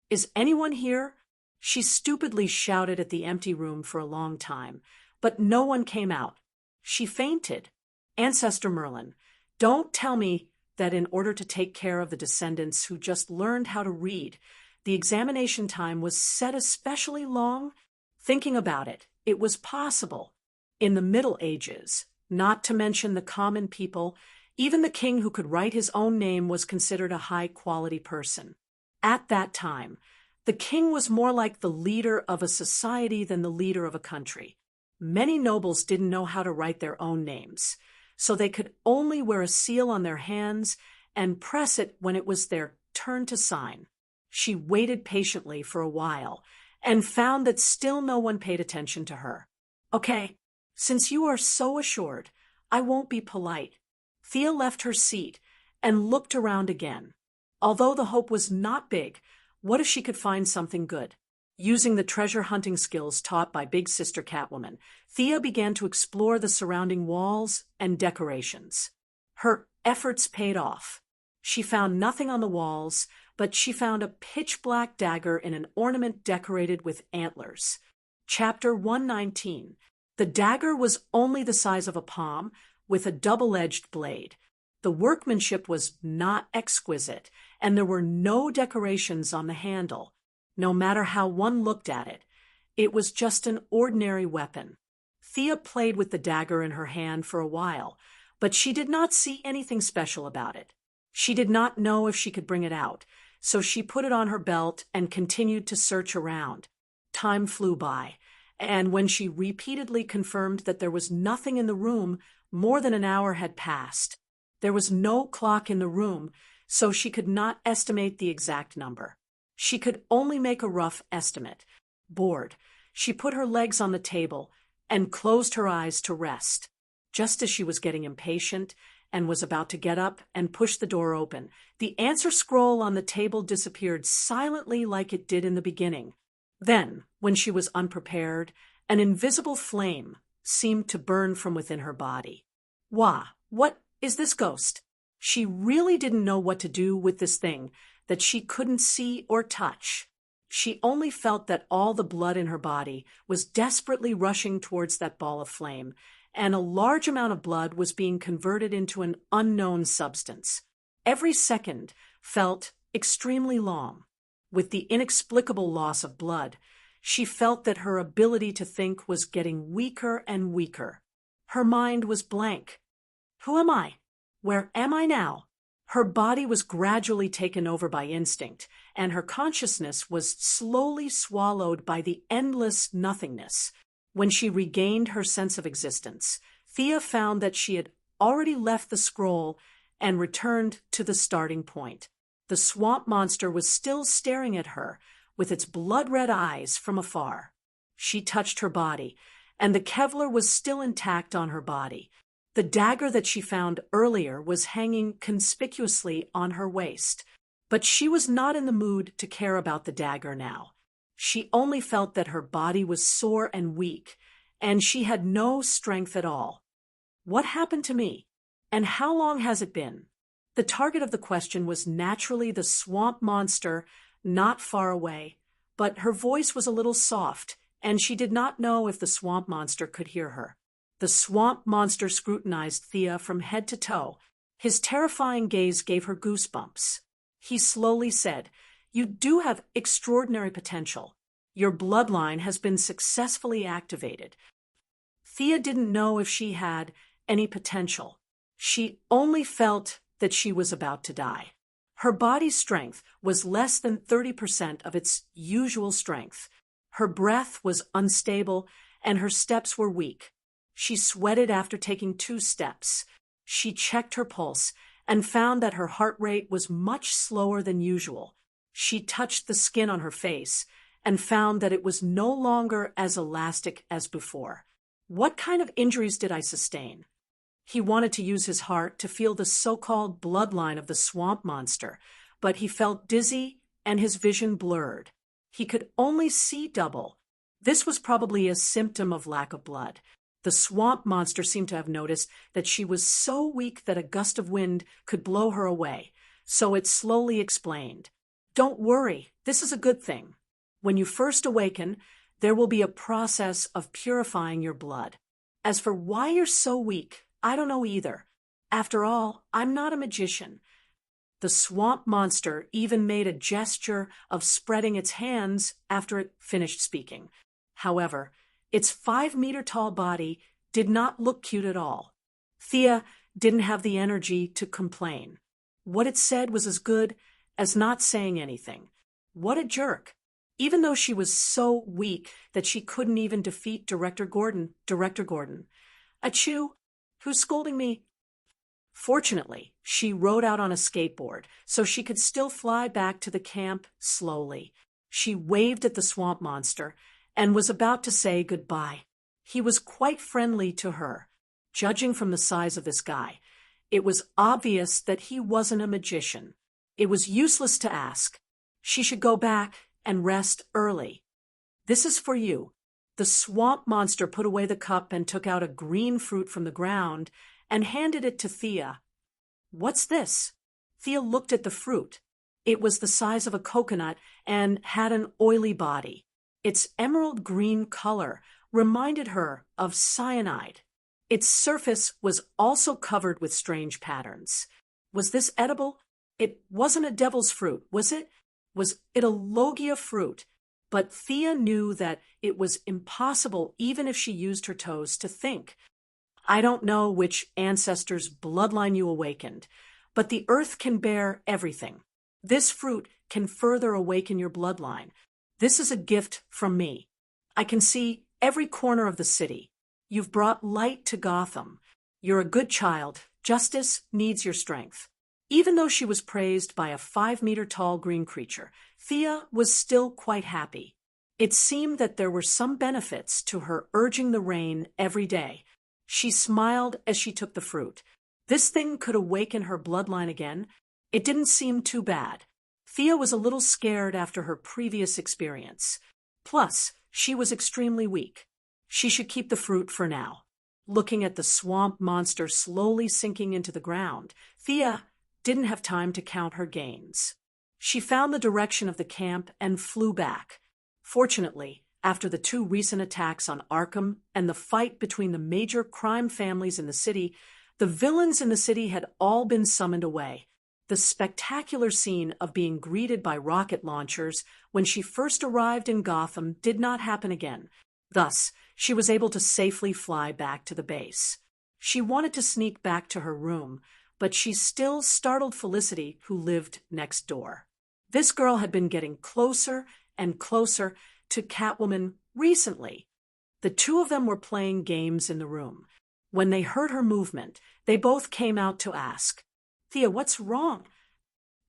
"Is anyone here?" She stupidly shouted at the empty room for a long time, but no one came out. She fainted. Ancestor Merlin, don't tell me that in order to take care of the descendants who just learned how to read, the examination time was set especially long? Thinking about it, it was possible. In the Middle Ages, not to mention the common people, even the king who could write his own name was considered a high-quality person. At that time, the king was more like the leader of a society than the leader of a country. Many nobles didn't know how to write their own names, so they could only wear a seal on their hands and press it when it was their turn to sign. She waited patiently for a while and found that still no one paid attention to her. "Okay, since you are so assured, I won't be polite." Thea left her seat and looked around again. Although the hope was not big, what if she could find something good? Using the treasure hunting skills taught by Big Sister Catwoman, Thea began to explore the surrounding walls and decorations. Her efforts paid off. She found nothing on the walls, but she found a pitch-black dagger in an ornament decorated with antlers. Chapter 119. The dagger was only the size of a palm, with a double-edged blade. The workmanship was not exquisite, and there were no decorations on the handle. No matter how one looked at it, It was just an ordinary weapon. Thea played with the dagger in her hand for a while, but she did not see anything special about it. She did not know if she could bring it out, so she put it on her belt and continued to search around. Time flew by, and when she repeatedly confirmed that there was nothing in the room, more than an hour had passed. There was no clock in the room, so she could not estimate the exact number. She could only make a rough estimate. Bored, she put her legs on the table and closed her eyes to rest. Just as she was getting impatient and was about to get up and push the door open, the answer scroll on the table disappeared silently like it did in the beginning. Then, when she was unprepared, an invisible flame seemed to burn from within her body. Wah, what is this ghost? She really didn't know what to do with this thing that she couldn't see or touch. She only felt that all the blood in her body was desperately rushing towards that ball of flame, and a large amount of blood was being converted into an unknown substance. Every second felt extremely long. With the inexplicable loss of blood, she felt that her ability to think was getting weaker and weaker. Her mind was blank. Who am I? Where am I now? Her body was gradually taken over by instinct, and her consciousness was slowly swallowed by the endless nothingness. When she regained her sense of existence, Thea found that she had already left the scroll and returned to the starting point. The swamp monster was still staring at her with its blood-red eyes from afar. She touched her body, and the Kevlar was still intact on her body. The dagger that she found earlier was hanging conspicuously on her waist, but she was not in the mood to care about the dagger now. She only felt that her body was sore and weak, and she had no strength at all. What happened to me? And how long has it been? The target of the question was naturally the swamp monster not far away, but her voice was a little soft, and she did not know if the swamp monster could hear her. The swamp monster scrutinized Thea from head to toe. His terrifying gaze gave her goosebumps. He slowly said, "You do have extraordinary potential. Your bloodline has been successfully activated." Thea didn't know if she had any potential. She only felt that she was about to die. Her body's strength was less than 30% of its usual strength. Her breath was unstable, and her steps were weak. She sweated after taking 2 steps. She checked her pulse and found that her heart rate was much slower than usual. She touched the skin on her face and found that it was no longer as elastic as before. What kind of injuries did I sustain? He wanted to use his heart to feel the so-called bloodline of the swamp monster, but he felt dizzy and his vision blurred. He could only see double. This was probably a symptom of lack of blood. The swamp monster seemed to have noticed that she was so weak that a gust of wind could blow her away, so it slowly explained, "Don't worry, this is a good thing. When you first awaken, there will be a process of purifying your blood. As for why you're so weak, I don't know either. After all, I'm not a magician." The swamp monster even made a gesture of spreading its hands after it finished speaking. However, its 5-meter-tall body did not look cute at all. Thea didn't have the energy to complain. What it said was as good as not saying anything. What a jerk. Even though she was so weak that she couldn't even defeat Director Gordon. "Achoo! Who's scolding me?" Fortunately, she rode out on a skateboard, so she could still fly back to the camp slowly. She waved at the swamp monster and was about to say goodbye. He was quite friendly to her. Judging from the size of this guy, it was obvious that he wasn't a magician. It was useless to ask. She should go back and rest early. "This is for you." The swamp monster put away the cup and took out a green fruit from the ground and handed it to Thea. "What's this?" Thea looked at the fruit. It was the size of a coconut and had an oily body. Its emerald green color reminded her of cyanide. Its surface was also covered with strange patterns. Was this edible? It wasn't a devil's fruit, was it? Was it a logia fruit? But Thea knew that it was impossible even if she used her toes to think. I don't know which ancestor's bloodline you awakened, but the earth can bear everything. This fruit can further awaken your bloodline. This is a gift from me. I can see every corner of the city. You've brought light to Gotham. You're a good child. Justice needs your strength. Even though she was praised by a 5-meter-tall green creature, Thea was still quite happy. It seemed that there were some benefits to her urging the rain every day. She smiled as she took the fruit. This thing could awaken her bloodline again. It didn't seem too bad. Thea was a little scared after her previous experience. Plus, she was extremely weak. She should keep the fruit for now. Looking at the swamp monster slowly sinking into the ground, Thea didn't have time to count her gains. She found the direction of the camp and flew back. Fortunately, after the 2 recent attacks on Arkham and the fight between the major crime families in the city, the villains in the city had all been summoned away. The spectacular scene of being greeted by rocket launchers when she first arrived in Gotham did not happen again. Thus, she was able to safely fly back to the base. She wanted to sneak back to her room, but she still startled Felicity, who lived next door. This girl had been getting closer and closer to Catwoman recently. The 2 of them were playing games in the room. When they heard her movement, they both came out to ask, "Thea, what's wrong?"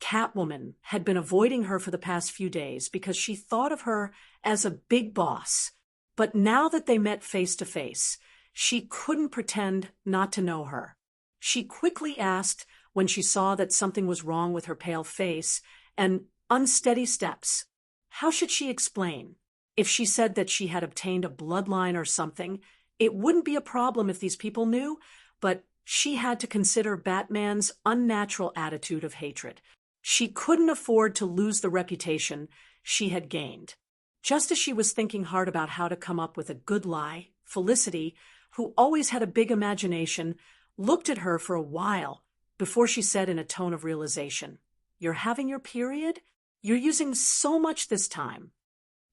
Catwoman had been avoiding her for the past few days because she thought of her as a big boss. But now that they met face to face, she couldn't pretend not to know her. She quickly asked when she saw that something was wrong with her pale face and unsteady steps. How should she explain? If she said that she had obtained a bloodline or something, it wouldn't be a problem if these people knew, but she had to consider Batman's unnatural attitude of hatred. She couldn't afford to lose the reputation she had gained. Just as she was thinking hard about how to come up with a good lie, Felicity, who always had a big imagination, looked at her for a while before she said in a tone of realization, "You're having your period? You're using so much this time."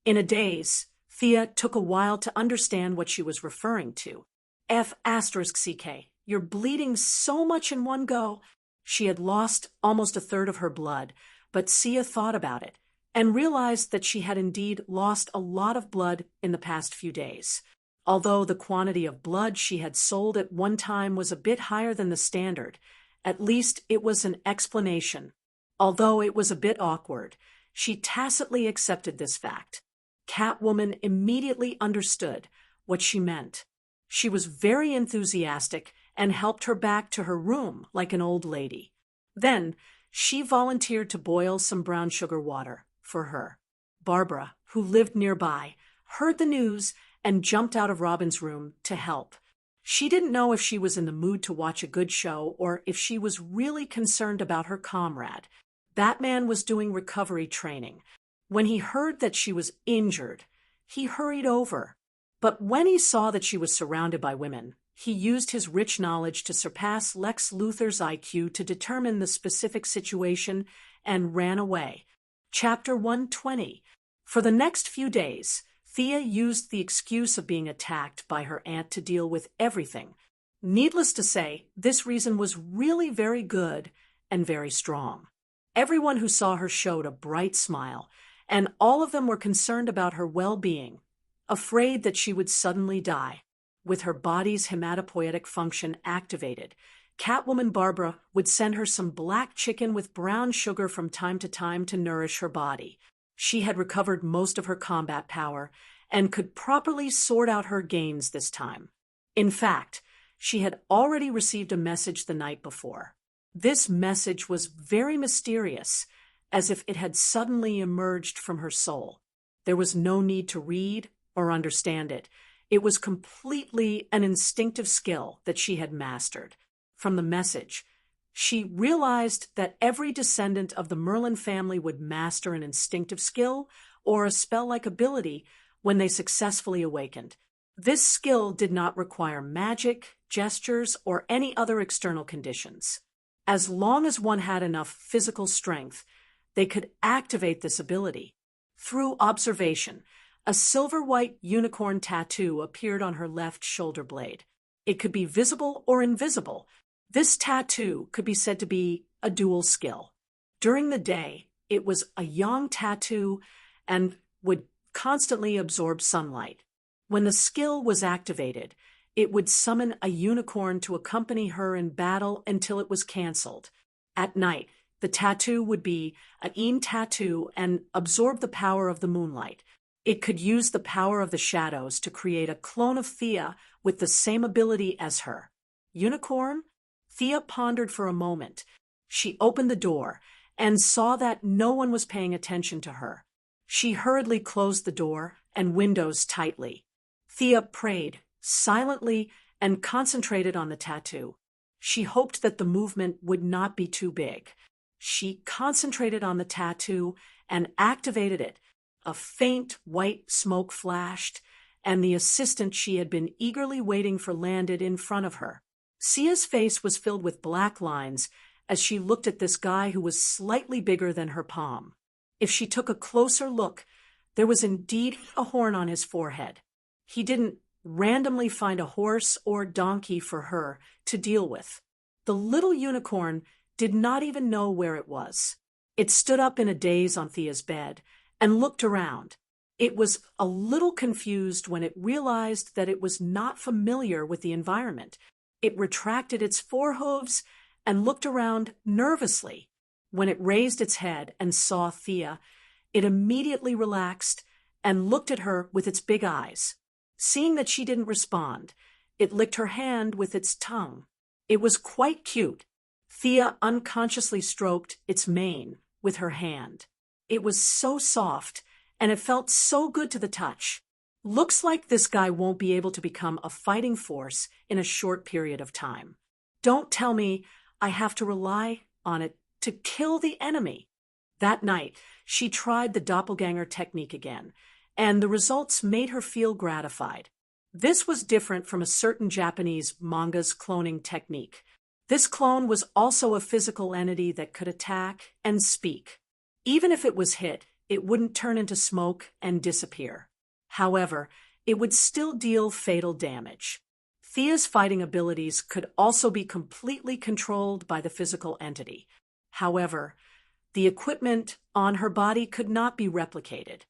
In a daze, Thea took a while to understand what she was referring to. F***CK, you're bleeding so much in one go. She had lost almost a third of her blood, but Sia thought about it and realized that she had indeed lost a lot of blood in the past few days. Although the quantity of blood she had sold at one time was a bit higher than the standard, at least it was an explanation. Although it was a bit awkward, she tacitly accepted this fact. Catwoman immediately understood what she meant. She was very enthusiastic and helped her back to her room like an old lady. Then she volunteered to boil some brown sugar water for her. Barbara, who lived nearby, heard the news and jumped out of Robin's room to help. She didn't know if she was in the mood to watch a good show or if she was really concerned about her comrade. Batman was doing recovery training. When he heard that she was injured, he hurried over. But when he saw that she was surrounded by women, he used his rich knowledge to surpass Lex Luthor's IQ to determine the specific situation and ran away. Chapter 120. For the next few days, Thea used the excuse of being attacked by her aunt to deal with everything. Needless to say, this reason was really very good and very strong. Everyone who saw her showed a bright smile, and all of them were concerned about her well-being, afraid that she would suddenly die. With her body's hematopoietic function activated, Catwoman Barbara would send her some black chicken with brown sugar from time to nourish her body. She had recovered most of her combat power and could properly sort out her gains this time. In fact, she had already received a message the night before. This message was very mysterious, as if it had suddenly emerged from her soul. There was no need to read or understand it. It was completely an instinctive skill that she had mastered. From the message, she realized that every descendant of the Merlin family would master an instinctive skill or a spell-like ability when they successfully awakened. This skill did not require magic, gestures, or any other external conditions. As long as one had enough physical strength, they could activate this ability. Through observation, a silver-white unicorn tattoo appeared on her left shoulder blade. It could be visible or invisible. This tattoo could be said to be a dual skill. During the day, it was a yang tattoo and would constantly absorb sunlight. When the skill was activated, it would summon a unicorn to accompany her in battle until it was cancelled. At night, the tattoo would be an Yin tattoo and absorb the power of the moonlight. It could use the power of the shadows to create a clone of Thea with the same ability as her. Unicorn? Thea pondered for a moment. She opened the door and saw that no one was paying attention to her. She hurriedly closed the door and windows tightly. Thea prayed silently and concentrated on the tattoo. She hoped that the movement would not be too big. She concentrated on the tattoo and activated it. A faint white smoke flashed, and the assistant she had been eagerly waiting for landed in front of her. Sia's face was filled with black lines as she looked at this guy who was slightly bigger than her palm. If she took a closer look, there was indeed a horn on his forehead. He didn't randomly find a horse or donkey for her to deal with. The little unicorn did not even know where it was. It stood up in a daze on Thea's bed and looked around. It was a little confused when it realized that it was not familiar with the environment. It retracted its forehooves and looked around nervously. When it raised its head and saw Thea, it immediately relaxed and looked at her with its big eyes. Seeing that she didn't respond, it licked her hand with its tongue. It was quite cute. Thea unconsciously stroked its mane with her hand. It was so soft, and it felt so good to the touch. Looks like this guy won't be able to become a fighting force in a short period of time. Don't tell me I have to rely on it to kill the enemy. That night, she tried the doppelganger technique again, and the results made her feel gratified. This was different from a certain Japanese manga's cloning technique. This clone was also a physical entity that could attack and speak. Even if it was hit, it wouldn't turn into smoke and disappear. However, it would still deal fatal damage. Thea's fighting abilities could also be completely controlled by the physical entity. However, the equipment on her body could not be replicated.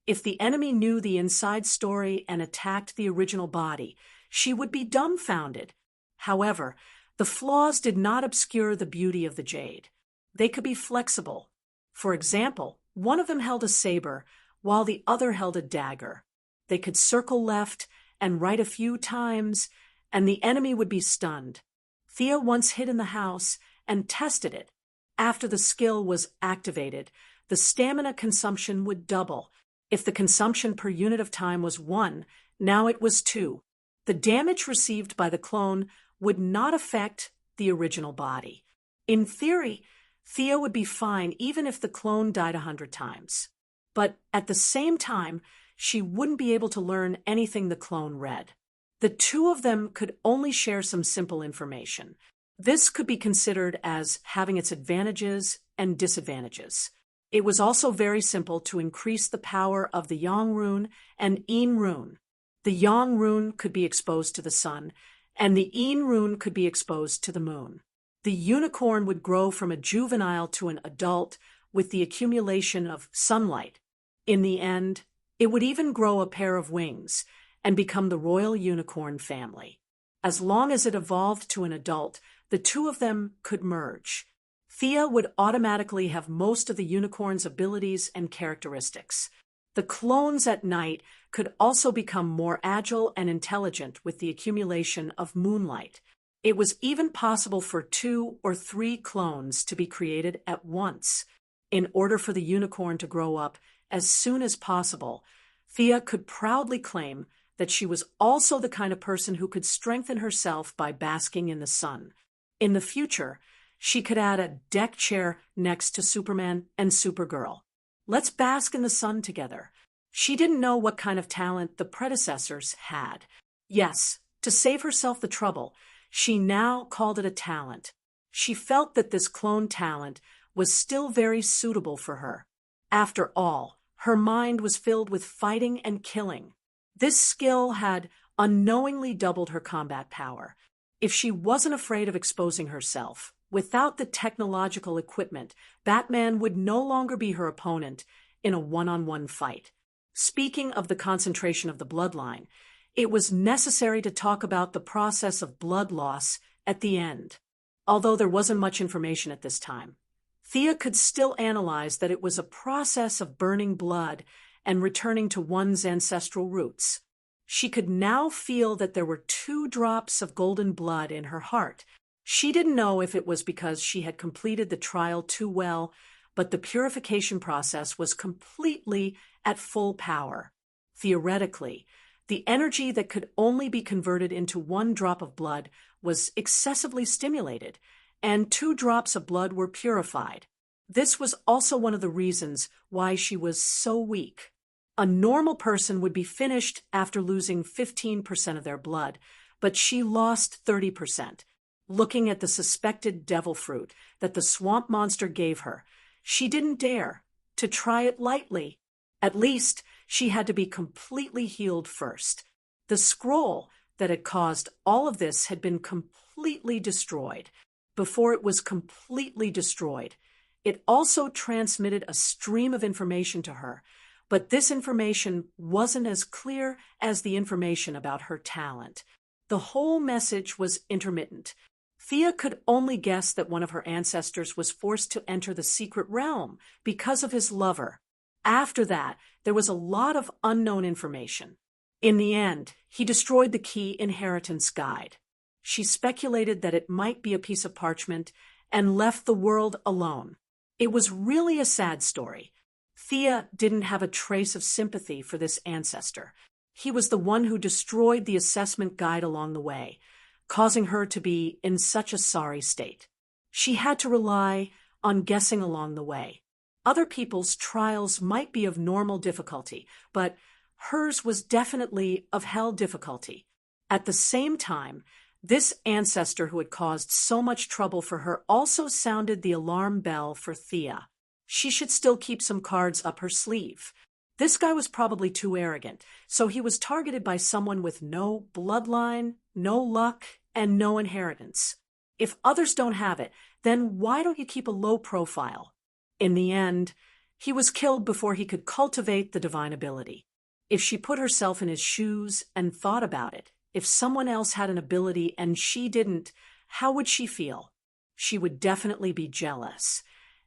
If the enemy knew the inside story and attacked the original body, she would be dumbfounded. However, the flaws did not obscure the beauty of the jade. They could be flexible. For example, one of them held a saber, while the other held a dagger. They could circle left and right a few times, and the enemy would be stunned. Thea once hid in the house and tested it. After the skill was activated, the stamina consumption would double. If the consumption per unit of time was 1, now it was 2. The damage received by the clone would not affect the original body. In theory, Thea would be fine even if the clone died 100 times. But at the same time, she wouldn't be able to learn anything the clone read. The two of them could only share some simple information. This could be considered as having its advantages and disadvantages. It was also very simple to increase the power of the Yang rune and Yin rune. The Yang rune could be exposed to the sun, and the Yin rune could be exposed to the moon. The unicorn would grow from a juvenile to an adult with the accumulation of sunlight. In the end, it would even grow a pair of wings and become the royal unicorn family. As long as it evolved to an adult, the two of them could merge. Thea would automatically have most of the unicorn's abilities and characteristics. The clones at night could also become more agile and intelligent with the accumulation of moonlight. It was even possible for 2 or 3 clones to be created at once. In order for the unicorn to grow up as soon as possible, Thea could proudly claim that she was also the kind of person who could strengthen herself by basking in the sun. In the future, she could add a deck chair next to Superman and Supergirl. Let's bask in the sun together. She didn't know what kind of talent the predecessors had. Yes, to save herself the trouble, she now called it a talent. She felt that this clone talent was still very suitable for her. After all, Her mind was filled with fighting and killing. This skill had unknowingly doubled her combat power. If she wasn't afraid of exposing herself, without the technological equipment, Batman would no longer be her opponent in a one-on-one fight. Speaking of the concentration of the bloodline, it was necessary to talk about the process of blood loss at the end. Although there wasn't much information at this time, Thea could still analyze that it was a process of burning blood and returning to one's ancestral roots. She could now feel that there were 2 drops of golden blood in her heart. She didn't know if it was because she had completed the trial too well, but the purification process was completely at full power. Theoretically, the energy that could only be converted into 1 drop of blood was excessively stimulated, and 2 drops of blood were purified. This was also one of the reasons why she was so weak. A normal person would be finished after losing 15% of their blood, but she lost 30%. Looking at the suspected devil fruit that the swamp monster gave her, she didn't dare to try it lightly. At least, she had to be completely healed first. The scroll that had caused all of this had been completely destroyed. Before it was completely destroyed, it also transmitted a stream of information to her, but this information wasn't as clear as the information about her talent. The whole message was intermittent. Thea could only guess that one of her ancestors was forced to enter the secret realm because of his lover. After that, there was a lot of unknown information. In the end, he destroyed the key inheritance guide. She speculated that it might be a piece of parchment and left the world alone. It was really a sad story. Thea didn't have a trace of sympathy for this ancestor. He was the one who destroyed the assessment guide along the way, causing her to be in such a sorry state. She had to rely on guessing along the way. Other people's trials might be of normal difficulty, but hers was definitely of hell difficulty. At the same time, this ancestor who had caused so much trouble for her also sounded the alarm bell for Thea. She should still keep some cards up her sleeve. This guy was probably too arrogant, so he was targeted by someone with no bloodline, no luck, and no inheritance. If others don't have it, then why don't you keep a low profile? In the end, he was killed before he could cultivate the divine ability. If she put herself in his shoes and thought about it, if someone else had an ability and she didn't, how would she feel? She would definitely be jealous,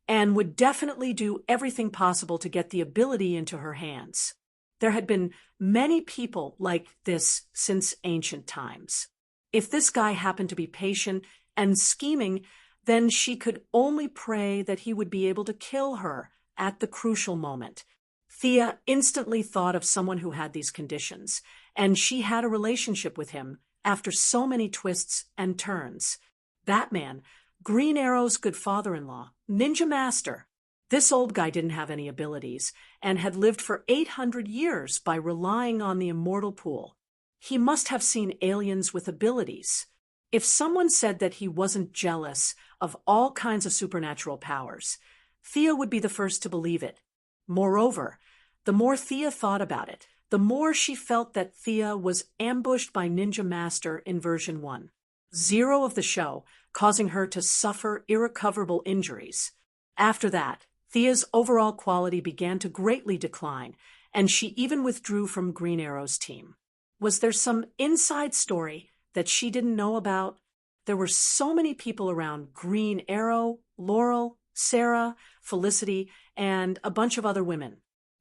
and would definitely do everything possible to get the ability into her hands. There had been many people like this since ancient times. If this guy happened to be patient and scheming, then she could only pray that he would be able to kill her at the crucial moment. Thea instantly thought of someone who had these conditions, and she had a relationship with him after so many twists and turns. Batman, Green Arrow's good father-in-law, Ninja Master. This old guy didn't have any abilities and had lived for 800 years by relying on the immortal pool. He must have seen aliens with abilities. If someone said that he wasn't jealous of all kinds of supernatural powers, Thea would be the first to believe it. Moreover, the more Thea thought about it, the more she felt that Thea was ambushed by Ninja Master in version 1.0 of the show, causing her to suffer irrecoverable injuries. After that, Thea's overall quality began to greatly decline, and she even withdrew from Green Arrow's team. Was there some inside story that she didn't know about? There were so many people around Green Arrow, Laurel, Sarah, Felicity, and a bunch of other women.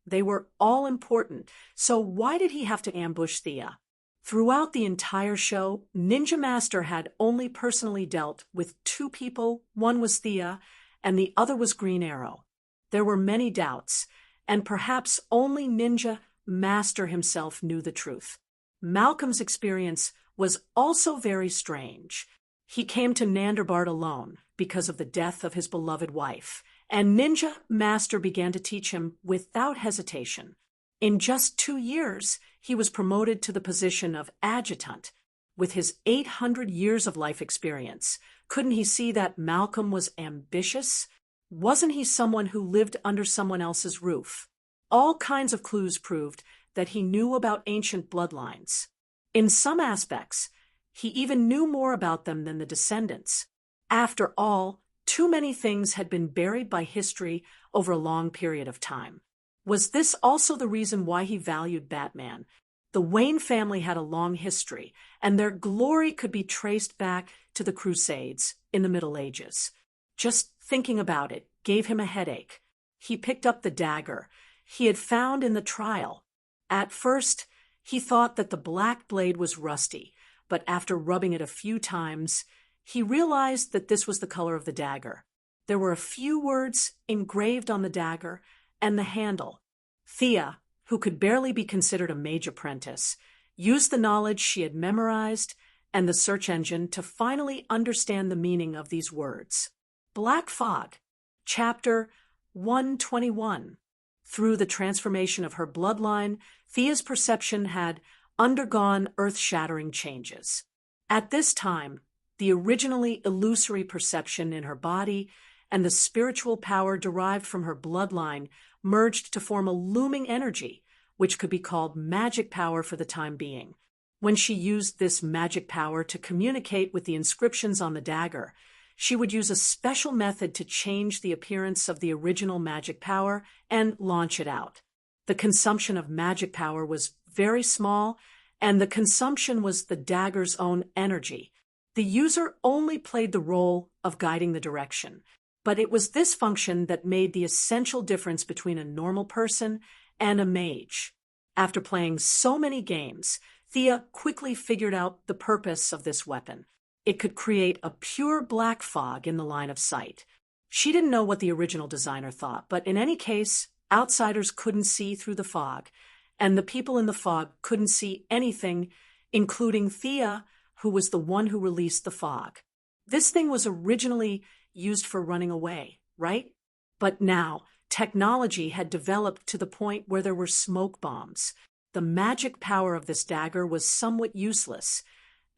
They were all important, so why did he have to ambush Thea? Throughout the entire show, Ninja Master had only personally dealt with 2 people. One was Thea, and the other was Green Arrow. There were many doubts, and perhaps only Ninja Master himself knew the truth. Malcolm's experience was also very strange. He came to Nanderbart alone because of the death of his beloved wife, and Ninja Master began to teach him without hesitation. In just 2 years, he was promoted to the position of adjutant. With his 800 years of life experience, couldn't he see that Malcolm was ambitious? Wasn't he someone who lived under someone else's roof? all kinds of clues proved that he knew about ancient bloodlines. In some aspects, he even knew more about them than the descendants. After all, too many things had been buried by history over a long period of time. Was this also the reason why he valued Batman? The Wayne family had a long history, and their glory could be traced back to the Crusades in the Middle Ages. Just thinking about it gave him a headache. He picked up the dagger he had found in the trial. At first, he thought that the black blade was rusty, but after rubbing it a few times, he realized that this was the color of the dagger. There were a few words engraved on the dagger and the handle. Thea, who could barely be considered a mage apprentice, used the knowledge she had memorized and the search engine to finally understand the meaning of these words. Black Fog, Chapter 121. Through the transformation of her bloodline, Thea's perception had undergone earth-shattering changes. At this time, the originally illusory perception in her body and the spiritual power derived from her bloodline merged to form a looming energy, which could be called magic power for the time being. When she used this magic power to communicate with the inscriptions on the dagger, she would use a special method to change the appearance of the original magic power and launch it out. The consumption of magic power was very small, and the consumption was the dagger's own energy. The user only played the role of guiding the direction, but it was this function that made the essential difference between a normal person and a mage. After playing so many games, Thea quickly figured out the purpose of this weapon. It could create a pure black fog in the line of sight. She didn't know what the original designer thought, but in any case, outsiders couldn't see through the fog, and the people in the fog couldn't see anything, including Thea, who was the one who released the fog. This thing was originally used for running away, right? But now, technology had developed to the point where there were smoke bombs. The magic power of this dagger was somewhat useless,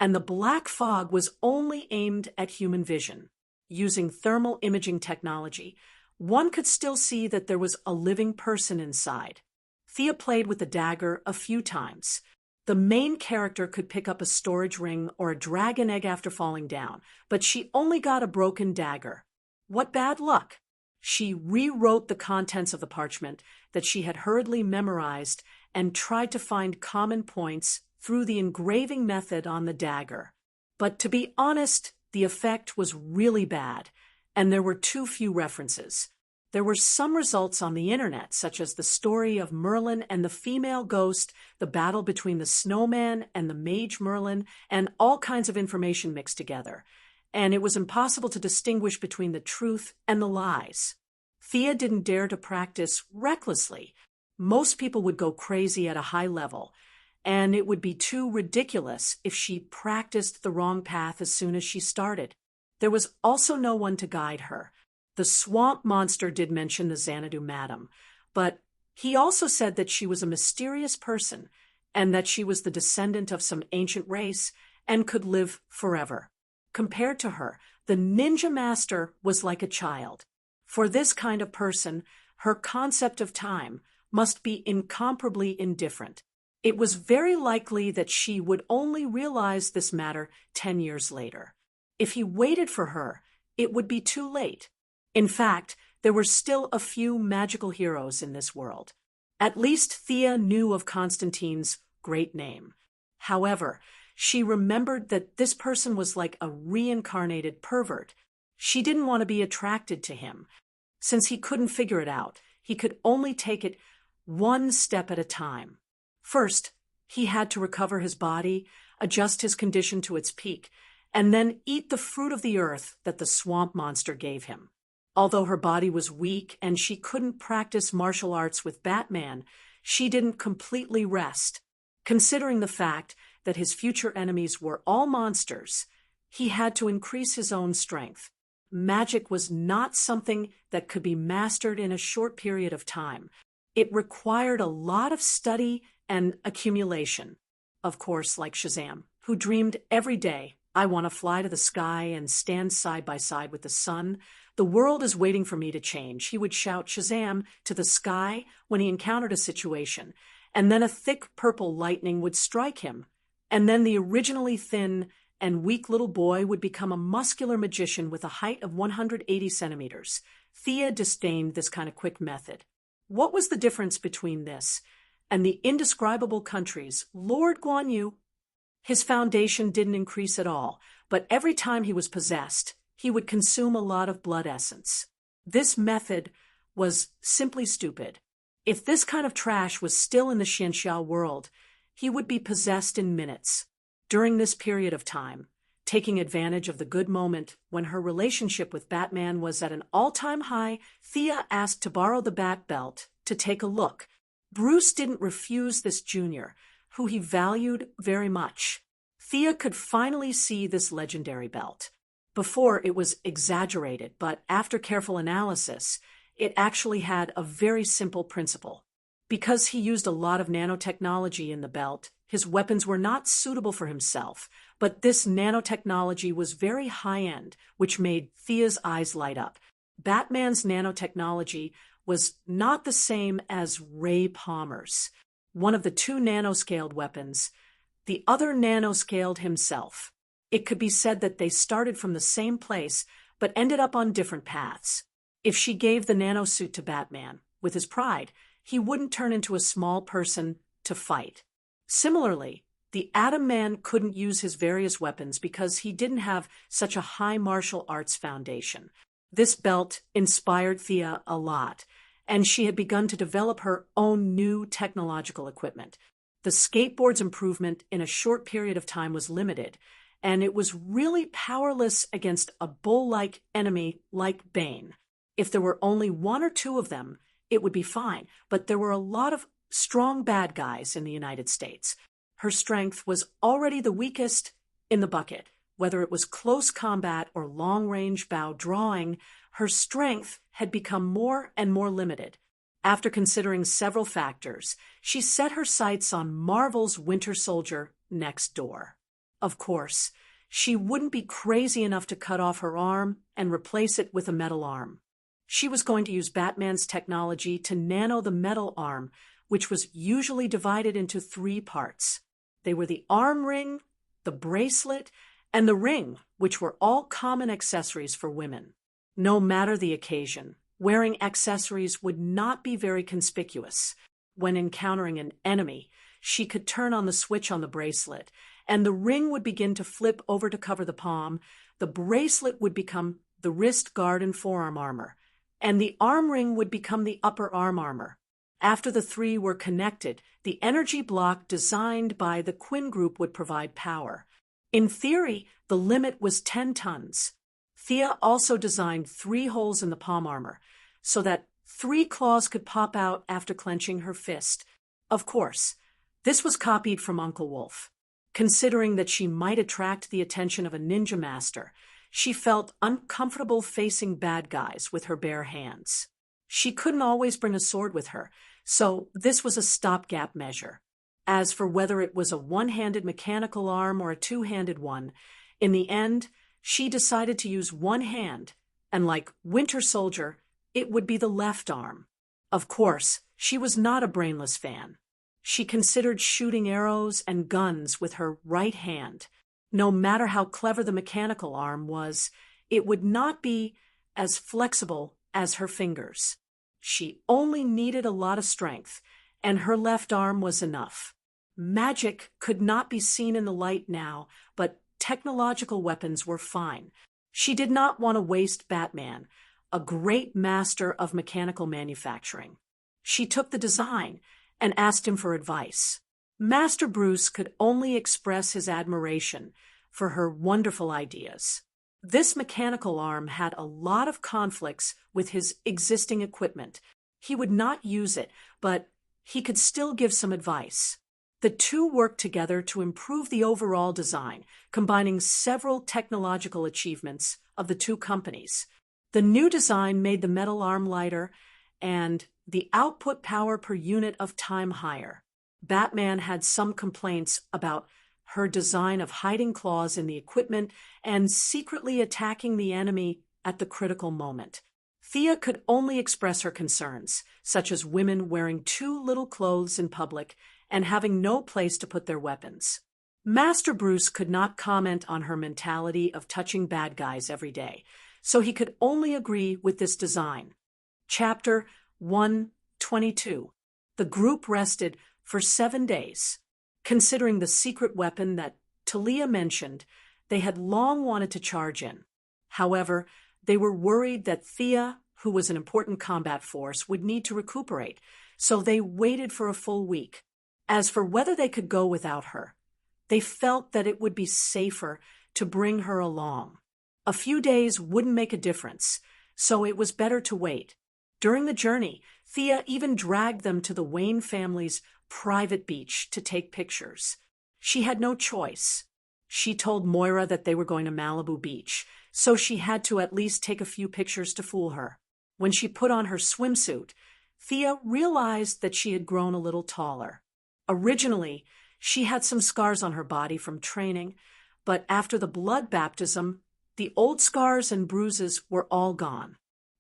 and the black fog was only aimed at human vision. Using thermal imaging technology, one could still see that there was a living person inside. Thea played with the dagger a few times. The main character could pick up a storage ring or a dragon egg after falling down, but she only got a broken dagger. What bad luck! She rewrote the contents of the parchment that she had hurriedly memorized and tried to find common points through the engraving method on the dagger. But to be honest, the effect was really bad, and there were too few references. There were some results on the internet, such as the story of Merlin and the female ghost, the battle between the snowman and the mage Merlin, and all kinds of information mixed together. And it was impossible to distinguish between the truth and the lies. Thea didn't dare to practice recklessly. Most people would go crazy at a high level, and it would be too ridiculous if she practiced the wrong path as soon as she started. There was also no one to guide her. The swamp monster did mention the Xanadu Madam, but he also said that she was a mysterious person and that she was the descendant of some ancient race and could live forever. Compared to her, the ninja master was like a child. For this kind of person, her concept of time must be incomparably indifferent. It was very likely that she would only realize this matter 10 years later. If he waited for her, it would be too late. In fact, there were still a few magical heroes in this world. At least Thea knew of Constantine's great name. However, she remembered that this person was like a reincarnated pervert. She didn't want to be attracted to him. Since he couldn't figure it out, he could only take it one step at a time. First, he had to recover his body, adjust his condition to its peak, and then eat the fruit of the earth that the swamp monster gave him. Although her body was weak and she couldn't practice martial arts with Batman, she didn't completely rest. Considering the fact that his future enemies were all monsters, he had to increase his own strength. Magic was not something that could be mastered in a short period of time. It required a lot of study and accumulation. Of course, like Shazam, who dreamed every day I want to fly to the sky and stand side by side with the sun. The world is waiting for me to change. He would shout Shazam to the sky when he encountered a situation, and then a thick purple lightning would strike him. And then the originally thin and weak little boy would become a muscular magician with a height of 180 centimeters. Thea disdained this kind of quick method. What was the difference between this and the indescribable countries Lord Guan Yu? His foundation didn't increase at all, but every time he was possessed, he would consume a lot of blood essence. This method was simply stupid. If this kind of trash was still in the Xianxia world, he would be possessed in minutes. During this period of time, taking advantage of the good moment when her relationship with Batman was at an all-time high, Thea asked to borrow the Bat Belt to take a look. Bruce didn't refuse this junior, who he valued very much. Thea could finally see this legendary belt. Before, it was exaggerated, but after careful analysis, it actually had a very simple principle. Because he used a lot of nanotechnology in the belt, his weapons were not suitable for himself, but this nanotechnology was very high-end, which made Thea's eyes light up. Batman's nanotechnology was not the same as Ray Palmer's, one of the two nanoscaled weapons. The other nanoscaled himself. It could be said that they started from the same place, but ended up on different paths. If she gave the nanosuit to Batman, with his pride, he wouldn't turn into a small person to fight. Similarly, the Atom Man couldn't use his various weapons because he didn't have such a high martial arts foundation. This belt inspired Thea a lot, and she had begun to develop her own new technological equipment. The skateboard's improvement in a short period of time was limited, and it was really powerless against a bull-like enemy like Bane. If there were only one or two of them, it would be fine, but there were a lot of strong bad guys in the United States. Her strength was already the weakest in the bucket. Whether it was close combat or long-range bow drawing, her strength had become more and more limited. After considering several factors, she set her sights on Marvel's Winter Soldier next door. Of course, she wouldn't be crazy enough to cut off her arm and replace it with a metal arm. She was going to use Batman's technology to nano the metal arm, which was usually divided into 3 parts. They were the arm ring, the bracelet, and the ring, which were all common accessories for women. No matter the occasion, wearing accessories would not be very conspicuous. When encountering an enemy, she could turn on the switch on the bracelet, and the ring would begin to flip over to cover the palm. The bracelet would become the wrist guard and forearm armor, and the arm ring would become the upper arm armor. After the 3 were connected, the energy block designed by the Quinn Group would provide power. In theory, the limit was 10 tons. Thea also designed 3 holes in the palm armor, so that 3 claws could pop out after clenching her fist. Of course, this was copied from Uncle Wolf. Considering that she might attract the attention of a ninja master, she felt uncomfortable facing bad guys with her bare hands. She couldn't always bring a sword with her, so this was a stopgap measure. As for whether it was a one-handed mechanical arm or a two-handed one, in the end, she decided to use one hand, and like Winter Soldier, it would be the left arm. Of course, she was not a brainless fan. She considered shooting arrows and guns with her right hand. No matter how clever the mechanical arm was, it would not be as flexible as her fingers. She only needed a lot of strength, and her left arm was enough. Magic could not be seen in the light now, but technological weapons were fine. She did not want to waste Batman, a great master of mechanical manufacturing. She took the design and asked him for advice. Master Bruce could only express his admiration for her wonderful ideas. This mechanical arm had a lot of conflicts with his existing equipment. He would not use it, but he could still give some advice. The two worked together to improve the overall design, combining several technological achievements of the two companies. The new design made the metal arm lighter and the output power per unit of time higher. Batman had some complaints about her design of hiding claws in the equipment and secretly attacking the enemy at the critical moment. Thea could only express her concerns, such as women wearing too little clothes in public and having no place to put their weapons. Master Bruce could not comment on her mentality of touching bad guys every day, so he could only agree with this design. Chapter 122. The group rested for 7 days. Considering the secret weapon that Talia mentioned, they had long wanted to charge in. However, they were worried that Thea, who was an important combat force, would need to recuperate, so they waited for a full week. As for whether they could go without her, they felt that it would be safer to bring her along. A few days wouldn't make a difference, so it was better to wait. During the journey, Thea even dragged them to the Wayne family's private beach to take pictures. She had no choice. She told Moira that they were going to Malibu Beach, so she had to at least take a few pictures to fool her. When she put on her swimsuit, Thea realized that she had grown a little taller. Originally, she had some scars on her body from training, but after the blood baptism, the old scars and bruises were all gone.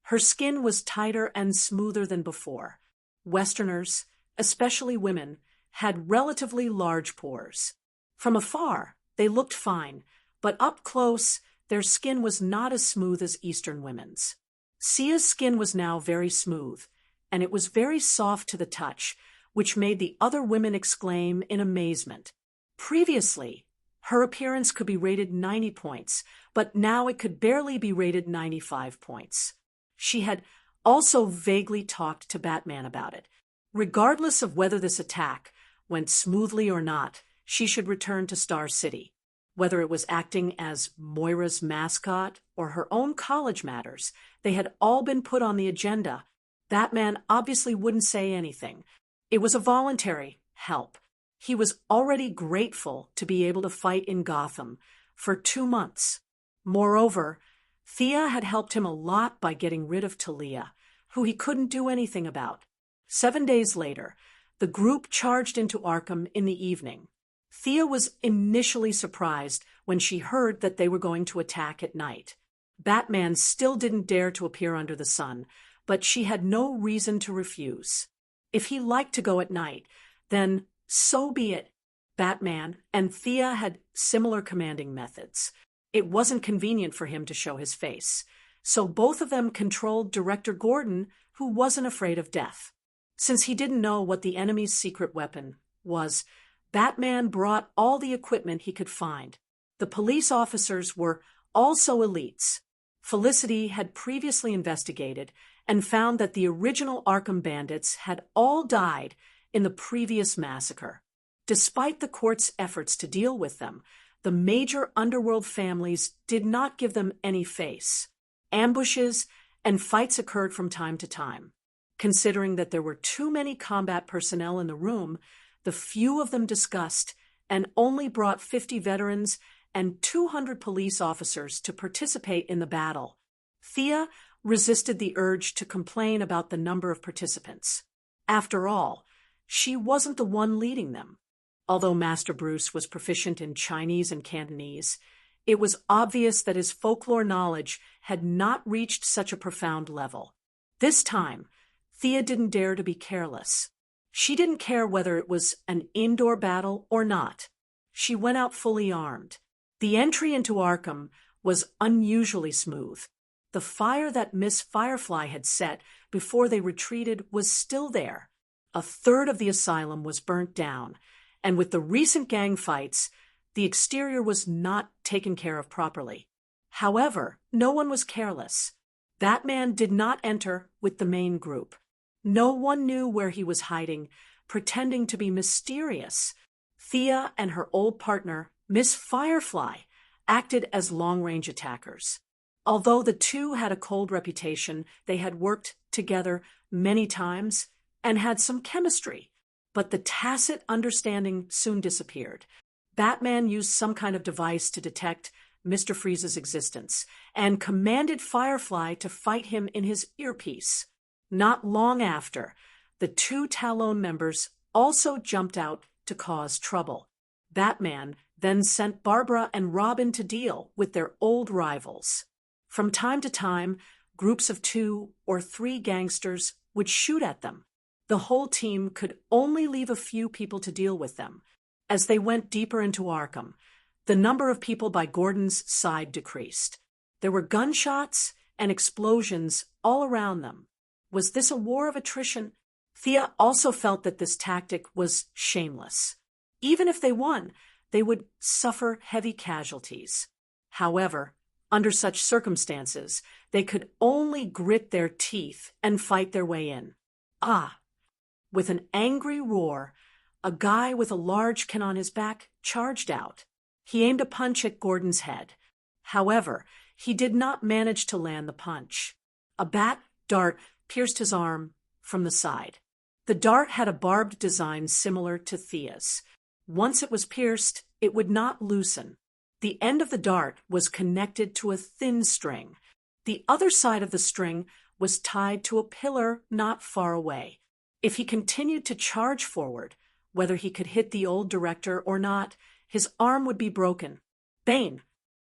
Her skin was tighter and smoother than before. Westerners, especially women, had relatively large pores. From afar, they looked fine, but up close, their skin was not as smooth as Eastern women's. Sia's skin was now very smooth, and it was very soft to the touch, which made the other women exclaim in amazement. Previously, her appearance could be rated 90 points, but now it could barely be rated 95 points. She had also vaguely talked to Batman about it. Regardless of whether this attack went smoothly or not, she should return to Star City. Whether it was acting as Moira's mascot or her own college matters, they had all been put on the agenda. Batman obviously wouldn't say anything. It was a voluntary help. He was already grateful to be able to fight in Gotham for 2 months. Moreover, Thea had helped him a lot by getting rid of Talia, who he couldn't do anything about. 7 days later, the group charged into Arkham in the evening. Thea was initially surprised when she heard that they were going to attack at night. Batman still didn't dare to appear under the sun, but she had no reason to refuse. If he liked to go at night, then so be it. Batman and Thea had similar commanding methods. It wasn't convenient for him to show his face, so both of them controlled Director Gordon, who wasn't afraid of death. Since he didn't know what the enemy's secret weapon was, Batman brought all the equipment he could find. The police officers were also elites. Felicity had previously investigated and found that the original Arkham bandits had all died in the previous massacre. Despite the court's efforts to deal with them, the major underworld families did not give them any face. Ambushes and fights occurred from time to time. Considering that there were too many combat personnel in the room, the few of them discussed and only brought 50 veterans and 200 police officers to participate in the battle. Thea resisted the urge to complain about the number of participants. After all, she wasn't the one leading them. Although Master Bruce was proficient in Chinese and Cantonese, it was obvious that his folklore knowledge had not reached such a profound level. This time, Thea didn't dare to be careless. She didn't care whether it was an indoor battle or not. She went out fully armed. The entry into Arkham was unusually smooth. The fire that Miss Firefly had set before they retreated was still there. A third of the asylum was burnt down, and with the recent gang fights, the exterior was not taken care of properly. However, no one was careless. Batman did not enter with the main group. No one knew where he was hiding, pretending to be mysterious. Thea and her old partner, Miss Firefly, acted as long-range attackers. Although the two had a cold reputation, they had worked together many times and had some chemistry. But the tacit understanding soon disappeared. Batman used some kind of device to detect Mr. Freeze's existence and commanded Firefly to fight him in his earpiece. Not long after, the two Talon members also jumped out to cause trouble. Batman then sent Barbara and Robin to deal with their old rivals. From time to time, groups of 2 or 3 gangsters would shoot at them. The whole team could only leave a few people to deal with them. As they went deeper into Arkham, the number of people by Gordon's side decreased. There were gunshots and explosions all around them. Was this a war of attrition? Thea also felt that this tactic was shameless. Even if they won, they would suffer heavy casualties. However, under such circumstances, they could only grit their teeth and fight their way in. With an angry roar, a guy with a large can on his back charged out. He aimed a punch at Gordon's head. However, he did not manage to land the punch. A bat dart pierced his arm from the side. The dart had a barbed design similar to Thea's. Once it was pierced, it would not loosen. The end of the dart was connected to a thin string. The other side of the string was tied to a pillar not far away. If he continued to charge forward, whether he could hit the old director or not, his arm would be broken. Bane!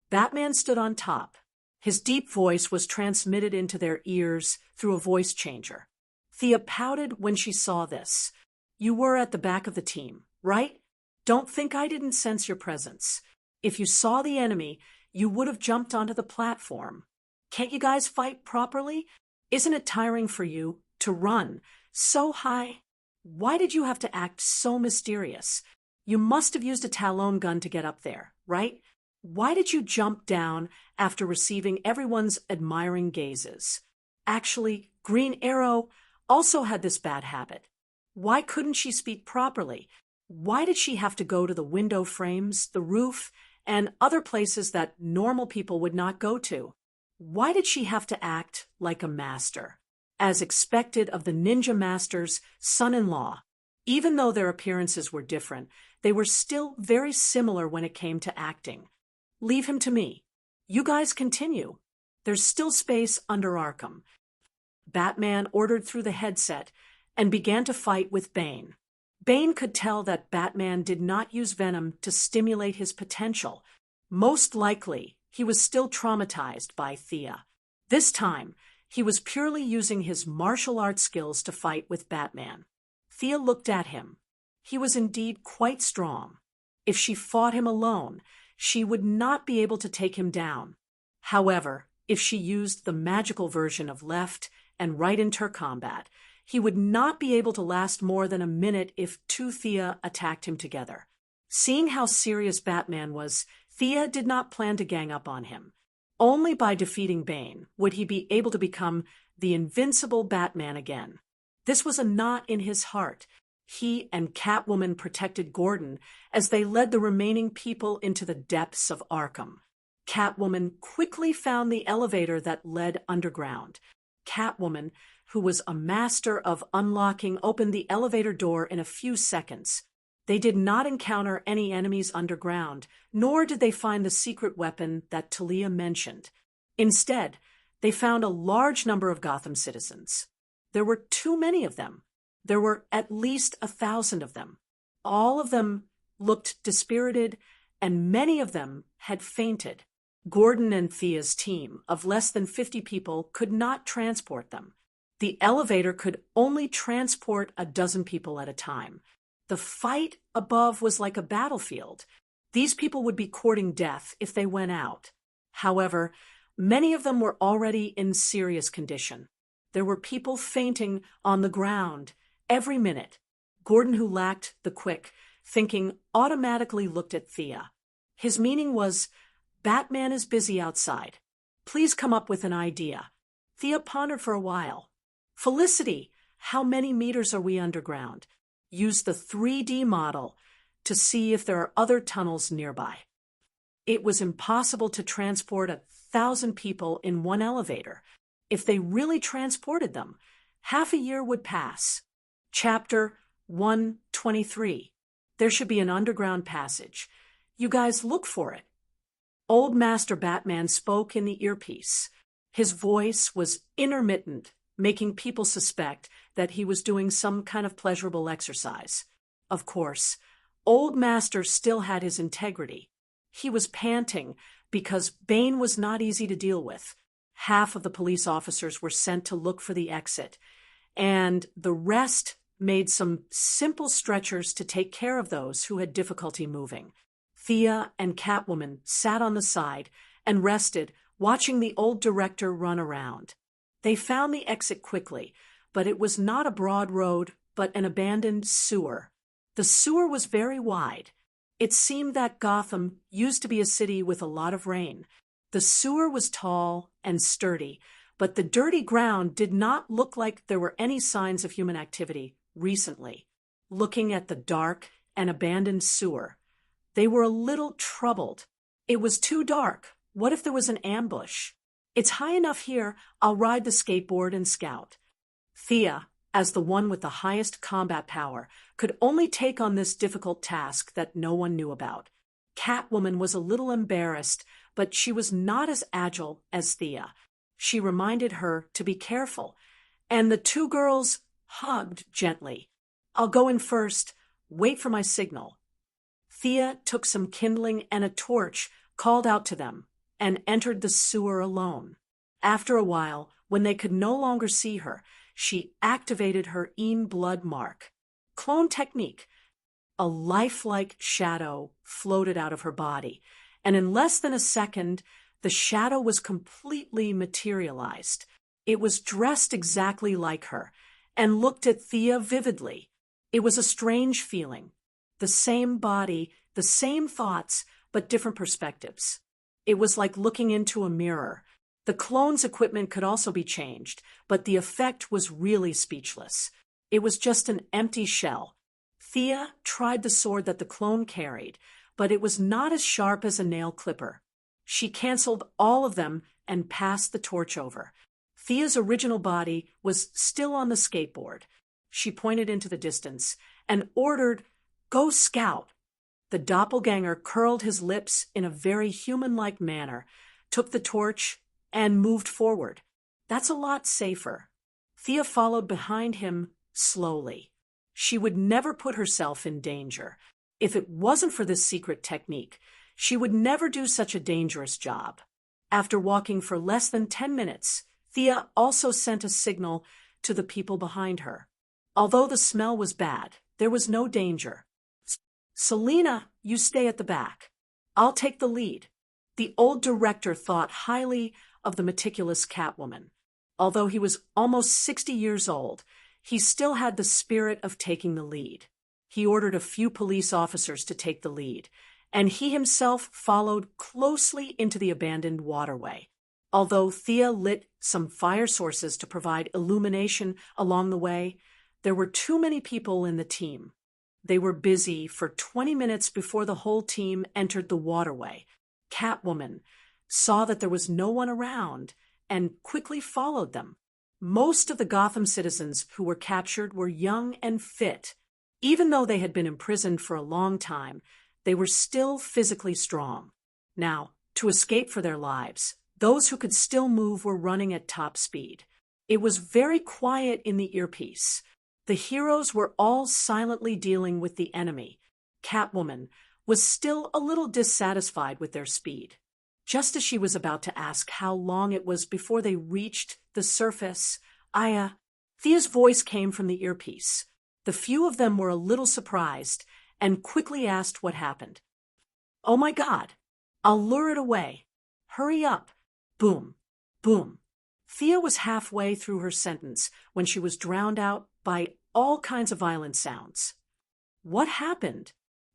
Batman stood on top. His deep voice was transmitted into their ears through a voice changer. Thea pouted when she saw this. You were at the back of the team, right? Don't think I didn't sense your presence. If you saw the enemy, you would have jumped onto the platform. Can't you guys fight properly? Isn't it tiring for you to run so high? Why did you have to act so mysterious? You must have used a Talon gun to get up there, right? Why did you jump down after receiving everyone's admiring gazes? Actually, Green Arrow also had this bad habit. Why couldn't she speak properly? Why did she have to go to the window frames, the roof, and other places that normal people would not go to? Why did she have to act like a master, as expected of the ninja master's son-in-law? Even though their appearances were different, they were still very similar when it came to acting. Leave him to me. You guys continue. There's still space under Arkham. Batman ordered through the headset and began to fight with Bane. Bane could tell that Batman did not use venom to stimulate his potential. Most likely, he was still traumatized by Thea. This time, he was purely using his martial arts skills to fight with Batman. Thea looked at him. He was indeed quite strong. If she fought him alone, she would not be able to take him down. However, if she used the magical version of left and right intercombat, he would not be able to last more than a minute if two Thea attacked him together. Seeing how serious Batman was, Thea did not plan to gang up on him. Only by defeating Bane would he be able to become the invincible Batman again. This was a knot in his heart. He and Catwoman protected Gordon as they led the remaining people into the depths of Arkham. Catwoman quickly found the elevator that led underground. Catwoman, who was a master of unlocking, opened the elevator door in a few seconds. They did not encounter any enemies underground, nor did they find the secret weapon that Talia mentioned. Instead, they found a large number of Gotham citizens. There were too many of them. There were at least 1,000 of them. All of them looked dispirited, and many of them had fainted. Gordon and Thea's team of less than 50 people could not transport them. The elevator could only transport 12 people at a time. The fight above was like a battlefield. These people would be courting death if they went out. However, many of them were already in serious condition. There were people fainting on the ground every minute. Gordon, who lacked the quick thinking, automatically looked at Thea. His meaning was, Batman is busy outside. Please come up with an idea. Thea pondered for a while. Felicity, how many meters are we underground? Use the 3D model to see if there are other tunnels nearby. It was impossible to transport 1,000 people in one elevator. If they really transported them, half a year would pass. Chapter 123. There should be an underground passage. You guys look for it. Old Master Batman spoke in the earpiece. His voice was intermittent, making people suspect that he was doing some kind of pleasurable exercise. Of course, Old Master still had his integrity. He was panting because Bane was not easy to deal with. Half of the police officers were sent to look for the exit, and the rest made some simple stretchers to take care of those who had difficulty moving. Thea and Catwoman sat on the side and rested, watching the old director run around. They found the exit quickly, but it was not a broad road, but an abandoned sewer. The sewer was very wide. It seemed that Gotham used to be a city with a lot of rain. The sewer was tall and sturdy, but the dirty ground did not look like there were any signs of human activity recently. Looking at the dark and abandoned sewer, they were a little troubled. It was too dark. What if there was an ambush? It's high enough here. I'll ride the skateboard and scout. Thea, as the one with the highest combat power, could only take on this difficult task that no one knew about. Catwoman was a little embarrassed, but she was not as agile as Thea. She reminded her to be careful, and the two girls hugged gently. I'll go in first. Wait for my signal. Thea took some kindling and a torch, called out to them, and entered the sewer alone. After a while, when they could no longer see her, she activated her blood mark. Clone technique. A lifelike shadow floated out of her body, and in less than a second, the shadow was completely materialized. It was dressed exactly like her, and looked at Thea vividly. It was a strange feeling. The same body, the same thoughts, but different perspectives. It was like looking into a mirror. The clone's equipment could also be changed, but the effect was really speechless. It was just an empty shell. Thea tried the sword that the clone carried, but it was not as sharp as a nail clipper. She canceled all of them and passed the torch over. Thea's original body was still on the skateboard. She pointed into the distance and ordered, "Go scout." The doppelganger curled his lips in a very human-like manner, took the torch, and moved forward. That's a lot safer. Thea followed behind him slowly. She would never put herself in danger. If it wasn't for this secret technique, she would never do such a dangerous job. After walking for less than 10 minutes, Thea also sent a signal to the people behind her. Although the smell was bad, there was no danger. "Selina, you stay at the back. I'll take the lead." The old director thought highly of the meticulous Catwoman. Although he was almost 60 years old, he still had the spirit of taking the lead. He ordered a few police officers to take the lead, and he himself followed closely into the abandoned waterway. Although Thea lit some fire sources to provide illumination along the way, there were too many people in the team. They were busy for 20 minutes before the whole team entered the waterway. Catwoman saw that there was no one around and quickly followed them. Most of the Gotham citizens who were captured were young and fit. Even though they had been imprisoned for a long time, they were still physically strong. Now, to escape for their lives, those who could still move were running at top speed. It was very quiet in the earpiece. The heroes were all silently dealing with the enemy. Catwoman was still a little dissatisfied with their speed. Just as she was about to ask how long it was before they reached the surface, Thea's voice came from the earpiece. The few of them were a little surprised and quickly asked what happened. "Oh my God, I'll lure it away. Hurry up." Boom, boom. Thea was halfway through her sentence when she was drowned out by all kinds of violent sounds. "What happened?"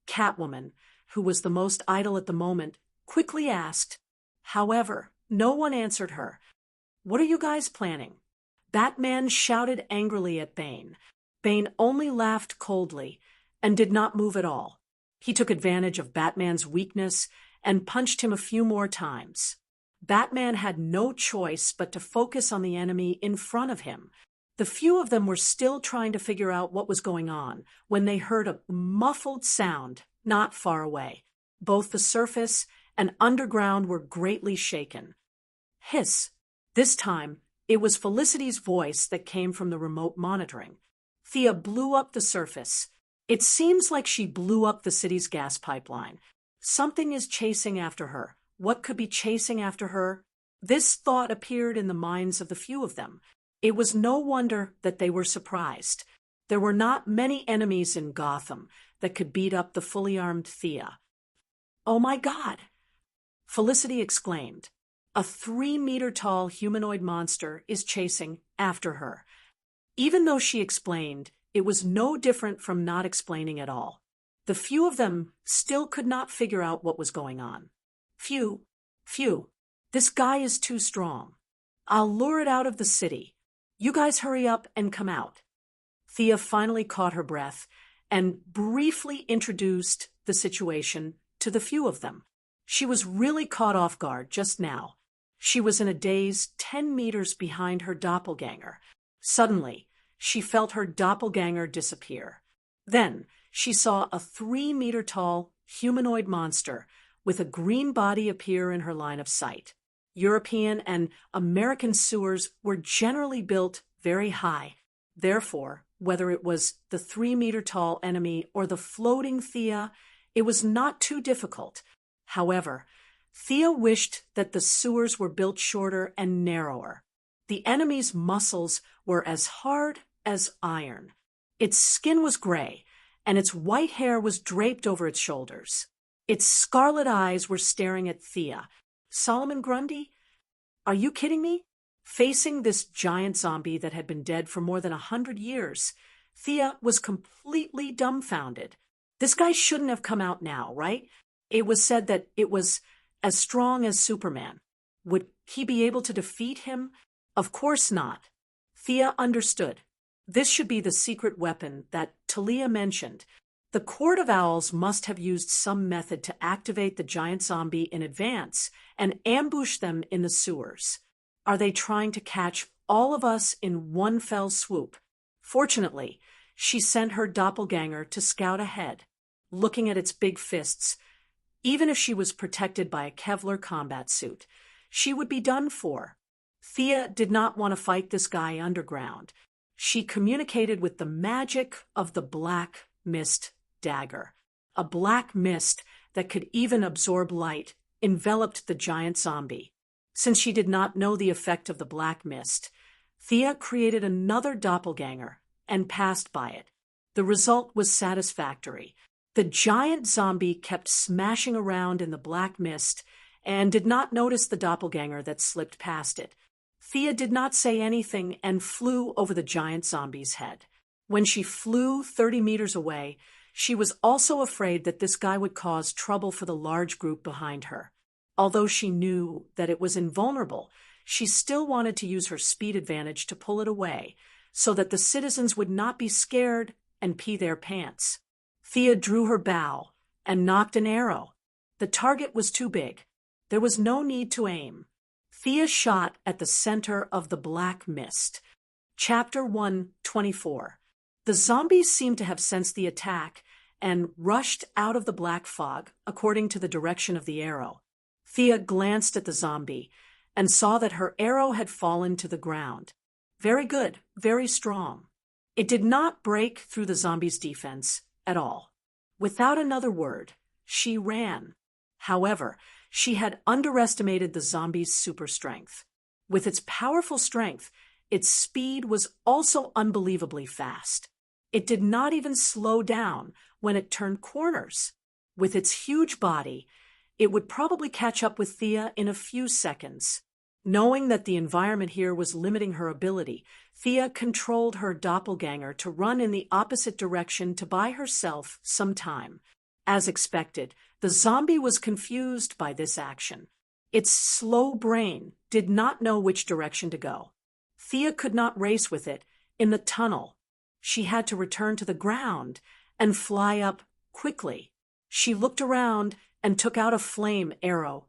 Catwoman, who was the most idle at the moment, quickly asked. However, no one answered her. "What are you guys planning?" Batman shouted angrily at Bane. Bane only laughed coldly and did not move at all. He took advantage of Batman's weakness and punched him a few more times. Batman had no choice but to focus on the enemy in front of him. The few of them were still trying to figure out what was going on when they heard a muffled sound not far away. Both the surface and underground were greatly shaken. Hiss. This time, it was Felicity's voice that came from the remote monitoring. Thea blew up the surface. It seems like she blew up the city's gas pipeline. Something is chasing after her. What could be chasing after her? This thought appeared in the minds of the few of them. It was no wonder that they were surprised. There were not many enemies in Gotham that could beat up the fully armed Thea. "Oh my God!" Felicity exclaimed. A 3-meter-tall humanoid monster is chasing after her. Even though she explained, it was no different from not explaining at all. The few of them still could not figure out what was going on. Few. This guy is too strong. I'll lure it out of the city. You guys hurry up and come out. Thea finally caught her breath and briefly introduced the situation to the few of them. She was really caught off guard just now. She was in a daze 10 meters behind her doppelganger. Suddenly, she felt her doppelganger disappear. Then, she saw a 3-meter-tall humanoid monster with a green body appear in her line of sight. European and American sewers were generally built very high. Therefore, whether it was the 3-meter-tall enemy or the floating Thea, it was not too difficult. However, Thea wished that the sewers were built shorter and narrower. The enemy's muscles were as hard as iron. Its skin was gray, and its white hair was draped over its shoulders. Its scarlet eyes were staring at Thea. Solomon Grundy? Are you kidding me? Facing this giant zombie that had been dead for more than 100 years, Thea was completely dumbfounded. This guy shouldn't have come out now, right? It was said that it was as strong as Superman. Would he be able to defeat him? Of course not. Thea understood. This should be the secret weapon that Talia mentioned. The Court of Owls must have used some method to activate the giant zombie in advance and ambush them in the sewers. Are they trying to catch all of us in one fell swoop? Fortunately, she sent her doppelganger to scout ahead, looking at its big fists. Even if she was protected by a Kevlar combat suit, she would be done for. Thea did not want to fight this guy underground. She communicated with the magic of the black mist dagger. A black mist that could even absorb light enveloped the giant zombie. Since she did not know the effect of the black mist, Thea created another doppelganger and passed by it. The result was satisfactory. The giant zombie kept smashing around in the black mist and did not notice the doppelganger that slipped past it. Thea did not say anything and flew over the giant zombie's head. When she flew 30 meters away, she was also afraid that this guy would cause trouble for the large group behind her. Although she knew that it was invulnerable, she still wanted to use her speed advantage to pull it away so that the citizens would not be scared and pee their pants. Thea drew her bow and nocked an arrow. The target was too big. There was no need to aim. Thea shot at the center of the black mist. Chapter 124. The zombies seemed to have sensed the attack and rushed out of the black fog according to the direction of the arrow. Thea glanced at the zombie and saw that her arrow had fallen to the ground. Very good, very strong. It did not break through the zombie's defense at all. Without another word, she ran. However, she had underestimated the zombie's super strength. With its powerful strength, its speed was also unbelievably fast. It did not even slow down when it turned corners. With its huge body, it would probably catch up with Thea in a few seconds. Knowing that the environment here was limiting her ability, Thea controlled her doppelganger to run in the opposite direction to buy herself some time. As expected, the zombie was confused by this action. Its slow brain did not know which direction to go. Thea could not race with it in the tunnel. She had to return to the ground and fly up quickly. She looked around and took out a flame arrow,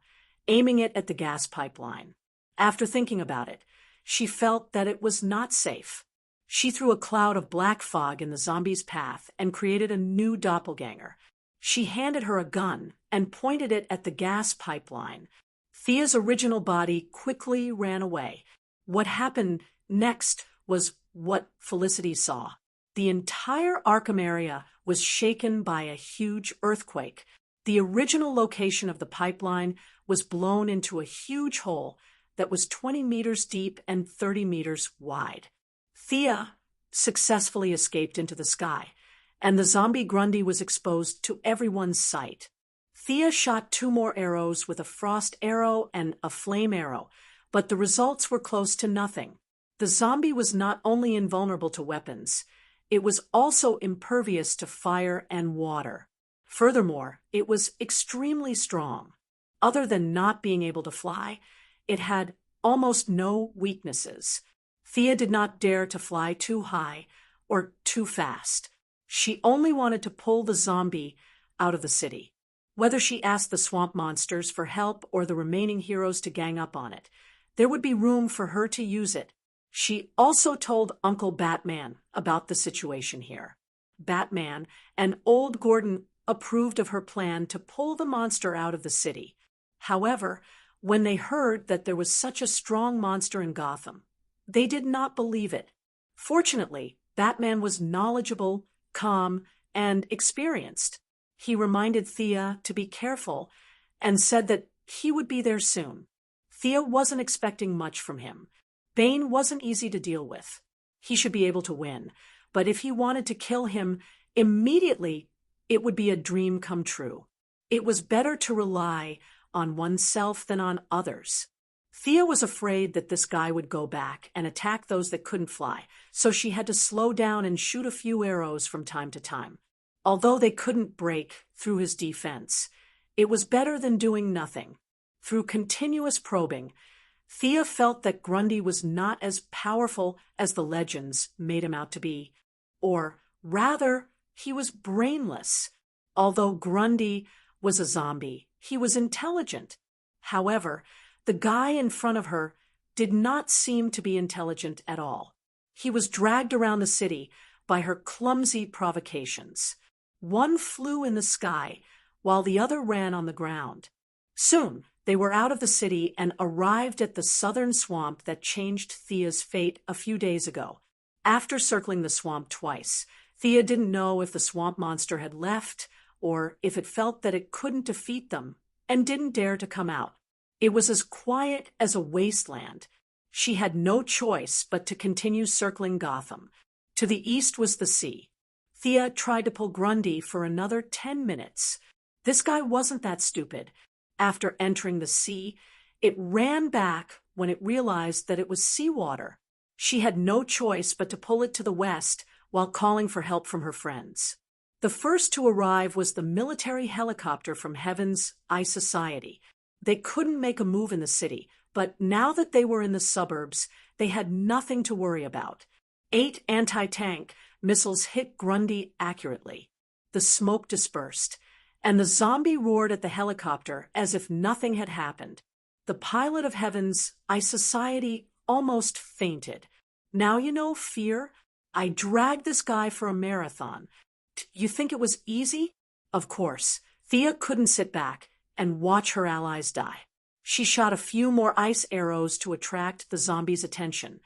aiming it at the gas pipeline. After thinking about it, she felt that it was not safe. She threw a cloud of black fog in the zombie's path and created a new doppelganger. She handed her a gun and pointed it at the gas pipeline. Thea's original body quickly ran away. What happened next was what Felicity saw. The entire Arkham area was shaken by a huge earthquake. The original location of the pipeline was blown into a huge hole that was 20 meters deep and 30 meters wide. Thea successfully escaped into the sky, and the zombie Grundy was exposed to everyone's sight. Thea shot 2 more arrows with a frost arrow and a flame arrow, but the results were close to nothing. The zombie was not only invulnerable to weapons, it was also impervious to fire and water. Furthermore, it was extremely strong. Other than not being able to fly, it had almost no weaknesses. Thea did not dare to fly too high or too fast. She only wanted to pull the zombie out of the city. Whether she asked the swamp monsters for help or the remaining heroes to gang up on it, there would be room for her to use it. She also told Uncle Batman about the situation here. Batman and Old Gordon approved of her plan to pull the monster out of the city. However, when they heard that there was such a strong monster in Gotham, they did not believe it. Fortunately, Batman was knowledgeable, calm, and experienced. He reminded Thea to be careful and said that he would be there soon. Thea wasn't expecting much from him. Bane wasn't easy to deal with. He should be able to win, but if he wanted to kill him immediately, it would be a dream come true. It was better to rely on oneself than on others. Thea was afraid that this guy would go back and attack those that couldn't fly, so she had to slow down and shoot a few arrows from time to time. Although they couldn't break through his defense, it was better than doing nothing. Through continuous probing, Thea felt that Grundy was not as powerful as the legends made him out to be, or rather, he was brainless. Although Grundy was a zombie, he was intelligent. However, the guy in front of her did not seem to be intelligent at all. He was dragged around the city by her clumsy provocations. One flew in the sky, while the other ran on the ground. Soon, they were out of the city and arrived at the southern swamp that changed Thea's fate a few days ago. After circling the swamp twice, Thea didn't know if the swamp monster had left or if it felt that it couldn't defeat them and didn't dare to come out. It was as quiet as a wasteland. She had no choice but to continue circling Gotham. To the east was the sea. Thea tried to pull Grundy for another 10 minutes. This guy wasn't that stupid. After entering the sea, it ran back when it realized that it was seawater. She had no choice but to pull it to the west while calling for help from her friends. The first to arrive was the military helicopter from Heaven's Eye Society. They couldn't make a move in the city, but now that they were in the suburbs, they had nothing to worry about. 8 anti-tank missiles hit Grundy accurately. The smoke dispersed, and the zombie roared at the helicopter as if nothing had happened. The pilot of Heaven's Eye Society almost fainted. Now you know fear? I dragged this guy for a marathon. You think it was easy? Of course. Thea couldn't sit back and watch her allies die. She shot a few more ice arrows to attract the zombies' attention.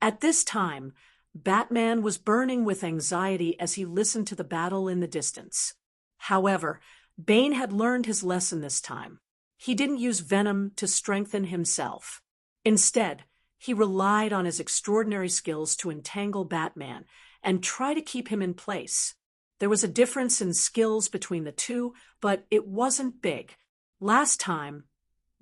At this time, Batman was burning with anxiety as he listened to the battle in the distance. However, Bane had learned his lesson this time. He didn't use venom to strengthen himself. Instead, he relied on his extraordinary skills to entangle Batman and try to keep him in place. There was a difference in skills between the two, but it wasn't big. Last time,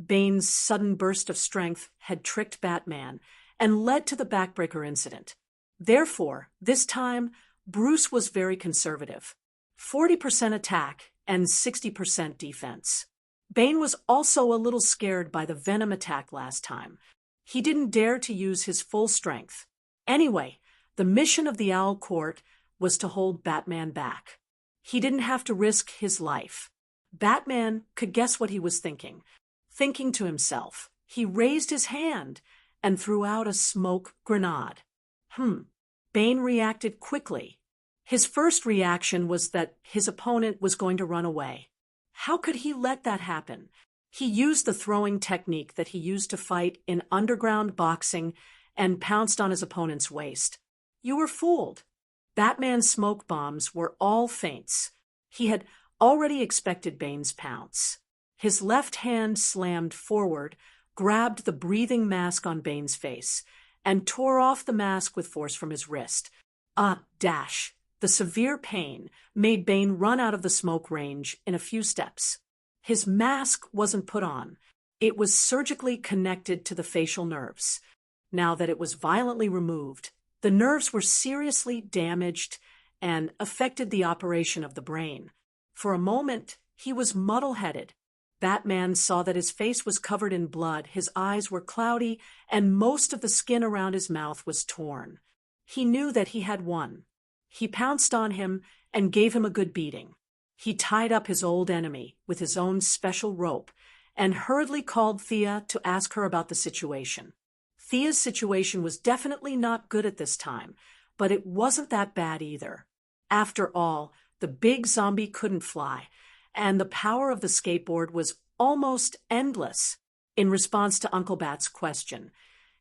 Bane's sudden burst of strength had tricked Batman and led to the backbreaker incident. Therefore, this time, Bruce was very conservative. 40% attack and 60% defense. Bane was also a little scared by the venom attack last time. He didn't dare to use his full strength. Anyway, the mission of the Owl Court was to hold Batman back. He didn't have to risk his life. Batman could guess what he was thinking. Thinking to himself, he raised his hand and threw out a smoke grenade. Bane reacted quickly. His first reaction was that his opponent was going to run away. How could he let that happen? He used the throwing technique that he used to fight in underground boxing and pounced on his opponent's waist. You were fooled. Batman's smoke bombs were all feints. He had already expected Bane's pounce. His left hand slammed forward, grabbed the breathing mask on Bane's face, and tore off the mask with force from his wrist. Dash. The severe pain made Bane run out of the smoke range in a few steps. His mask wasn't put on. It was surgically connected to the facial nerves. Now that it was violently removed, the nerves were seriously damaged and affected the operation of the brain. For a moment, he was muddle-headed. Batman saw that his face was covered in blood, his eyes were cloudy, and most of the skin around his mouth was torn. He knew that he had won. He pounced on him and gave him a good beating. He tied up his old enemy with his own special rope and hurriedly called Thea to ask her about the situation. Thea's situation was definitely not good at this time, but it wasn't that bad either. After all, the big zombie couldn't fly, and the power of the skateboard was almost endless. In response to Uncle Bat's question,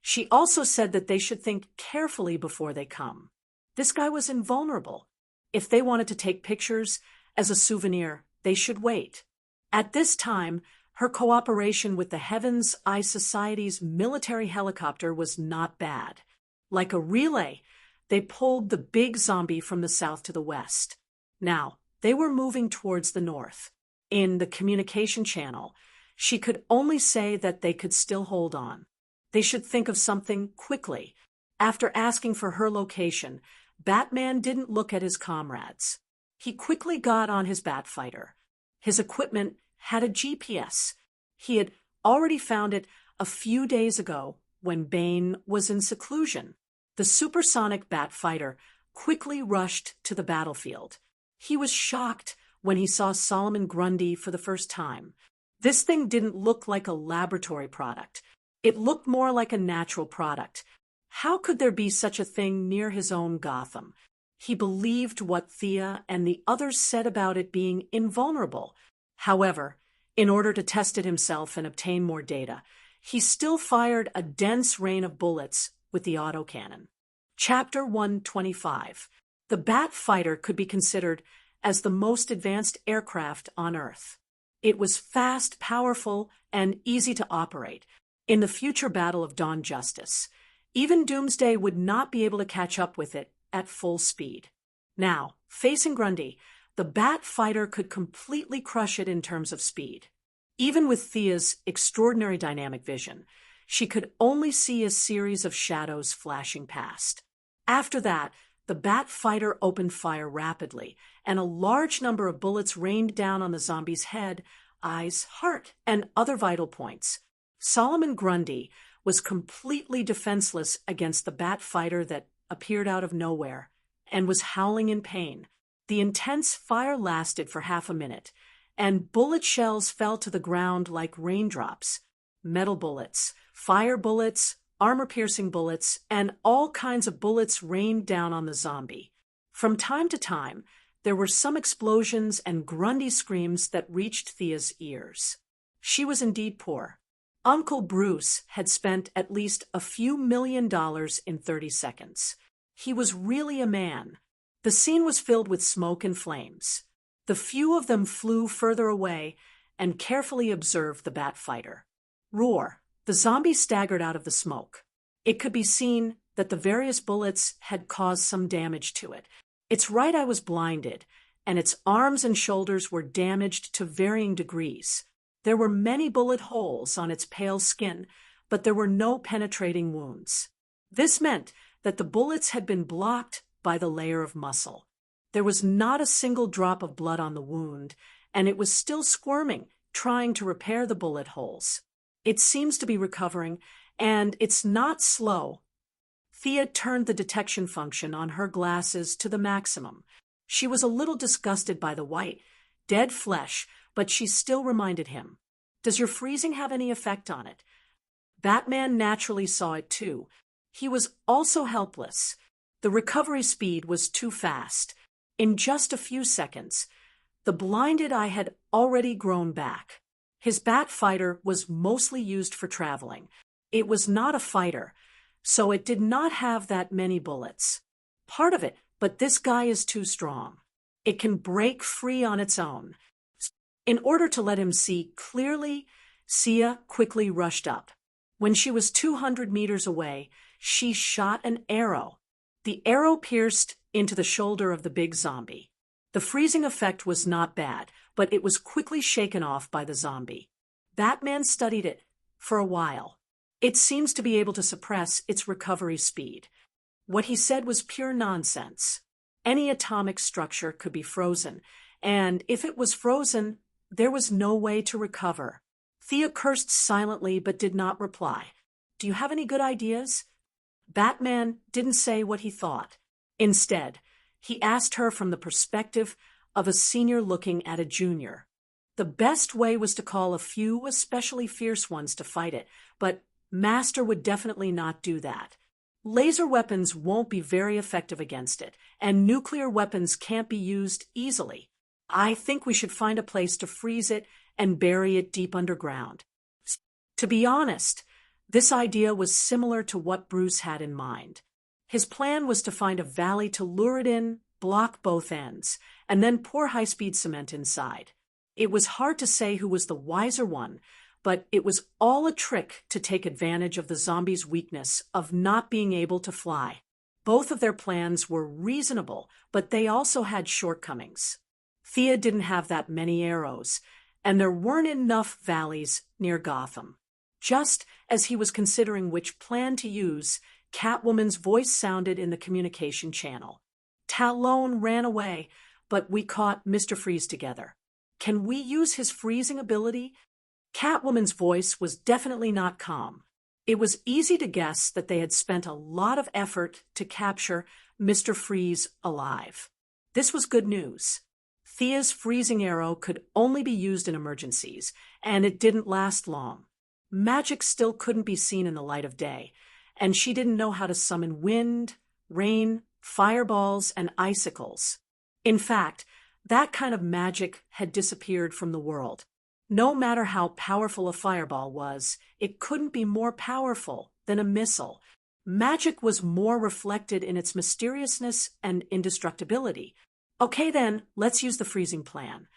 she also said that they should think carefully before they come. This guy was invulnerable. If they wanted to take pictures as a souvenir, they should wait. At this time, her cooperation with the Heaven's Eye Society's military helicopter was not bad. Like a relay, they pulled the big zombie from the south to the west. Now, they were moving towards the north. In the communication channel, she could only say that they could still hold on. They should think of something quickly. After asking for her location, Batman didn't look at his comrades. He quickly got on his Batfighter. His equipment had a GPS. He had already found it a few days ago when Bane was in seclusion. The supersonic Batfighter quickly rushed to the battlefield. He was shocked when he saw Solomon Grundy for the first time. This thing didn't look like a laboratory product. It looked more like a natural product. How could there be such a thing near his own Gotham? He believed what Thea and the others said about it being invulnerable. However, in order to test it himself and obtain more data, he still fired a dense rain of bullets with the autocannon. Chapter 125. The Batfighter could be considered as the most advanced aircraft on Earth. It was fast, powerful, and easy to operate. In the future battle of Dawn Justice, even Doomsday would not be able to catch up with it at full speed. Now, facing Grundy, the Batfighter could completely crush it in terms of speed. Even with Thea's extraordinary dynamic vision, she could only see a series of shadows flashing past. After that, the Batfighter opened fire rapidly, and a large number of bullets rained down on the zombie's head, eyes, heart, and other vital points. Solomon Grundy was completely defenseless against the Batfighter that appeared out of nowhere and was howling in pain. The intense fire lasted for half a minute, and bullet shells fell to the ground like raindrops. Metal bullets, fire bullets, armor-piercing bullets, and all kinds of bullets rained down on the zombie. From time to time, there were some explosions and Grundy screams that reached Thea's ears. She was indeed poor. Uncle Bruce had spent at least a few $1 million in 30 seconds. He was really a man. The scene was filled with smoke and flames. The few of them flew further away and carefully observed the Batfighter. Roar! The zombie staggered out of the smoke. It could be seen that the various bullets had caused some damage to it. Its right eye was blinded, and its arms and shoulders were damaged to varying degrees. There were many bullet holes on its pale skin, but there were no penetrating wounds. This meant that the bullets had been blocked by the layer of muscle. There was not a single drop of blood on the wound, and it was still squirming, trying to repair the bullet holes. It seems to be recovering, and it's not slow. Thea turned the detection function on her glasses to the maximum. She was a little disgusted by the white, dead flesh, but she still reminded him, "Does your freezing have any effect on it?" Batman naturally saw it too. He was also helpless. The recovery speed was too fast. In just a few seconds, the blinded eye had already grown back. His Batfighter was mostly used for traveling. It was not a fighter, so it did not have that many bullets. Part of it but this guy is too strong. It can break free on its own. In order to let him see clearly, Sia quickly rushed up. When she was 200 meters away, she shot an arrow. The arrow pierced into the shoulder of the big zombie. The freezing effect was not bad, but it was quickly shaken off by the zombie. Batman studied it for a while. It seems to be able to suppress its recovery speed. What he said was pure nonsense. Any atomic structure could be frozen, and if it was frozen, there was no way to recover. Thea cursed silently but did not reply. Do you have any good ideas? Batman didn't say what he thought. Instead, he asked her from the perspective of a senior looking at a junior. The best way was to call a few especially fierce ones to fight it, but Master would definitely not do that. Laser weapons won't be very effective against it, and nuclear weapons can't be used easily. I think we should find a place to freeze it and bury it deep underground. To be honest, this idea was similar to what Bruce had in mind. His plan was to find a valley to lure it in, block both ends, and then pour high-speed cement inside. It was hard to say who was the wiser one, but it was all a trick to take advantage of the zombies' weakness of not being able to fly. Both of their plans were reasonable, but they also had shortcomings. Thea didn't have that many arrows, and there weren't enough valleys near Gotham. Just as he was considering which plan to use, Catwoman's voice sounded in the communication channel. Talon ran away, but we caught Mr. Freeze together. Can we use his freezing ability? Catwoman's voice was definitely not calm. It was easy to guess that they had spent a lot of effort to capture Mr. Freeze alive. This was good news. Thea's freezing arrow could only be used in emergencies, and it didn't last long. Magic still couldn't be seen in the light of day, and she didn't know how to summon wind, rain, fireballs, and icicles. In fact, that kind of magic had disappeared from the world. No matter how powerful a fireball was, it couldn't be more powerful than a missile. Magic was more reflected in its mysteriousness and indestructibility. Okay then, let's use the freezing plan.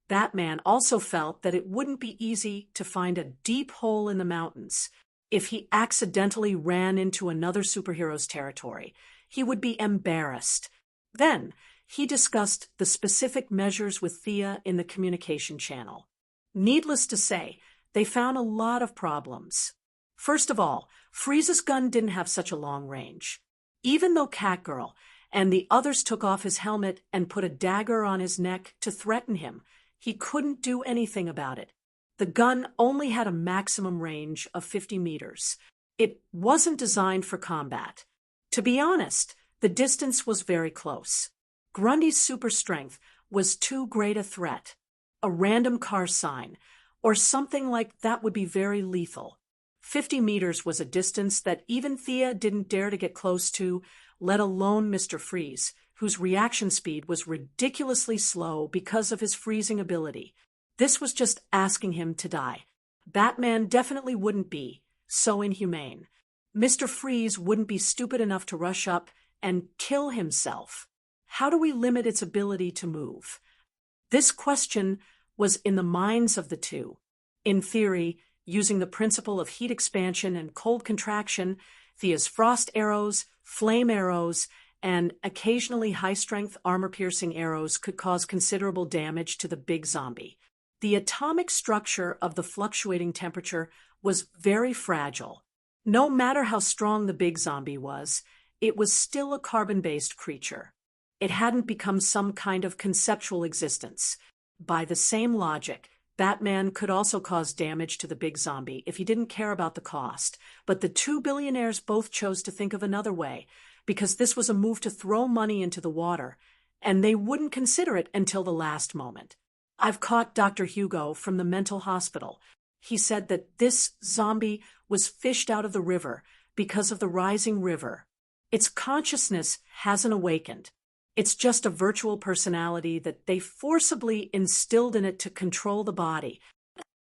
Batman also felt that it wouldn't be easy to find a deep hole in the mountains. If he accidentally ran into another superhero's territory, he would be embarrassed. Then, he discussed the specific measures with Thea in the communication channel. Needless to say, they found a lot of problems. First of all, Freeze's gun didn't have such a long range. Even though Catgirl and the others took off his helmet and put a dagger on his neck to threaten him, he couldn't do anything about it. The gun only had a maximum range of 50 meters. It wasn't designed for combat. To be honest, the distance was very close. Grundy's super strength was too great a threat. A random car sign, or something like that would be very lethal. 50 meters was a distance that even Thea didn't dare to get close to, let alone Mr. Freeze, whose reaction speed was ridiculously slow because of his freezing ability. This was just asking him to die. Batman definitely wouldn't be so inhumane. Mr. Freeze wouldn't be stupid enough to rush up and kill himself. How do we limit its ability to move? This question was in the minds of the two. In theory, using the principle of heat expansion and cold contraction, Thea's frost arrows, flame arrows, and occasionally high-strength armor-piercing arrows could cause considerable damage to the big zombie. The atomic structure of the fluctuating temperature was very fragile. No matter how strong the big zombie was, it was still a carbon-based creature. It hadn't become some kind of conceptual existence. By the same logic, Batman could also cause damage to the big zombie if he didn't care about the cost, but the two billionaires both chose to think of another way, because this was a move to throw money into the water, and they wouldn't consider it until the last moment. I've caught Dr. Hugo from the mental hospital. He said that this zombie was fished out of the river because of the rising river. Its consciousness hasn't awakened. It's just a virtual personality that they forcibly instilled in it to control the body.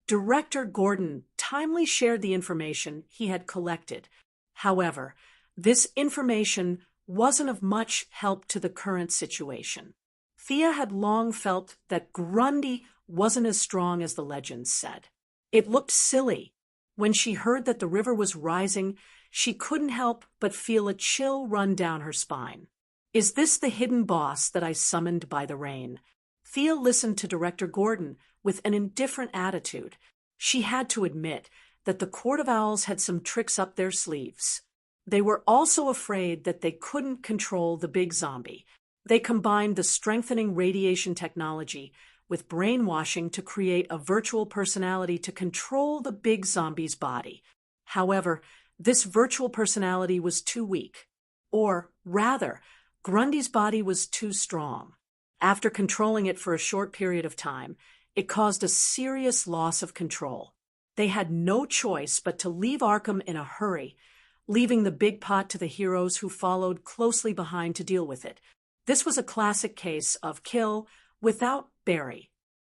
Director Gordon timely shared the information he had collected. However, this information wasn't of much help to the current situation. Thea had long felt that Grundy wasn't as strong as the legends said. It looked silly. When she heard that the river was rising, she couldn't help but feel a chill run down her spine. Is this the hidden boss that I summoned by the rain? Thea listened to Director Gordon with an indifferent attitude. She had to admit that the Court of Owls had some tricks up their sleeves. They were also afraid that they couldn't control the big zombie. They combined the strengthening radiation technology with brainwashing to create a virtual personality to control the big zombie's body. However, this virtual personality was too weak. Or, rather, Grundy's body was too strong. After controlling it for a short period of time, it caused a serious loss of control. They had no choice but to leave Arkham in a hurry, leaving the big pot to the heroes who followed closely behind to deal with it. This was a classic case of kill without Barry.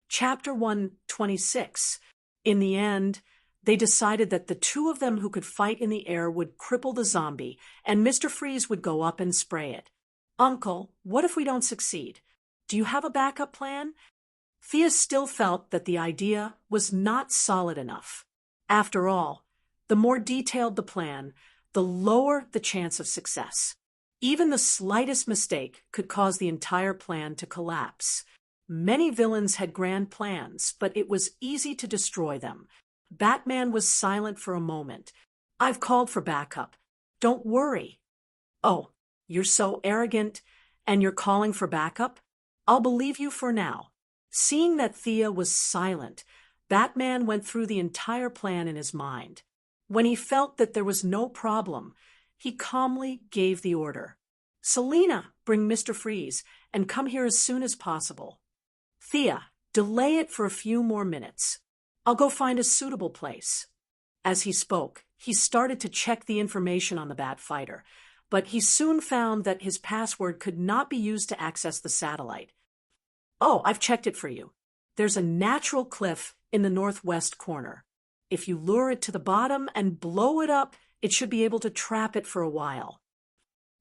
Chapter 126. In the end, they decided that the two of them who could fight in the air would cripple the zombie, and Mr. Freeze would go up and spray it. Uncle, what if we don't succeed? Do you have a backup plan? Thea still felt that the idea was not solid enough. After all, the more detailed the plan, the lower the chance of success. Even the slightest mistake could cause the entire plan to collapse. Many villains had grand plans, but it was easy to destroy them. Batman was silent for a moment. I've called for backup. Don't worry. Oh, you're so arrogant, and you're calling for backup? I'll believe you for now. Seeing that Thea was silent, Batman went through the entire plan in his mind. When he felt that there was no problem, he calmly gave the order. Selina, bring Mr. Freeze, and come here as soon as possible. Thea, delay it for a few more minutes. I'll go find a suitable place. As he spoke, he started to check the information on the Bat Fighter, but he soon found that his password could not be used to access the satellite. Oh, I've checked it for you. There's a natural cliff in the northwest corner. If you lure it to the bottom and blow it up, it should be able to trap it for a while.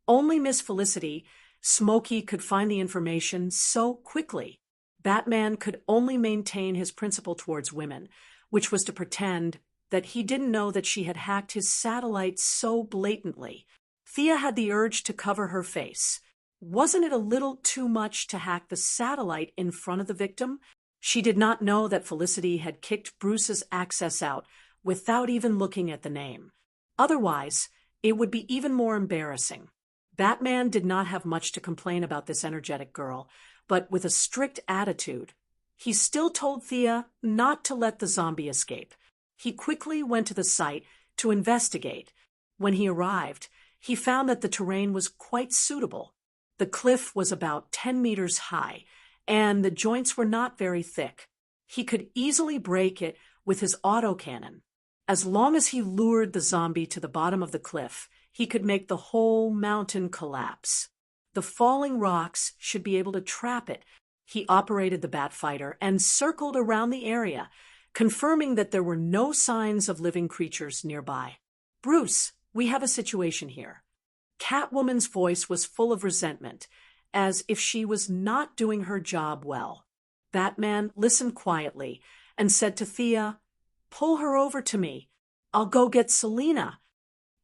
Only Miss Felicity, Smokey, could find the information so quickly. Batman could only maintain his principle towards women, which was to pretend that he didn't know that she had hacked his satellite so blatantly. Thea had the urge to cover her face. Wasn't it a little too much to hack the satellite in front of the victim? She did not know that Felicity had kicked Bruce's access out without even looking at the name. Otherwise, it would be even more embarrassing. Batman did not have much to complain about this energetic girl, but with a strict attitude. He still told Thea not to let the zombie escape. He quickly went to the site to investigate. When he arrived, he found that the terrain was quite suitable. The cliff was about 10 meters high, and the joints were not very thick. He could easily break it with his autocannon. As long as he lured the zombie to the bottom of the cliff, he could make the whole mountain collapse. The falling rocks should be able to trap it. He operated the Bat Fighter and circled around the area, confirming that there were no signs of living creatures nearby. Bruce, we have a situation here. Catwoman's voice was full of resentment, as if she was not doing her job well. Batman listened quietly and said to Thea, "Pull her over to me. I'll go get Selina."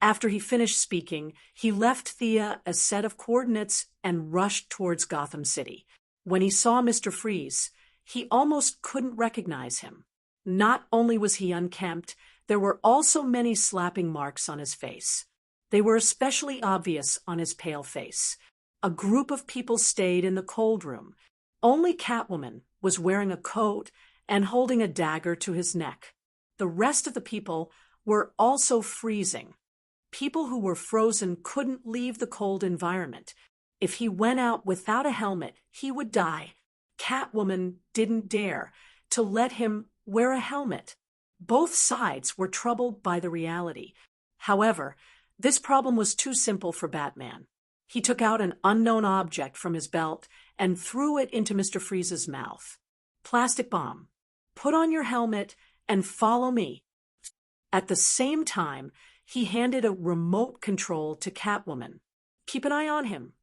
After he finished speaking, he left Thea a set of coordinates and rushed towards Gotham City. When he saw Mr. Freeze, he almost couldn't recognize him. Not only was he unkempt, there were also many slapping marks on his face. They were especially obvious on his pale face. A group of people stayed in the cold room. Only Catwoman was wearing a coat and holding a dagger to his neck. The rest of the people were also freezing. People who were frozen couldn't leave the cold environment. If he went out without a helmet, he would die. Catwoman didn't dare to let him wear a helmet. Both sides were troubled by the reality. However, this problem was too simple for Batman. He took out an unknown object from his belt and threw it into Mr. Freeze's mouth. Plastic bomb. Put on your helmet and follow me. At the same time, he handed a remote control to Catwoman. Keep an eye on him.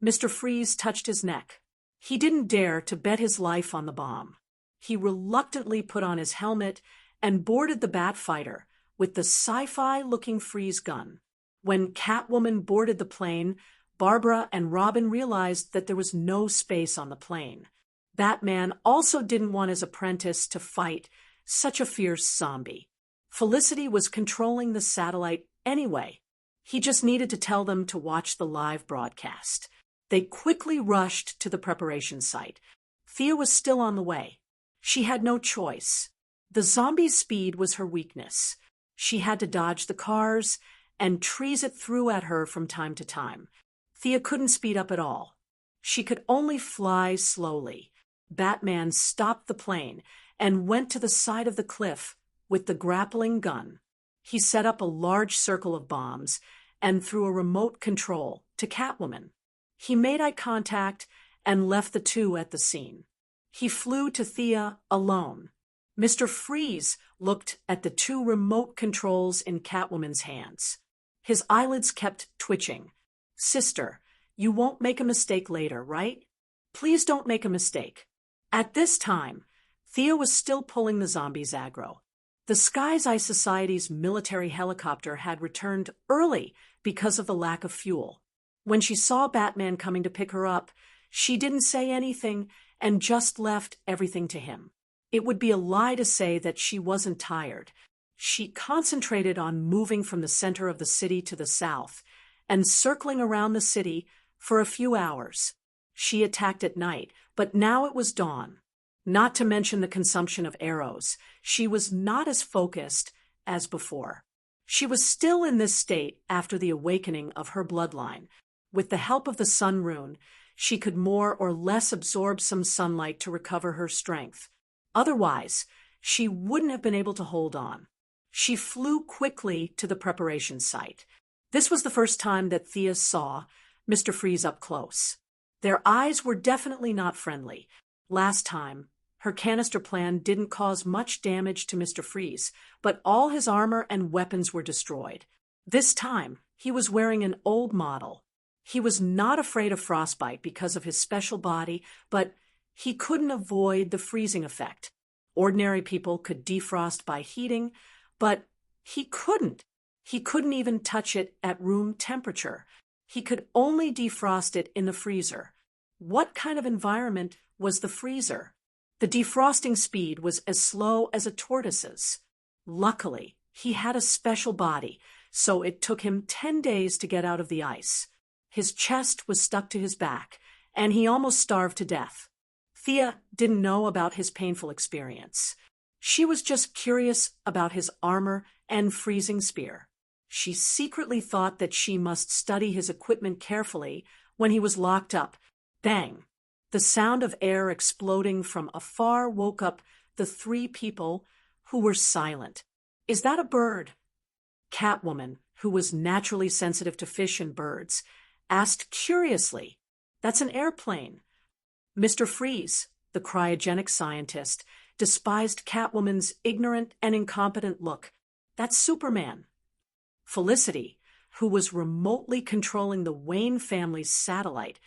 Mr. Freeze touched his neck. He didn't dare to bet his life on the bomb. He reluctantly put on his helmet and boarded the Bat Fighter with the sci-fi-looking Freeze gun. When Catwoman boarded the plane, Barbara and Robin realized that there was no space on the plane. Batman also didn't want his apprentice to fight such a fierce zombie. Felicity was controlling the satellite anyway. He just needed to tell them to watch the live broadcast. They quickly rushed to the preparation site. Thea was still on the way. She had no choice. The zombie's speed was her weakness. She had to dodge the cars and trees it threw at her from time to time. Thea couldn't speed up at all. She could only fly slowly. Batman stopped the plane and went to the side of the cliff with the grappling gun. He set up a large circle of bombs and threw a remote control to Catwoman. He made eye contact and left the two at the scene. He flew to Thea alone. Mr. Freeze looked at the two remote controls in Catwoman's hands. His eyelids kept twitching. Sister, you won't make a mistake later, right? Please don't make a mistake. At this time, Thea was still pulling the zombies aggro. The Sky's Eye Society's military helicopter had returned early because of the lack of fuel. When she saw Batman coming to pick her up, she didn't say anything and just left everything to him. It would be a lie to say that she wasn't tired. She concentrated on moving from the center of the city to the south and circling around the city for a few hours. She attacked at night, but now it was dawn. Not to mention the consumption of arrows, she was not as focused as before. She was still in this state after the awakening of her bloodline. With the help of the sun rune, she could more or less absorb some sunlight to recover her strength. Otherwise, she wouldn't have been able to hold on. She flew quickly to the preparation site. This was the first time that Thea saw Mr. Freeze up close. Their eyes were definitely not friendly. Last time, her canister plan didn't cause much damage to Mr. Freeze, but all his armor and weapons were destroyed. This time, he was wearing an old model. He was not afraid of frostbite because of his special body, but he couldn't avoid the freezing effect. Ordinary people could defrost by heating, but he couldn't. He couldn't even touch it at room temperature. He could only defrost it in the freezer. What kind of environment was the freezer? The defrosting speed was as slow as a tortoise's. Luckily, he had a special body, so it took him 10 days to get out of the ice. His chest was stuck to his back, and he almost starved to death. Thea didn't know about his painful experience. She was just curious about his armor and freezing spear. She secretly thought that she must study his equipment carefully when he was locked up. Bang! The sound of air exploding from afar woke up the three people who were silent. Is that a bird? Catwoman, who was naturally sensitive to fish and birds, asked curiously. That's an airplane. Mr. Freeze, the cryogenic scientist, despised Catwoman's ignorant and incompetent look. That's Superman. Felicity, who was remotely controlling the Wayne family's satellite,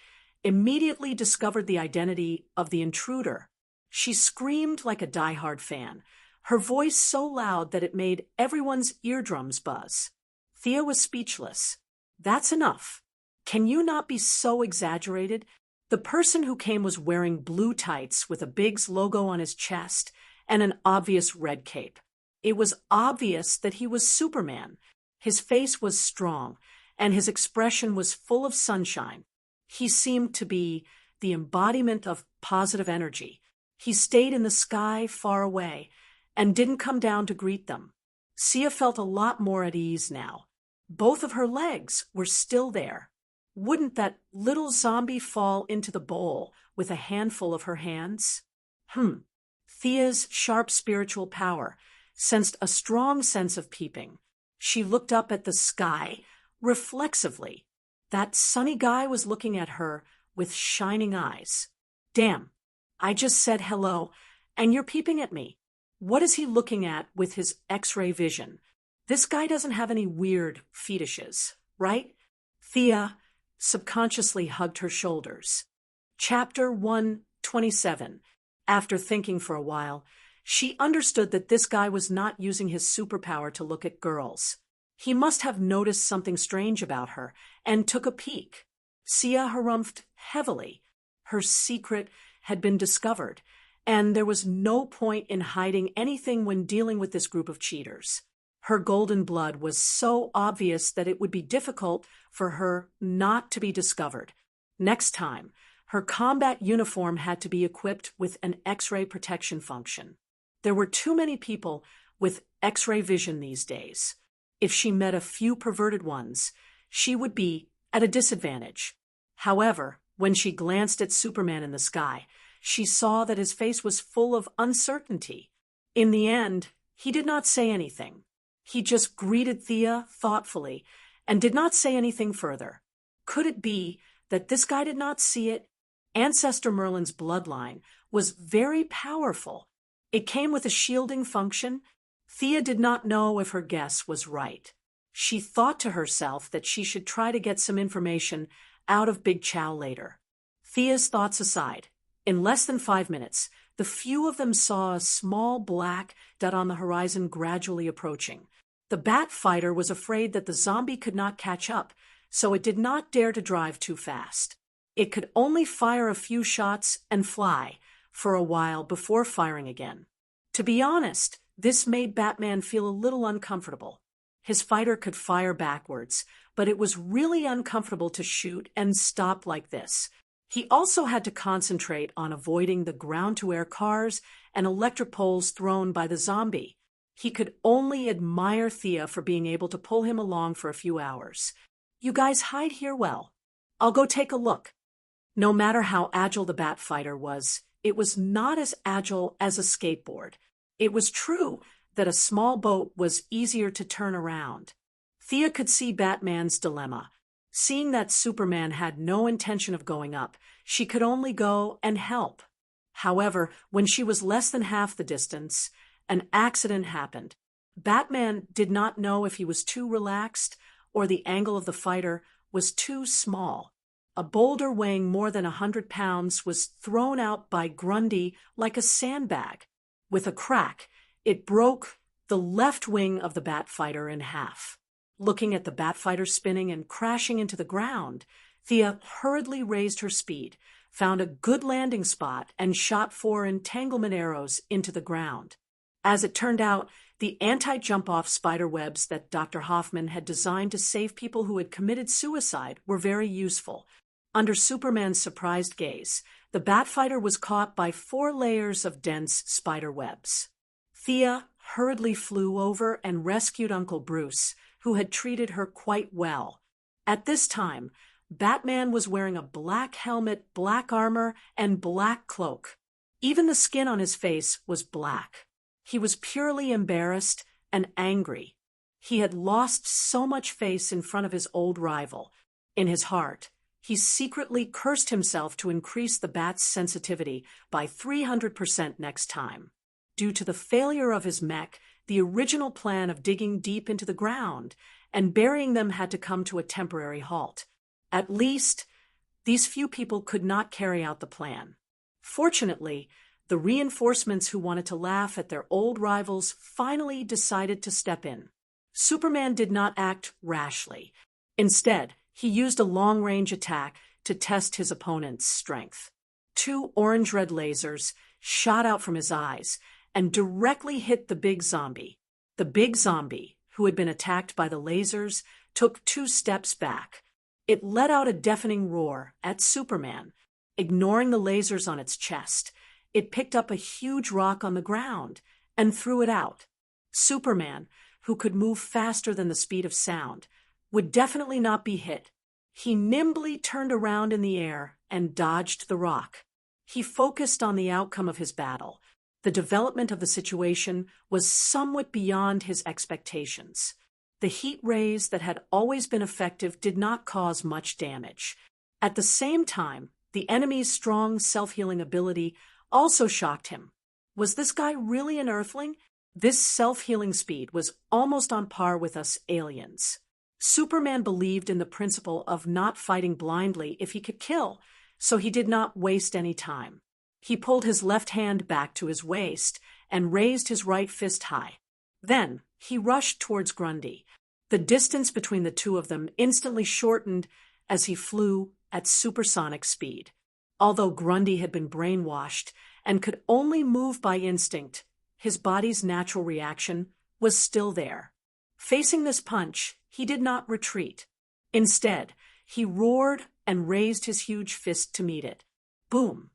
immediately discovered the identity of the intruder. She screamed like a diehard fan, her voice so loud that it made everyone's eardrums buzz. Thea was speechless. That's enough. Can you not be so exaggerated? The person who came was wearing blue tights with a Biggs logo on his chest and an obvious red cape. It was obvious that he was Superman. His face was strong, and his expression was full of sunshine. He seemed to be the embodiment of positive energy. He stayed in the sky far away and didn't come down to greet them. Sia felt a lot more at ease now. Both of her legs were still there. Wouldn't that little zombie fall into the bowl with a handful of her hands? Thea's sharp spiritual power sensed a strong sense of peeping. She looked up at the sky reflexively. That sunny guy was looking at her with shining eyes. Damn, I just said hello, and you're peeping at me. What is he looking at with his X-ray vision? This guy doesn't have any weird fetishes, right? Thea, subconsciously hugged her shoulders. Chapter 127. After thinking for a while, she understood that this guy was not using his superpower to look at girls. He must have noticed something strange about her and took a peek. Sia harumphed heavily. Her secret had been discovered, and there was no point in hiding anything when dealing with this group of cheaters. Her golden blood was so obvious that it would be difficult for her not to be discovered. Next time, her combat uniform had to be equipped with an X-ray protection function. There were too many people with X-ray vision these days. If she met a few perverted ones, she would be at a disadvantage. However, when she glanced at Superman in the sky, she saw that his face was full of uncertainty. In the end, he did not say anything. He just greeted Thea thoughtfully and did not say anything further. Could it be that this guy did not see it? Ancestor Merlin's bloodline was very powerful. It came with a shielding function. Thea did not know if her guess was right. She thought to herself that she should try to get some information out of Big Chow later. Thea's thoughts aside, in less than 5 minutes, the few of them saw a small black dot on the horizon gradually approaching. The bat fighter was afraid that the zombie could not catch up, so it did not dare to drive too fast. It could only fire a few shots and fly for a while before firing again. To be honest, this made Batman feel a little uncomfortable. His fighter could fire backwards, but it was really uncomfortable to shoot and stop like this. He also had to concentrate on avoiding the ground-to-air cars and electric poles thrown by the zombie. He could only admire Thea for being able to pull him along for a few hours. "You guys hide here well. I'll go take a look." No matter how agile the bat fighter was, it was not as agile as a skateboard. It was true that a small boat was easier to turn around. Thea could see Batman's dilemma. Seeing that Superman had no intention of going up, she could only go and help. However, when she was less than half the distance, an accident happened. Batman did not know if he was too relaxed or the angle of the fighter was too small. A boulder weighing more than 100 pounds was thrown out by Grundy like a sandbag. With a crack, it broke the left wing of the bat fighter in half. Looking at the bat fighter spinning and crashing into the ground, Thea hurriedly raised her speed, found a good landing spot, and shot 4 entanglement arrows into the ground. As it turned out, the anti-jump-off spider webs that Dr. Hoffman had designed to save people who had committed suicide were very useful. Under Superman's surprised gaze, the Batfighter was caught by 4 layers of dense spider webs. Thea hurriedly flew over and rescued Uncle Bruce, who had treated her quite well. At this time, Batman was wearing a black helmet, black armor, and black cloak. Even the skin on his face was black. He was purely embarrassed and angry. He had lost so much face in front of his old rival. In his heart, he secretly cursed himself to increase the bat's sensitivity by 300% next time. Due to the failure of his mech, the original plan of digging deep into the ground and burying them had to come to a temporary halt. At least, these few people could not carry out the plan. Fortunately, the reinforcements who wanted to laugh at their old rivals finally decided to step in. Superman did not act rashly. Instead, he used a long-range attack to test his opponent's strength. 2 orange-red lasers shot out from his eyes and directly hit the big zombie. The big zombie, who had been attacked by the lasers, took 2 steps back. It let out a deafening roar at Superman. Ignoring the lasers on its chest, it picked up a huge rock on the ground and threw it out. Superman, who could move faster than the speed of sound, would definitely not be hit. He nimbly turned around in the air and dodged the rock. He focused on the outcome of his battle. The development of the situation was somewhat beyond his expectations. The heat rays that had always been effective did not cause much damage. At the same time, the enemy's strong self-healing ability also shocked him. Was this guy really an Earthling? This self-healing speed was almost on par with us aliens. Superman believed in the principle of not fighting blindly if he could kill, so he did not waste any time. He pulled his left hand back to his waist and raised his right fist high. Then he rushed towards Grundy. The distance between the two of them instantly shortened as he flew at supersonic speed. Although Grundy had been brainwashed and could only move by instinct, his body's natural reaction was still there. Facing this punch, he did not retreat. Instead, he roared and raised his huge fist to meet it. Boom!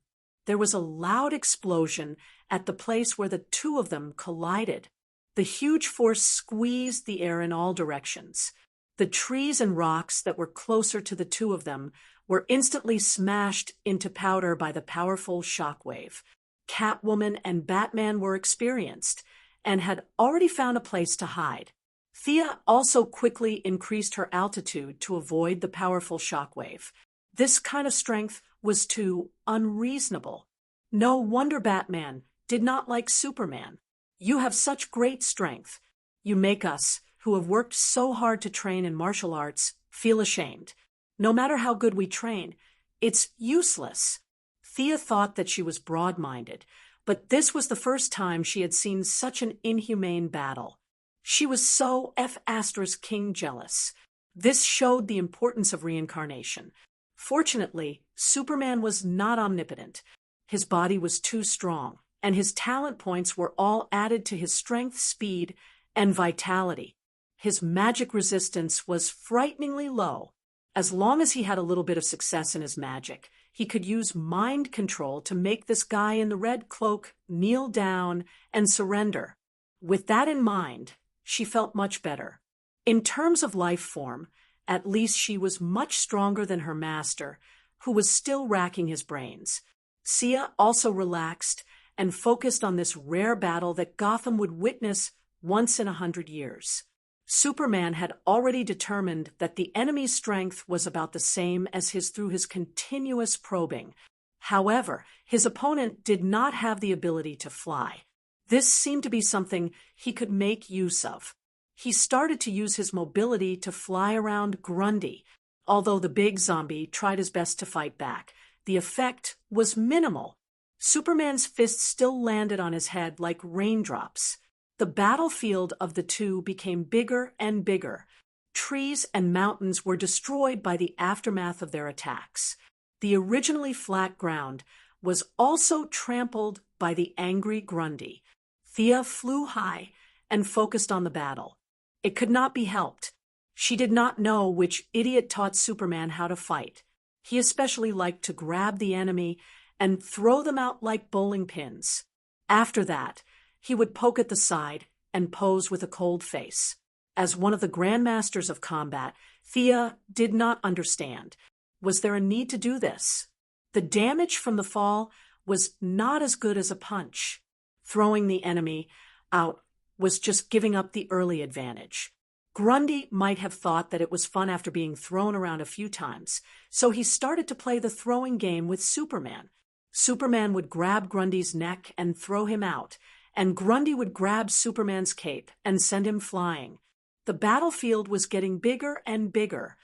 There was a loud explosion at the place where the two of them collided. The huge force squeezed the air in all directions. The trees and rocks that were closer to the two of them were instantly smashed into powder by the powerful shockwave. Catwoman and Batman were experienced and had already found a place to hide. Thea also quickly increased her altitude to avoid the powerful shockwave. This kind of strength was too unreasonable. No wonder Batman did not like Superman. You have such great strength. You make us, who have worked so hard to train in martial arts, feel ashamed. No matter how good we train, it's useless. Thea thought that she was broad-minded, but this was the first time she had seen such an inhumane battle. She was so F***ing jealous. This showed the importance of reincarnation. Fortunately, Superman was not omnipotent. His body was too strong, and his talent points were all added to his strength, speed, and vitality. His magic resistance was frighteningly low. As long as he had a little bit of success in his magic, he could use mind control to make this guy in the red cloak kneel down and surrender. With that in mind, she felt much better. In terms of life form, at least she was much stronger than her master, who was still racking his brains. Sia also relaxed and focused on this rare battle that Gotham would witness once in 100 years. Superman had already determined that the enemy's strength was about the same as his through his continuous probing. However, his opponent did not have the ability to fly. This seemed to be something he could make use of. He started to use his mobility to fly around Grundy. Although the big zombie tried his best to fight back, the effect was minimal. Superman's fists still landed on his head like raindrops. The battlefield of the two became bigger and bigger. Trees and mountains were destroyed by the aftermath of their attacks. The originally flat ground was also trampled by the angry Grundy. Thea flew high and focused on the battle. It could not be helped. She did not know which idiot taught Superman how to fight. He especially liked to grab the enemy and throw them out like bowling pins. After that, he would poke at the side and pose with a cold face. As one of the grandmasters of combat, Thea did not understand. Was there a need to do this? The damage from the fall was not as good as a punch. Throwing the enemy out was just giving up the early advantage. Grundy might have thought that it was fun after being thrown around a few times, so he started to play the throwing game with Superman. Superman would grab Grundy's neck and throw him out, and Grundy would grab Superman's cape and send him flying. The battlefield was getting bigger and bigger.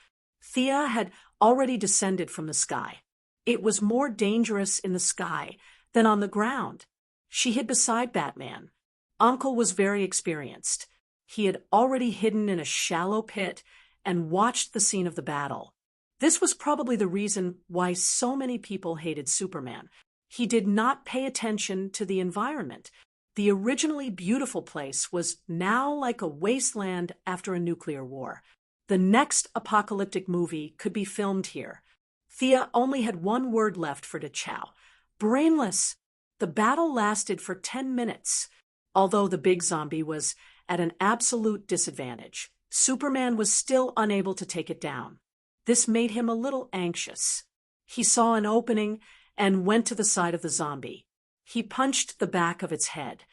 Thea had already descended from the sky. It was more dangerous in the sky than on the ground. She hid beside Batman. Uncle was very experienced. He had already hidden in a shallow pit and watched the scene of the battle. This was probably the reason why so many people hated Superman. He did not pay attention to the environment. The originally beautiful place was now like a wasteland after a nuclear war. The next apocalyptic movie could be filmed here. Thea only had one word left for T'Chau: brainless. The battle lasted for 10 minutes. Although the big zombie was at an absolute disadvantage, Superman was still unable to take it down. This made him a little anxious. He saw an opening and went to the side of the zombie. He punched the back of its head.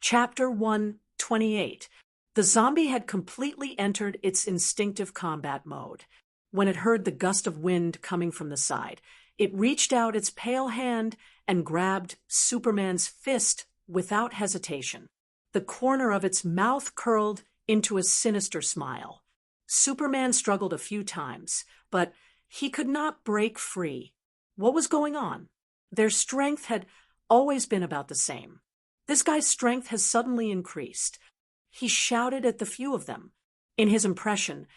Chapter 128. The zombie had completely entered its instinctive combat mode. When it heard the gust of wind coming from the side, it reached out its pale hand and grabbed Superman's fist without hesitation. The corner of its mouth curled into a sinister smile. Superman struggled a few times, but he could not break free. What was going on? Their strength had always been about the same. This guy's strength has suddenly increased. He shouted at the few of them. In his impression,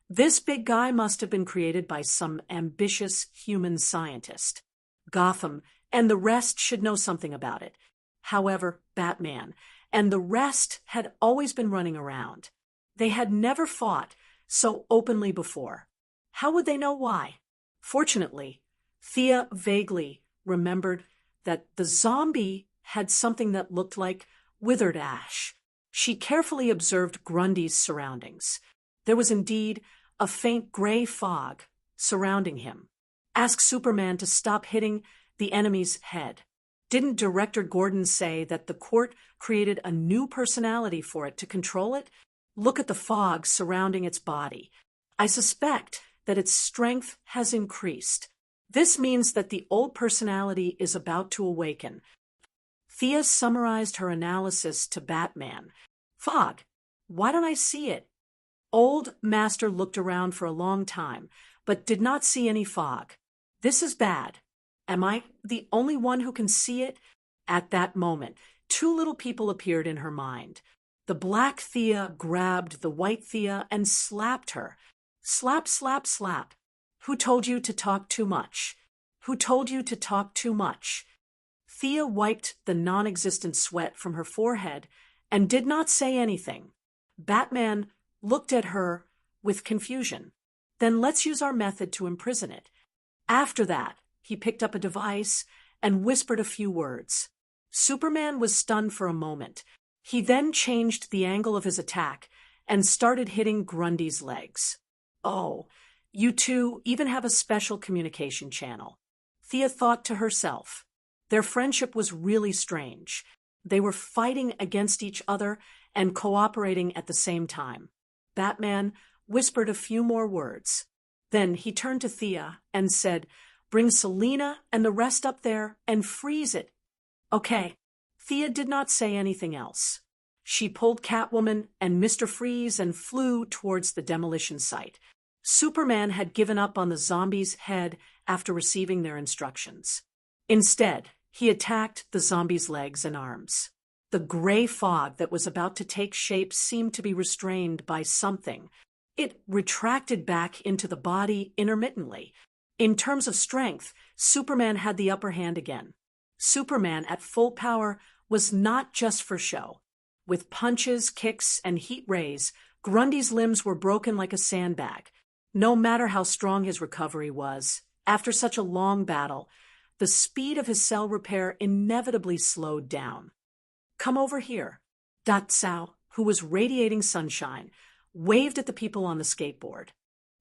this big guy must have been created by some ambitious human scientist. Gotham and the rest should know something about it. However, Batman and the rest had always been running around. They had never fought so openly before. How would they know why? Fortunately, Thea vaguely remembered that the zombie had something that looked like withered ash. She carefully observed Grundy's surroundings. There was indeed a faint gray fog surrounding him. Ask Superman to stop hitting the enemy's head. Didn't Director Gordon say that the court created a new personality for it to control it? Look at the fog surrounding its body. I suspect that its strength has increased. This means that the old personality is about to awaken. Thea summarized her analysis to Batman. Fog. Why don't I see it? Old Master looked around for a long time, but did not see any fog. This is bad. Am I the only one who can see it? At that moment, two little people appeared in her mind. The black Thea grabbed the white Thea and slapped her. Slap, slap, slap. Who told you to talk too much? Who told you to talk too much? Thea wiped the non-existent sweat from her forehead and did not say anything. Batman looked at her with confusion. Then let's use our method to imprison it. After that, he picked up a device and whispered a few words. Superman was stunned for a moment. He then changed the angle of his attack and started hitting Grundy's legs. Oh, you two even have a special communication channel. Thea thought to herself. Their friendship was really strange. They were fighting against each other and cooperating at the same time. Batman whispered a few more words. Then he turned to Thea and said, "Bring Selina and the rest up there and freeze it." Okay. Thea did not say anything else. She pulled Catwoman and Mr. Freeze and flew towards the demolition site. Superman had given up on the zombie's head after receiving their instructions. Instead, he attacked the zombie's legs and arms. The gray fog that was about to take shape seemed to be restrained by something. It retracted back into the body intermittently. In terms of strength, Superman had the upper hand again. Superman at full power was not just for show. With punches, kicks, and heat rays, Grundy's limbs were broken like a sandbag. No matter how strong his recovery was, after such a long battle, the speed of his cell repair inevitably slowed down. Come over here. Datsao, who was radiating sunshine, waved at the people on the skateboard.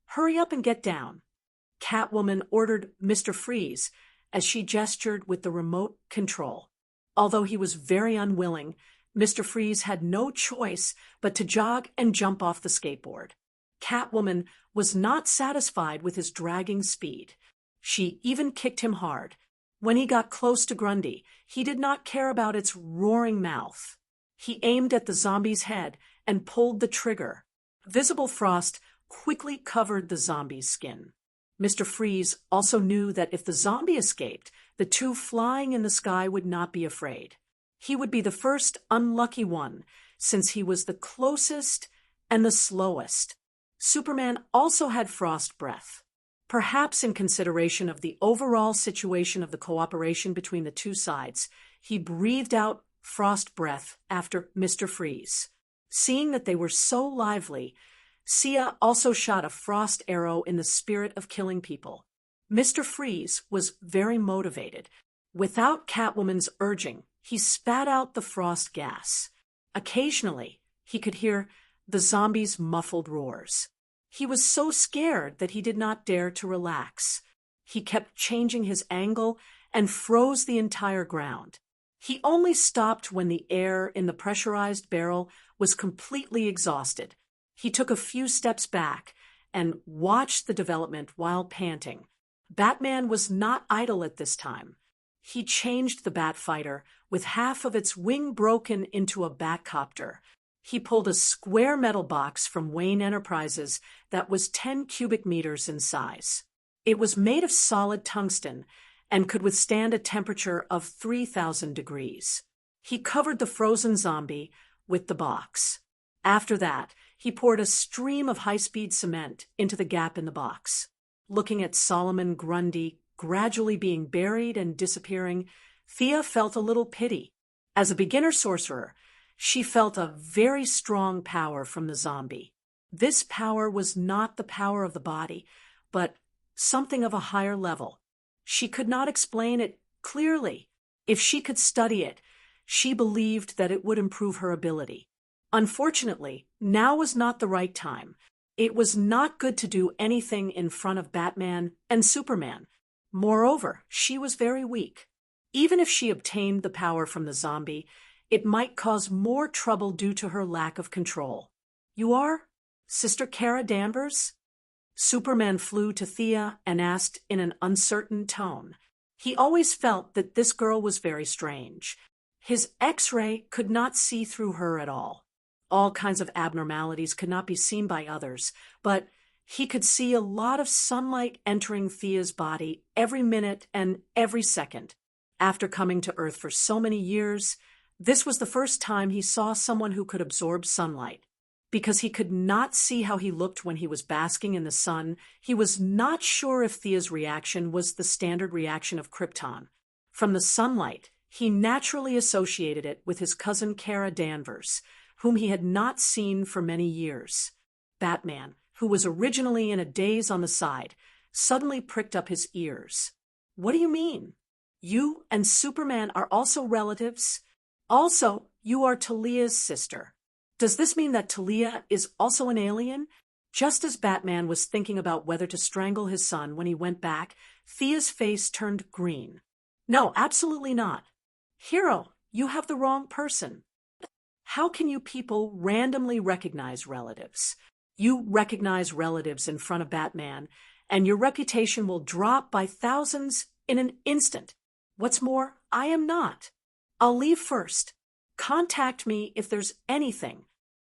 Hurry up and get down. Catwoman ordered Mr. Freeze as she gestured with the remote control. Although he was very unwilling, Mr. Freeze had no choice but to jog and jump off the skateboard. Catwoman was not satisfied with his dragging speed. She even kicked him hard. When he got close to Grundy, he did not care about its roaring mouth. He aimed at the zombie's head and pulled the trigger. Visible frost quickly covered the zombie's skin. Mr. Freeze also knew that if the zombie escaped, the two flying in the sky would not be afraid. He would be the first unlucky one, since he was the closest and the slowest. Superman also had frost breath. Perhaps in consideration of the overall situation of the cooperation between the two sides, he breathed out frost breath after Mr. Freeze. Seeing that they were so lively, Sia also shot a frost arrow in the spirit of killing people. Mr. Freeze was very motivated. Without Catwoman's urging, he spat out the frost gas. Occasionally, he could hear the zombies' muffled roars. He was so scared that he did not dare to relax. He kept changing his angle and froze the entire ground. He only stopped when the air in the pressurized barrel was completely exhausted. He took a few steps back and watched the development while panting. Batman was not idle at this time. He changed the Batfighter with half of its wing broken into a Batcopter. He pulled a square metal box from Wayne Enterprises that was 10 cubic meters in size. It was made of solid tungsten and could withstand a temperature of 3,000 degrees. He covered the frozen zombie with the box. After that, he poured a stream of high-speed cement into the gap in the box. Looking at Solomon Grundy gradually being buried and disappearing, Thea felt a little pity. As a beginner sorcerer, she felt a very strong power from the zombie. This power was not the power of the body, but something of a higher level. She could not explain it clearly. If she could study it, she believed that it would improve her ability. Unfortunately, now was not the right time. It was not good to do anything in front of Batman and Superman. Moreover, she was very weak. Even if she obtained the power from the zombie, it might cause more trouble due to her lack of control. "You are Sister Kara Danvers?" Superman flew to Thea and asked in an uncertain tone. He always felt that this girl was very strange. His X-ray could not see through her at all. All kinds of abnormalities could not be seen by others, but he could see a lot of sunlight entering Thea's body every minute and every second. After coming to Earth for so many years, this was the first time he saw someone who could absorb sunlight. Because he could not see how he looked when he was basking in the sun, he was not sure if Thea's reaction was the standard reaction of Krypton. From the sunlight, he naturally associated it with his cousin Kara Danvers, whom he had not seen for many years. Batman, who was originally in a daze on the side, suddenly pricked up his ears. "What do you mean? You and Superman are also relatives? Also, you are Talia's sister. Does this mean that Talia is also an alien?" Just as Batman was thinking about whether to strangle his son when he went back, Thea's face turned green. "No, absolutely not. Hero, you have the wrong person. How can you people randomly recognize relatives? You recognize relatives in front of Batman, and your reputation will drop by thousands in an instant. What's more, I am not. I'll leave first. Contact me if there's anything."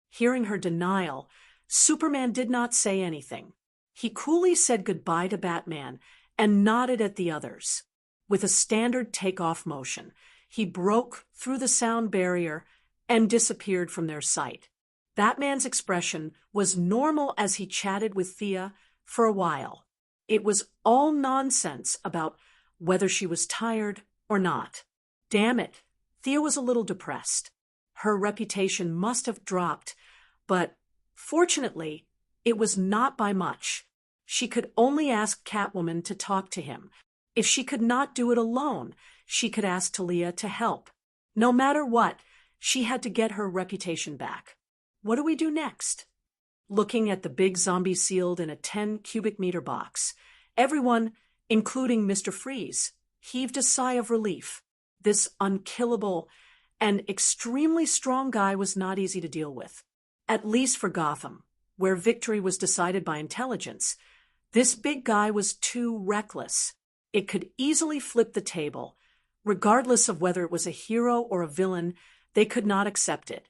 Hearing her denial, Superman did not say anything. He coolly said goodbye to Batman and nodded at the others. With a standard takeoff motion, he broke through the sound barrier and disappeared from their sight. Batman's expression was normal as he chatted with Thea for a while. It was all nonsense about whether she was tired or not. Damn it, Thea was a little depressed. Her reputation must have dropped, but fortunately, it was not by much. She could only ask Catwoman to talk to him. If she could not do it alone, she could ask Talia to help. No matter what, she had to get her reputation back. What do we do next? Looking at the big zombie sealed in a 10 cubic meter box, everyone, including Mr. Freeze, heaved a sigh of relief. This unkillable and extremely strong guy was not easy to deal with. At least for Gotham, where victory was decided by intelligence, this big guy was too reckless. It could easily flip the table. Regardless of whether it was a hero or a villain, they could not accept it.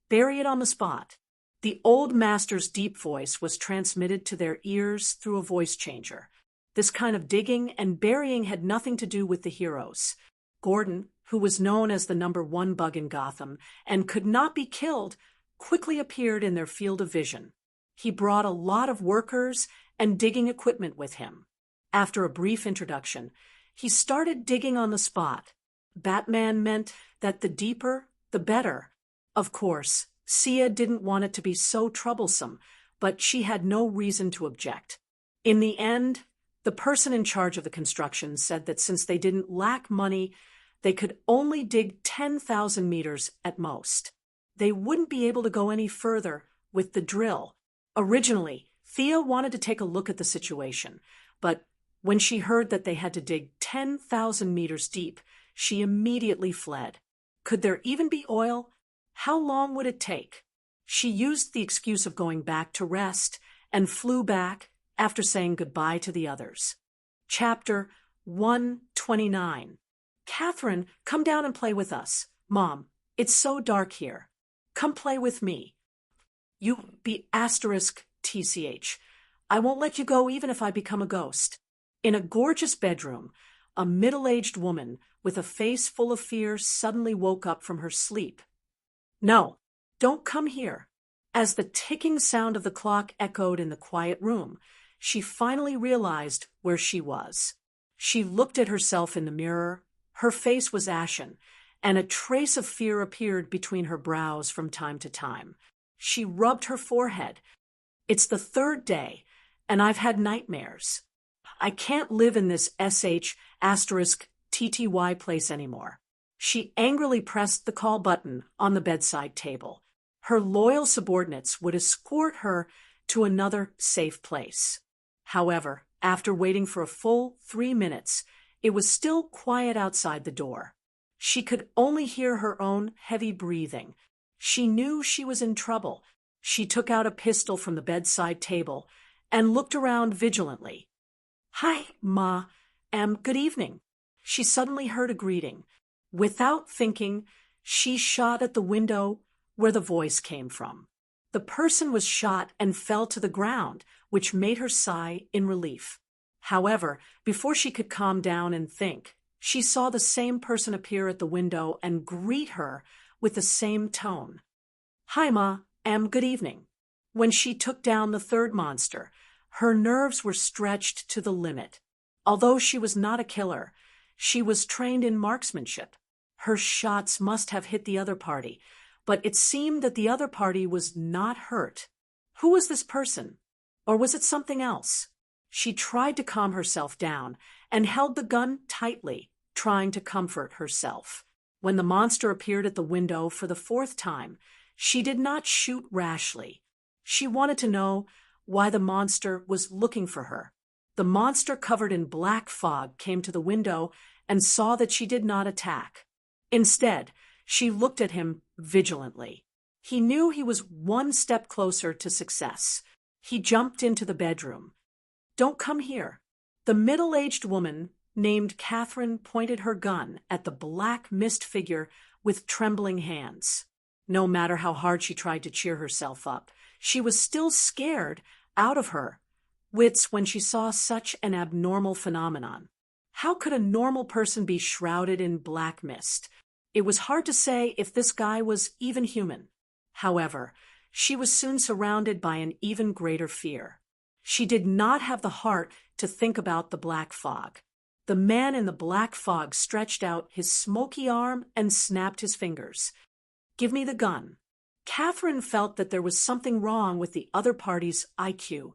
Bury it on the spot. The old master's deep voice was transmitted to their ears through a voice changer. This kind of digging and burying had nothing to do with the heroes. Gordon, who was known as the #1 bug in Gotham and could not be killed, quickly appeared in their field of vision. He brought a lot of workers and digging equipment with him. After a brief introduction, he started digging on the spot. Batman meant that the deeper, the better. Of course, Sia didn't want it to be so troublesome, but she had no reason to object. In the end, the person in charge of the construction said that since they didn't lack money, they could only dig 10,000 meters at most. They wouldn't be able to go any further with the drill. Originally, Thea wanted to take a look at the situation, but when she heard that they had to dig 10,000 meters deep, she immediately fled. Could there even be oil? How long would it take? She used the excuse of going back to rest and flew back after saying goodbye to the others. Chapter 129. "Catherine, come down and play with us. Mom, it's so dark here." Come play with me. You be asterisk TCH. I won't let you go even if I become a ghost. In a gorgeous bedroom, a middle-aged woman with a face full of fear suddenly woke up from her sleep. No, don't come here. As the ticking sound of the clock echoed in the quiet room, she finally realized where she was. She looked at herself in the mirror. Her face was ashen, and a trace of fear appeared between her brows from time to time. She rubbed her forehead. It's the third day, and I've had nightmares. I can't live in this SH asterisk TTY place anymore. She angrily pressed the call button on the bedside table. Her loyal subordinates would escort her to another safe place. However, after waiting for a full 3 minutes, it was still quiet outside the door. She could only hear her own heavy breathing. She knew she was in trouble. She took out a pistol from the bedside table and looked around vigilantly. Hi, Ma. Good evening. She suddenly heard a greeting. Without thinking, she shot at the window where the voice came from. The person was shot and fell to the ground, which made her sigh in relief. However, before she could calm down and think, she saw the same person appear at the window and greet her with the same tone. Hi, Ma. Good evening. When she took down the third monster, her nerves were stretched to the limit. Although she was not a killer, she was trained in marksmanship. Her shots must have hit the other party, but it seemed that the other party was not hurt. Who was this person? Or was it something else? She tried to calm herself down and held the gun tightly, trying to comfort herself. When the monster appeared at the window for the fourth time, she did not shoot rashly. She wanted to know why the monster was looking for her. The monster covered in black fog came to the window and saw that she did not attack. Instead, she looked at him vigilantly. He knew he was one step closer to success. He jumped into the bedroom. Don't come here. The middle-aged woman named Catherine pointed her gun at the black mist figure with trembling hands. No matter how hard she tried to cheer herself up, she was still scared out of her wits when she saw such an abnormal phenomenon. How could a normal person be shrouded in black mist? It was hard to say if this guy was even human. However, she was soon surrounded by an even greater fear. She did not have the heart to think about the black fog. The man in the black fog stretched out his smoky arm and snapped his fingers. Give me the gun. Catherine felt that there was something wrong with the other party's IQ.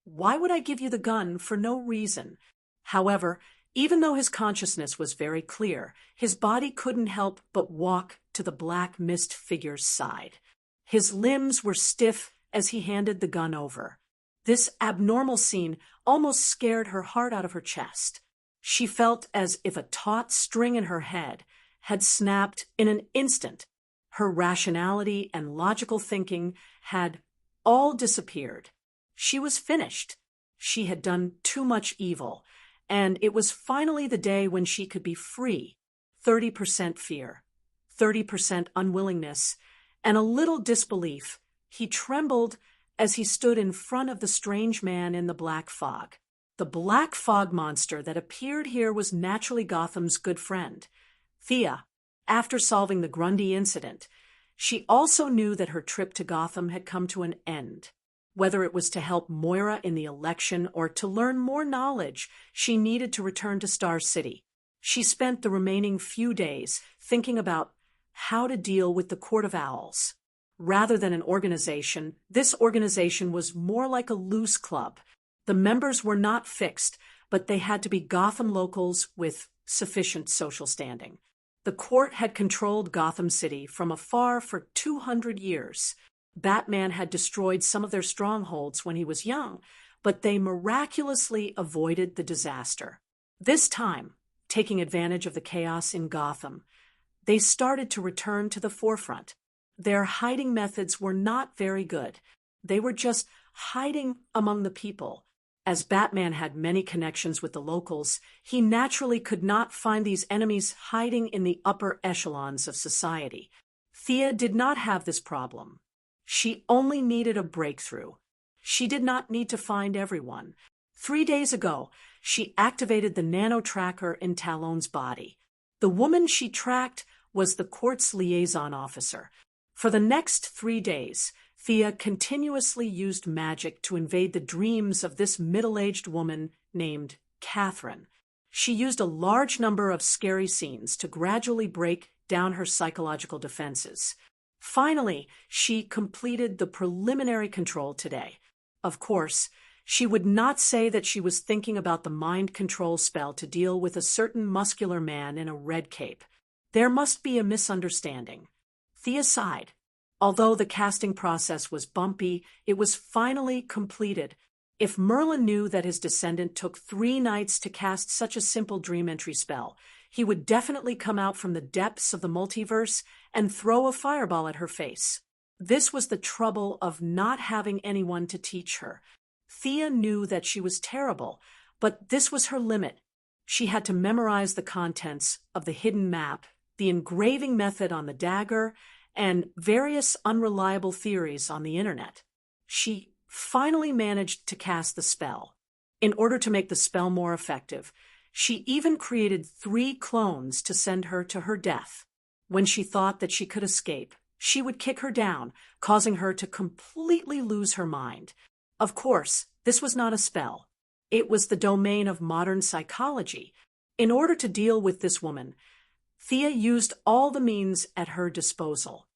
Why would I give you the gun for no reason? However, even though his consciousness was very clear, his body couldn't help but walk to the black mist figure's side. His limbs were stiff as he handed the gun over. This abnormal scene almost scared her heart out of her chest. She felt as if a taut string in her head had snapped in an instant. Her rationality and logical thinking had all disappeared. She was finished. She had done too much evil, and it was finally the day when she could be free. 30% fear, 30% unwillingness, and a little disbelief. He trembled as he stood in front of the strange man in the black fog. The black fog monster that appeared here was naturally Gotham's good friend, Thea. After solving the Grundy incident, she also knew that her trip to Gotham had come to an end. Whether it was to help Moira in the election or to learn more knowledge, she needed to return to Star City. She spent the remaining few days thinking about how to deal with the Court of Owls. Rather than an organization, this organization was more like a loose club. The members were not fixed, but they had to be Gotham locals with sufficient social standing. The court had controlled Gotham City from afar for 200 years. Batman had destroyed some of their strongholds when he was young, but they miraculously avoided the disaster. This time, taking advantage of the chaos in Gotham, they started to return to the forefront. Their hiding methods were not very good. They were just hiding among the people. As Batman had many connections with the locals, he naturally could not find these enemies hiding in the upper echelons of society. Thea did not have this problem. She only needed a breakthrough. She did not need to find everyone. 3 days ago, she activated the nano tracker in Talon's body. The woman she tracked was the court's liaison officer. For the next 3 days, Thea continuously used magic to invade the dreams of this middle-aged woman named Catherine. She used a large number of scary scenes to gradually break down her psychological defenses. Finally, she completed the preliminary control today. Of course, she would not say that she was thinking about the mind control spell to deal with a certain muscular man in a red cape. There must be a misunderstanding. Thea sighed. Although the casting process was bumpy, it was finally completed. If Merlin knew that his descendant took 3 nights to cast such a simple dream entry spell, he would definitely come out from the depths of the multiverse and throw a fireball at her face. This was the trouble of not having anyone to teach her. Thea knew that she was terrible, but this was her limit. She had to memorize the contents of the hidden map, the engraving method on the dagger, and various unreliable theories on the internet. She finally managed to cast the spell. In order to make the spell more effective, she even created 3 clones to send her to her death. When she thought that she could escape, she would kick her down, causing her to completely lose her mind. Of course, this was not a spell. It was the domain of modern psychology. In order to deal with this woman, Thea used all the means at her disposal.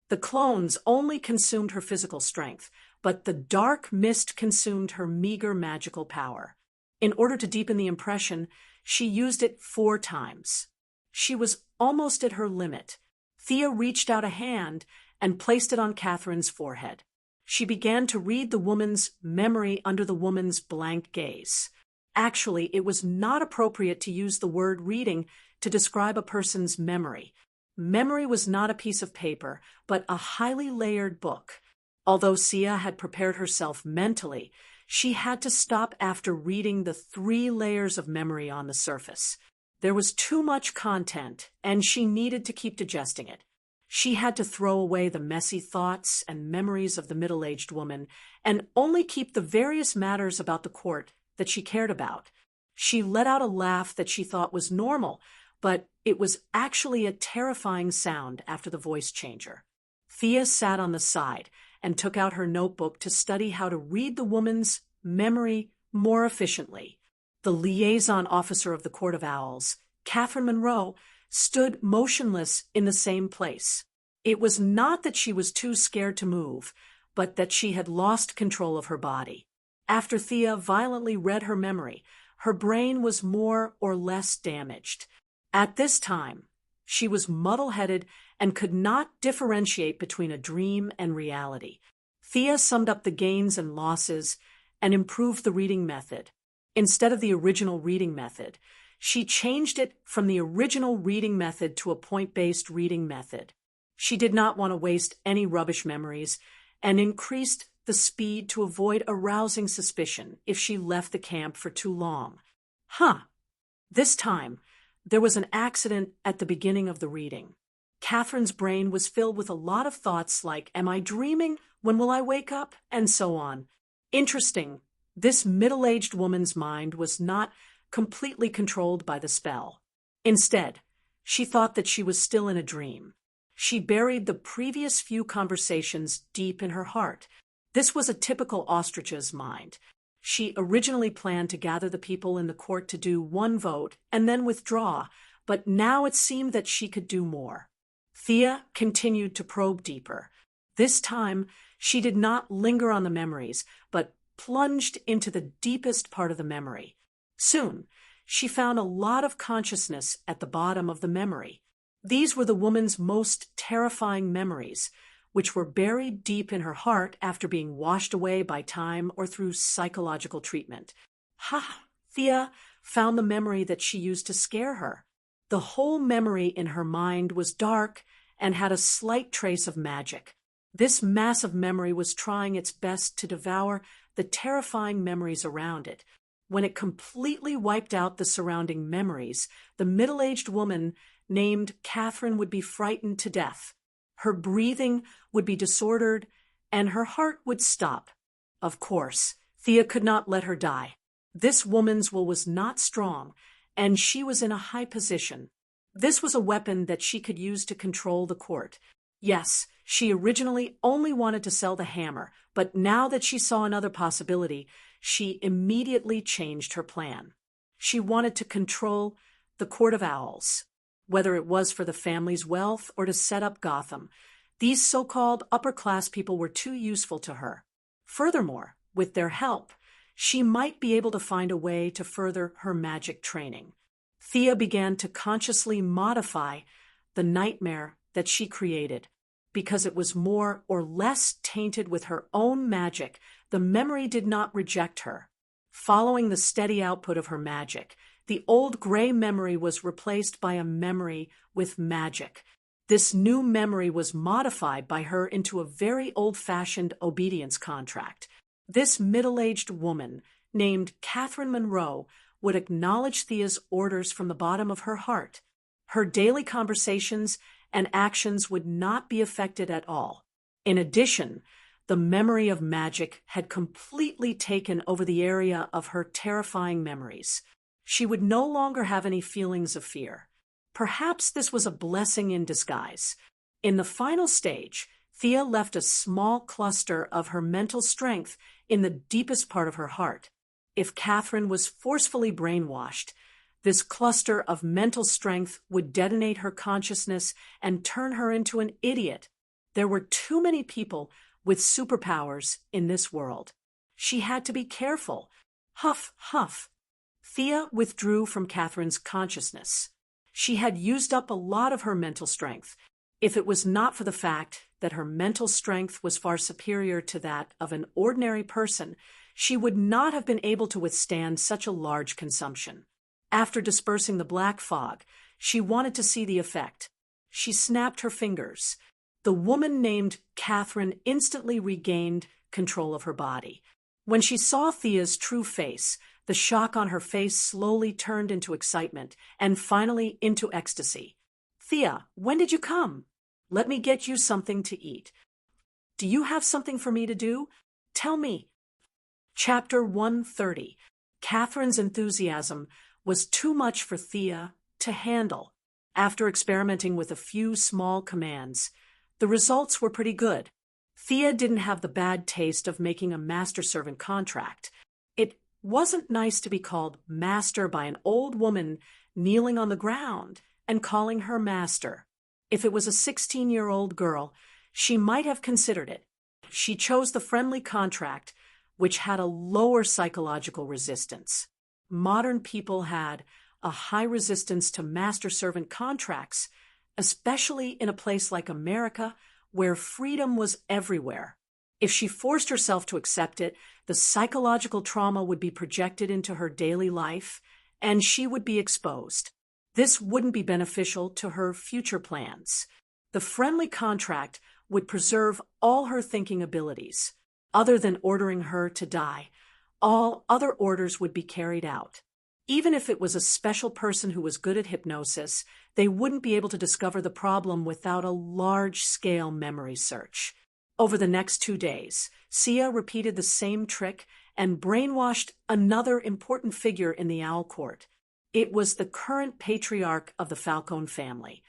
The clones only consumed her physical strength, but the dark mist consumed her meager magical power. In order to deepen the impression, she used it 4 times. She was almost at her limit. Thea reached out a hand and placed it on Catherine's forehead. She began to read the woman's memory under the woman's blank gaze. Actually, it was not appropriate to use the word reading to describe a person's memory. Memory was not a piece of paper, but a highly layered book. Although Thea had prepared herself mentally, she had to stop after reading the 3 layers of memory on the surface. There was too much content, and she needed to keep digesting it. She had to throw away the messy thoughts and memories of the middle-aged woman and only keep the various matters about the court that she cared about. She let out a laugh that she thought was normal, but it was actually a terrifying sound after the voice changer. Thea sat on the side and took out her notebook to study how to read the woman's memory more efficiently. The liaison officer of the Court of Owls, Catherine Monroe, stood motionless in the same place. It was not that she was too scared to move, but that she had lost control of her body. After Thea violently read her memory, her brain was more or less damaged. At this time, she was muddle-headed and could not differentiate between a dream and reality. Thea summed up the gains and losses and improved the reading method. Instead of the original reading method, she changed it from the original reading method to a point-based reading method. She did not want to waste any rubbish memories and increased the speed to avoid arousing suspicion if she left the camp for too long. This time, there was an accident at the beginning of the reading. Catherine's brain was filled with a lot of thoughts like, am I dreaming? When will I wake up? And so on. Interesting, this middle-aged woman's mind was not completely controlled by the spell. Instead, she thought that she was still in a dream. She buried the previous few conversations deep in her heart. This was a typical ostrich's mind. She originally planned to gather the people in the court to do 1 vote and then withdraw, but now it seemed that she could do more. Thea continued to probe deeper. This time, she did not linger on the memories, but plunged into the deepest part of the memory. Soon, she found a lot of consciousness at the bottom of the memory. These were the woman's most terrifying memories, which were buried deep in her heart after being washed away by time or through psychological treatment. Thea found the memory that she used to scare her. The whole memory in her mind was dark and had a slight trace of magic. This massive memory was trying its best to devour the terrifying memories around it. When it completely wiped out the surrounding memories, the middle-aged woman named Catherine would be frightened to death. Her breathing would be disordered, and her heart would stop. Of course, Thea could not let her die. This woman's will was not strong, and she was in a high position. This was a weapon that she could use to control the court. Yes, she originally only wanted to sell the hammer, but now that she saw another possibility, she immediately changed her plan. She wanted to control the Court of Owls, whether it was for the family's wealth or to set up Gotham. These so-called upper-class people were too useful to her. Furthermore, with their help, she might be able to find a way to further her magic training. Thea began to consciously modify the nightmare that she created. Because it was more or less tainted with her own magic, the memory did not reject her. Following the steady output of her magic, the old gray memory was replaced by a memory with magic. This new memory was modified by her into a very old-fashioned obedience contract. This middle-aged woman, named Catherine Monroe, would acknowledge Thea's orders from the bottom of her heart. Her daily conversations and actions would not be affected at all. In addition, the memory of magic had completely taken over the area of her terrifying memories. She would no longer have any feelings of fear. Perhaps this was a blessing in disguise. In the final stage, Thea left a small cluster of her mental strength in the deepest part of her heart. If Catherine was forcefully brainwashed, this cluster of mental strength would detonate her consciousness and turn her into an idiot. There were too many people with superpowers in this world. She had to be careful. Huff, huff. Thea withdrew from Catherine's consciousness. She had used up a lot of her mental strength. If it was not for the fact that her mental strength was far superior to that of an ordinary person, she would not have been able to withstand such a large consumption. After dispersing the black fog, she wanted to see the effect. She snapped her fingers. The woman named Catherine instantly regained control of her body. When she saw Thea's true face, the shock on her face slowly turned into excitement and finally into ecstasy. "Thea, when did you come? Let me get you something to eat. Do you have something for me to do? Tell me." Chapter 130. Catherine's enthusiasm was too much for Thea to handle. After experimenting with a few small commands, the results were pretty good. Thea didn't have the bad taste of making a master-servant contract. It wasn't nice to be called master by an old woman kneeling on the ground and calling her master. If it was a 16-year-old girl, she might have considered it. She chose the friendly contract, which had a lower psychological resistance. Modern people had a high resistance to master-servant contracts, especially in a place like America, where freedom was everywhere. If she forced herself to accept it, the psychological trauma would be projected into her daily life, and she would be exposed. This wouldn't be beneficial to her future plans. The friendly contract would preserve all her thinking abilities. Other than ordering her to die, all other orders would be carried out. Even if it was a special person who was good at hypnosis, they wouldn't be able to discover the problem without a large-scale memory search. Over the next 2 days, Sia repeated the same trick and brainwashed another important figure in the Owl Court. It was the current patriarch of the Falcone family,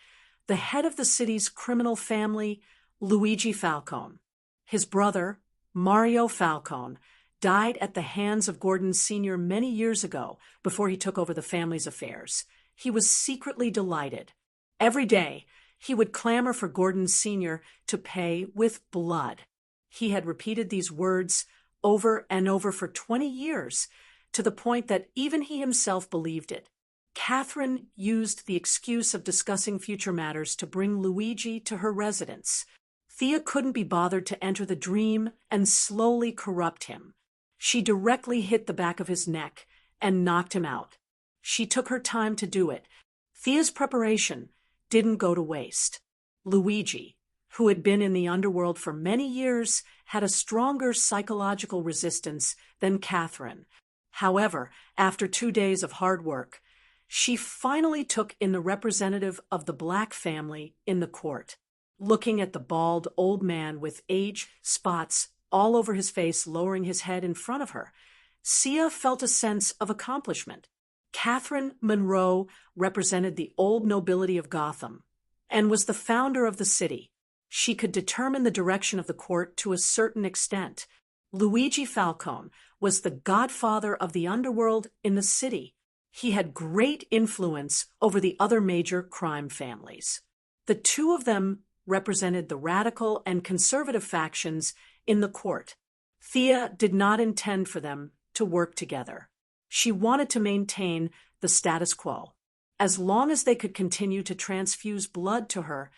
the head of the city's criminal family, Luigi Falcone. His brother, Mario Falcone, died at the hands of Gordon Sr. many years ago before he took over the family's affairs. He was secretly delighted. Every day, he would clamor for Gordon Sr. to pay with blood. He had repeated these words over and over for 20 years, to the point that even he himself believed it. Catherine used the excuse of discussing future matters to bring Luigi to her residence. Thea couldn't be bothered to enter the dream and slowly corrupt him. She directly hit the back of his neck and knocked him out. She took her time to do it. Thea's preparation didn't go to waste. Luigi, who had been in the underworld for many years, had a stronger psychological resistance than Catherine. However, after 2 days of hard work, she finally took in the representative of the Black family in the court. Looking at the bald old man with age spots all over his face lowering his head in front of her, Sia felt a sense of accomplishment. Catherine Monroe represented the old nobility of Gotham and was the founder of the city. She could determine the direction of the court to a certain extent. Luigi Falcone was the godfather of the underworld in the city. He had great influence over the other major crime families. The two of them represented the radical and conservative factions in the court. Thea did not intend for them to work together. She wanted to maintain the status quo. As long as they could continue to transfuse blood to her,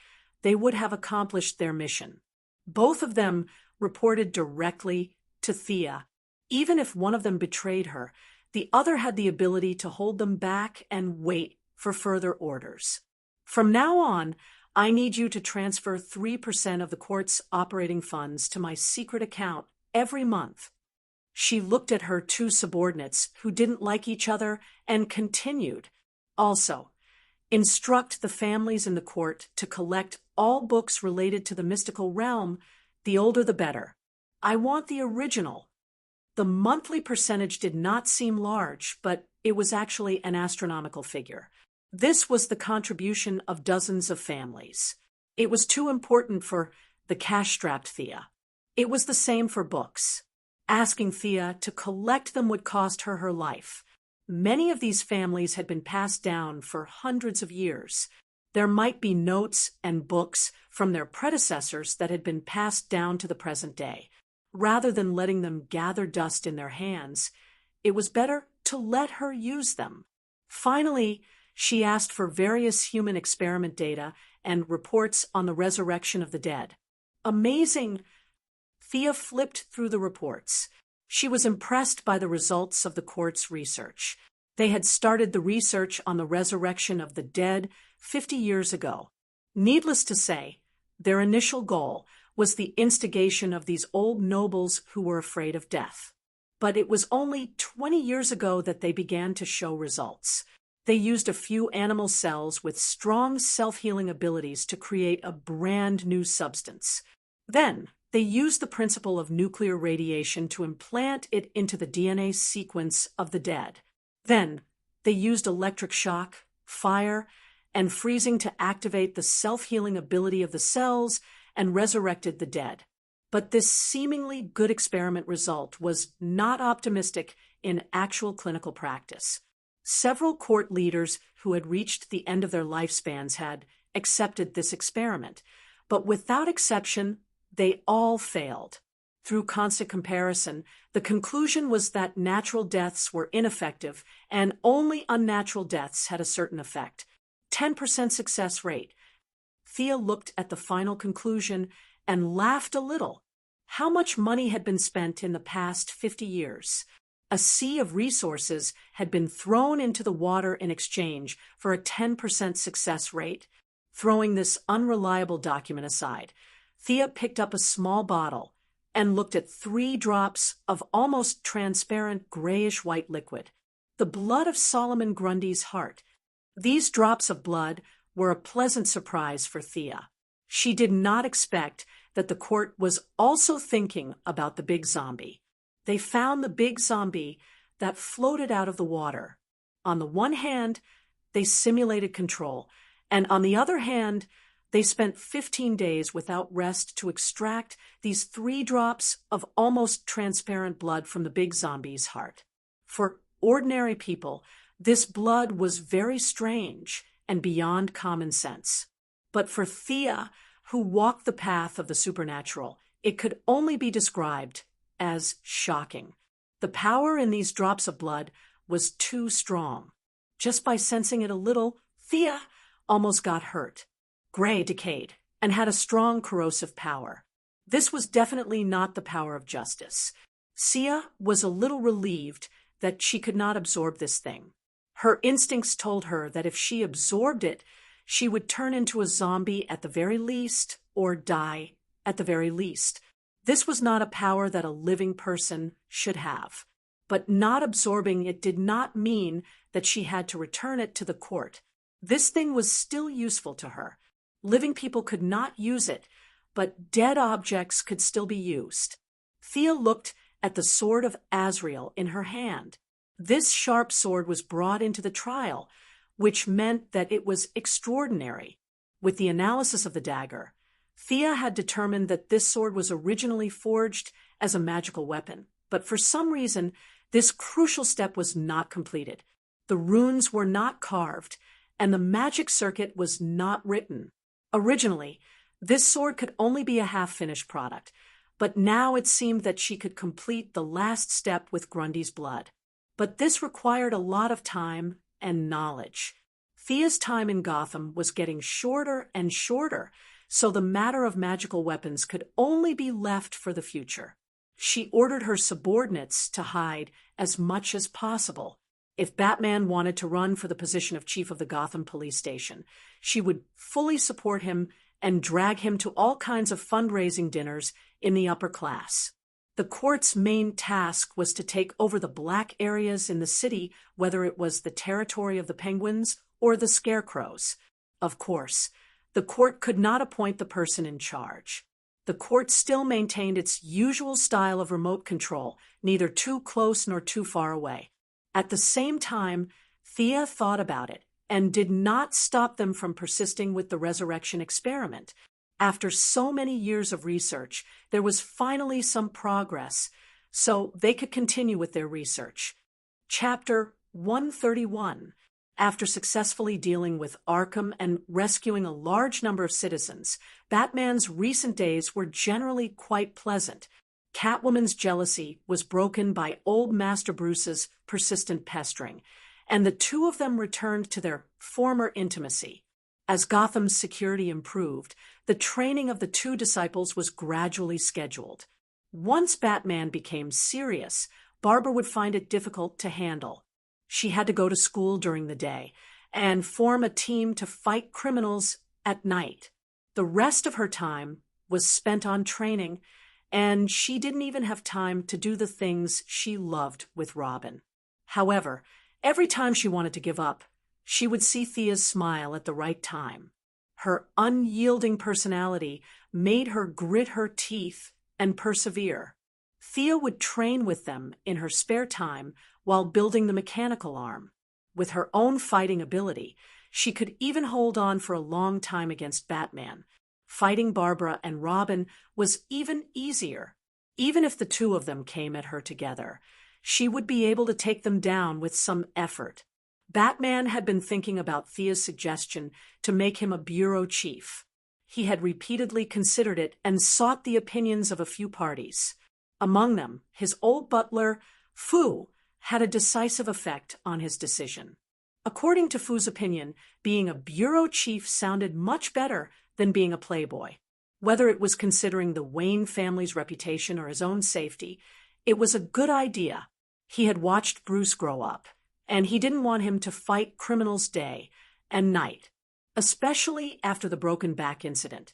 they would have accomplished their mission. Both of them reported directly to Thea. Even if one of them betrayed her, the other had the ability to hold them back and wait for further orders. From now on, I need you to transfer 3% of the court's operating funds to my secret account every month. She looked at her two subordinates who didn't like each other and continued. Also, instruct the families in the court to collect all books related to the mystical realm, the older the better. I want the original. The monthly percentage did not seem large, but it was actually an astronomical figure. This was the contribution of dozens of families. It was too important for the cash-strapped Thea. It was the same for books. Asking Thea to collect them would cost her her life. Many of these families had been passed down for hundreds of years. There might be notes and books from their predecessors that had been passed down to the present day. Rather than letting them gather dust in their hands, it was better to let her use them. Finally, she asked for various human experiment data and reports on the resurrection of the dead. Amazing! Thea flipped through the reports. She was impressed by the results of the court's research. They had started the research on the resurrection of the dead 50 years ago. Needless to say, their initial goal was the instigation of these old nobles who were afraid of death. But it was only 20 years ago that they began to show results. They used a few animal cells with strong self-healing abilities to create a brand new substance. Then, they used the principle of nuclear radiation to implant it into the DNA sequence of the dead. Then, they used electric shock, fire, and freezing to activate the self-healing ability of the cells and resurrected the dead. But this seemingly good experiment result was not optimistic in actual clinical practice. Several court leaders who had reached the end of their lifespans had accepted this experiment, but without exception, they all failed. Through constant comparison, the conclusion was that natural deaths were ineffective and only unnatural deaths had a certain effect. 10% success rate. Thea looked at the final conclusion and laughed a little. How much money had been spent in the past 50 years? A sea of resources had been thrown into the water in exchange for a 10% success rate. Throwing this unreliable document aside, Thea picked up a small bottle and looked at 3 drops of almost transparent grayish-white liquid, the blood of Solomon Grundy's heart. These drops of blood were a pleasant surprise for Thea. She did not expect that the court was also thinking about the big zombie. They found the big zombie that floated out of the water. On the one hand, they simulated control, and on the other hand, they spent 15 days without rest to extract these 3 drops of almost transparent blood from the big zombie's heart. For ordinary people, this blood was very strange and beyond common sense. But for Thea, who walked the path of the supernatural, it could only be described as shocking. The power in these drops of blood was too strong. Just by sensing it a little, Thea almost got hurt. Gray decayed and had a strong corrosive power. This was definitely not the power of justice. Sia was a little relieved that she could not absorb this thing. Her instincts told her that if she absorbed it, she would turn into a zombie at the very least, or die at the very least. This was not a power that a living person should have. But not absorbing it did not mean that she had to return it to the court. This thing was still useful to her. Living people could not use it, but dead objects could still be used. Thea looked at the sword of Azrael in her hand. This sharp sword was brought into the trial, which meant that it was extraordinary. With the analysis of the dagger, Thea had determined that this sword was originally forged as a magical weapon, but for some reason, this crucial step was not completed. The runes were not carved, and the magic circuit was not written. Originally, this sword could only be a half-finished product, but now it seemed that she could complete the last step with Grundy's blood. But this required a lot of time and knowledge. Thea's time in Gotham was getting shorter and shorter, so the matter of magical weapons could only be left for the future. She ordered her subordinates to hide as much as possible. If Batman wanted to run for the position of chief of the Gotham police station, she would fully support him and drag him to all kinds of fundraising dinners in the upper class. The court's main task was to take over the black areas in the city, whether it was the territory of the Penguins or the Scarecrows. Of course, the court could not appoint the person in charge. The court still maintained its usual style of remote control, neither too close nor too far away. At the same time, Thea thought about it and did not stop them from persisting with the resurrection experiment. After so many years of research, there was finally some progress, so they could continue with their research. Chapter 131. After successfully dealing with Arkham and rescuing a large number of citizens, Batman's recent days were generally quite pleasant. Catwoman's jealousy was broken by old Master Bruce's persistent pestering, and the two of them returned to their former intimacy. As Gotham's security improved, the training of the two disciples was gradually scheduled. Once Batman became serious, Barbara would find it difficult to handle. She had to go to school during the day and form a team to fight criminals at night. The rest of her time was spent on training, and she didn't even have time to do the things she loved with Robin. However, every time she wanted to give up, she would see Thea's smile at the right time. Her unyielding personality made her grit her teeth and persevere. Thea would train with them in her spare time while building the mechanical arm. With her own fighting ability, she could even hold on for a long time against Batman. Fighting Barbara and Robin was even easier. Even if the two of them came at her together, she would be able to take them down with some effort. Batman had been thinking about Thea's suggestion to make him a bureau chief. He had repeatedly considered it and sought the opinions of a few parties. Among them, his old butler, Fu, had a decisive effect on his decision. According to Fu's opinion, being a bureau chief sounded much better than being a playboy. Whether it was considering the Wayne family's reputation or his own safety, it was a good idea. He had watched Bruce grow up, and he didn't want him to fight criminals day and night. Especially after the broken back incident,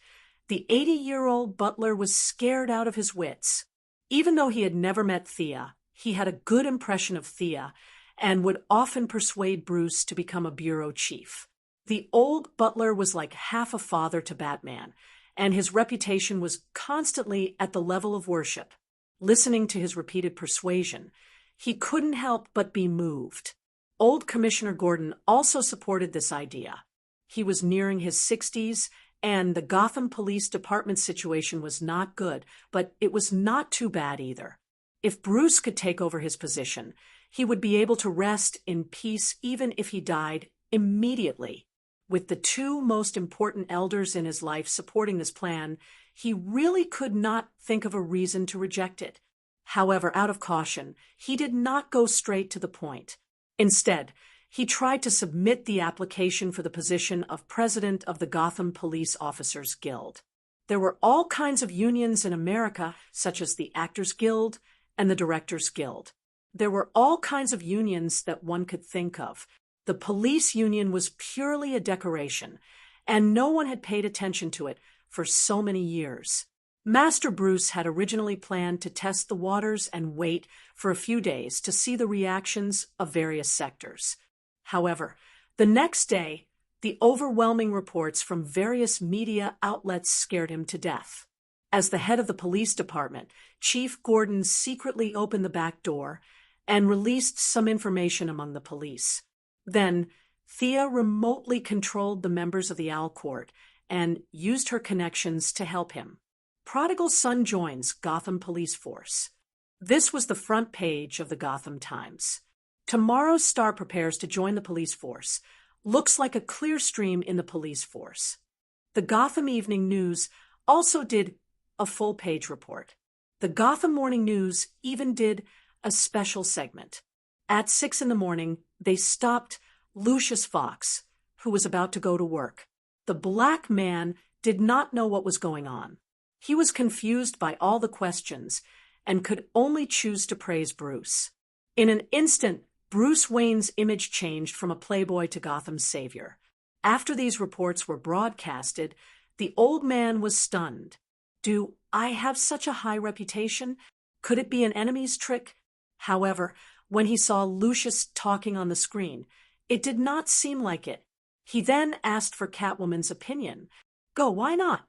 the 80-year-old butler was scared out of his wits. Even though he had never met Thea, he had a good impression of Thea and would often persuade Bruce to become a bureau chief. The old butler was like half a father to Batman, and his reputation was constantly at the level of worship. Listening to his repeated persuasion, he couldn't help but be moved. Old Commissioner Gordon also supported this idea. He was nearing his 60s, and the Gotham Police Department situation was not good, but it was not too bad either. If Bruce could take over his position, he would be able to rest in peace even if he died immediately. With the two most important elders in his life supporting this plan, he really could not think of a reason to reject it. However, out of caution, he did not go straight to the point. Instead, he tried to submit the application for the position of president of the Gotham Police Officers Guild. There were all kinds of unions in America, such as the Actors Guild and the Directors Guild. There were all kinds of unions that one could think of. The police union was purely a decoration, and no one had paid attention to it for so many years. Master Bruce had originally planned to test the waters and wait for a few days to see the reactions of various sectors. However, the next day, The overwhelming reports from various media outlets scared him to death. As the head of the police department, Chief Gordon secretly opened the back door and released some information among the police. Then, Thea remotely controlled the members of the Owl Court and used her connections to help him. Prodigal son joins Gotham Police Force. This was the front page of the Gotham Times. Tomorrow's star prepares to join the police force. Looks like a clear stream in the police force. The Gotham Evening News also did a full-page report. The Gotham Morning News even did a special segment. At 6 in the morning, they stopped Lucius Fox, who was about to go to work. The black man did not know what was going on. He was confused by all the questions and could only choose to praise Bruce. In an instant, Bruce Wayne's image changed from a playboy to Gotham's savior. After these reports were broadcasted, the old man was stunned. Do I have such a high reputation? Could it be an enemy's trick? However, when he saw Lucius talking on the screen, it did not seem like it. He then asked for Catwoman's opinion. Why not?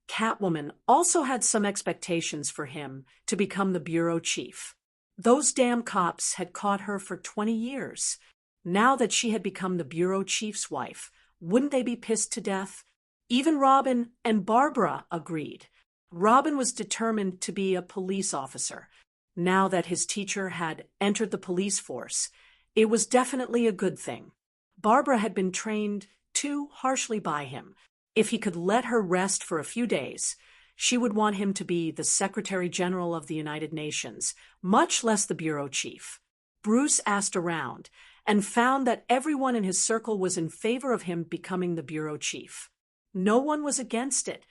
Catwoman also had some expectations for him to become the bureau chief. Those damn cops had caught her for 20 years. Now that she had become the bureau chief's wife, wouldn't they be pissed to death? Even Robin and Barbara agreed. Robin was determined to be a police officer. Now that his teacher had entered the police force, it was definitely a good thing. Barbara had been trained too harshly by him. If he could let her rest for a few days, she would want him to be the Secretary General of the United Nations, much less the bureau chief. Bruce asked around and found that everyone in his circle was in favor of him becoming the bureau chief. No one was against it.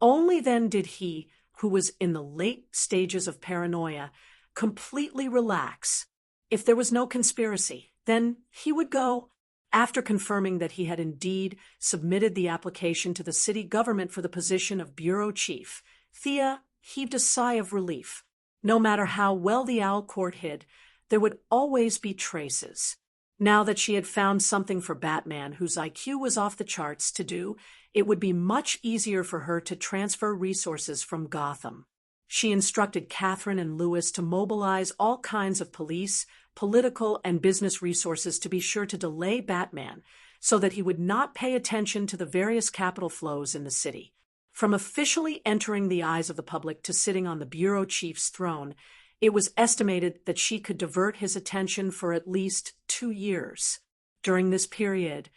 Only then did he, who was in the late stages of paranoia, completely relax. If there was no conspiracy, then he would go. After confirming that he had indeed submitted the application to the city government for the position of bureau chief, Thea heaved a sigh of relief. No matter how well the Owl Court hid, there would always be traces. Now that she had found something for Batman, whose IQ was off the charts, to do, it would be much easier for her to transfer resources from Gotham. She instructed Catherine and Lewis to mobilize all kinds of police, political, and business resources to be sure to delay Batman so that he would not pay attention to the various capital flows in the city. From officially entering the eyes of the public to sitting on the bureau chief's throne, it was estimated that she could divert his attention for at least 2 years. During this period,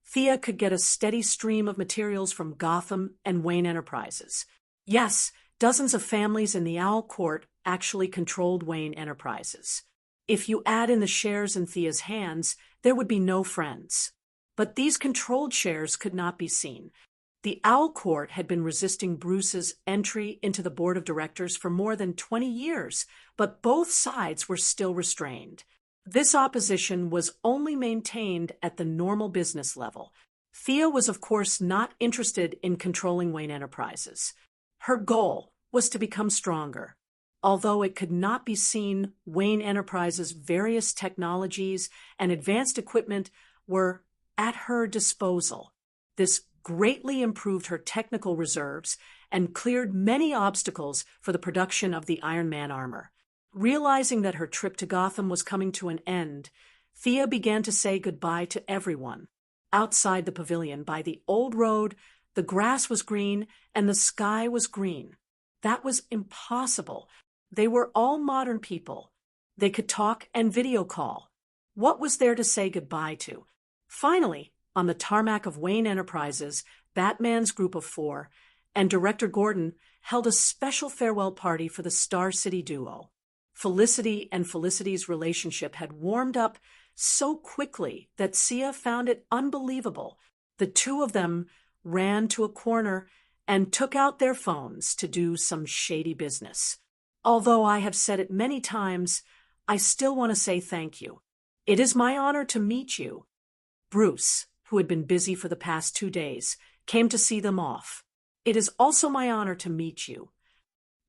Thea could get a steady stream of materials from Gotham and Wayne Enterprises. Yes, dozens of families in the Owl Court actually controlled Wayne Enterprises. If you add in the shares in Thea's hands, there would be no friends. But these controlled shares could not be seen. The Owl Court had been resisting Bruce's entry into the board of directors for more than 20 years, but both sides were still restrained. This opposition was only maintained at the normal business level. Thea was, of course, not interested in controlling Wayne Enterprises. Her goal was to become stronger. Although it could not be seen, Wayne Enterprises' various technologies and advanced equipment were at her disposal. This greatly improved her technical reserves and cleared many obstacles for the production of the Iron Man armor. Realizing that her trip to Gotham was coming to an end, Thea began to say goodbye to everyone. Outside the pavilion, by the old road, the grass was green and the sky was green. That was impossible. They were all modern people. They could talk and video call. What was there to say goodbye to? Finally, on the tarmac of Wayne Enterprises, Batman's group of 4 and Director Gordon held a special farewell party for the Star City duo. Felicity and Felicity's relationship had warmed up so quickly that Sia found it unbelievable. The two of them ran to a corner and took out their phones to do some shady business. Although I have said it many times, I still want to say thank you. It is my honor to meet you. Bruce, who had been busy for the past 2 days, came to see them off. It is also my honor to meet you.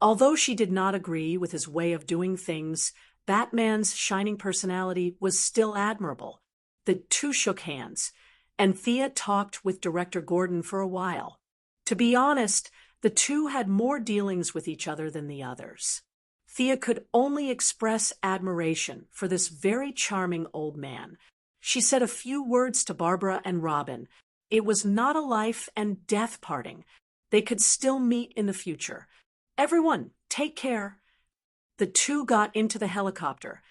Although she did not agree with his way of doing things, Batman's shining personality was still admirable. The two shook hands, and Thea talked with director Gordon for a while. To be honest, the two had more dealings with each other than the others. Thea could only express admiration for this very charming old man. She said a few words to Barbara and Robin. It was not a life and death parting. They could still meet in the future. Everyone, take care. The two got into the helicopter,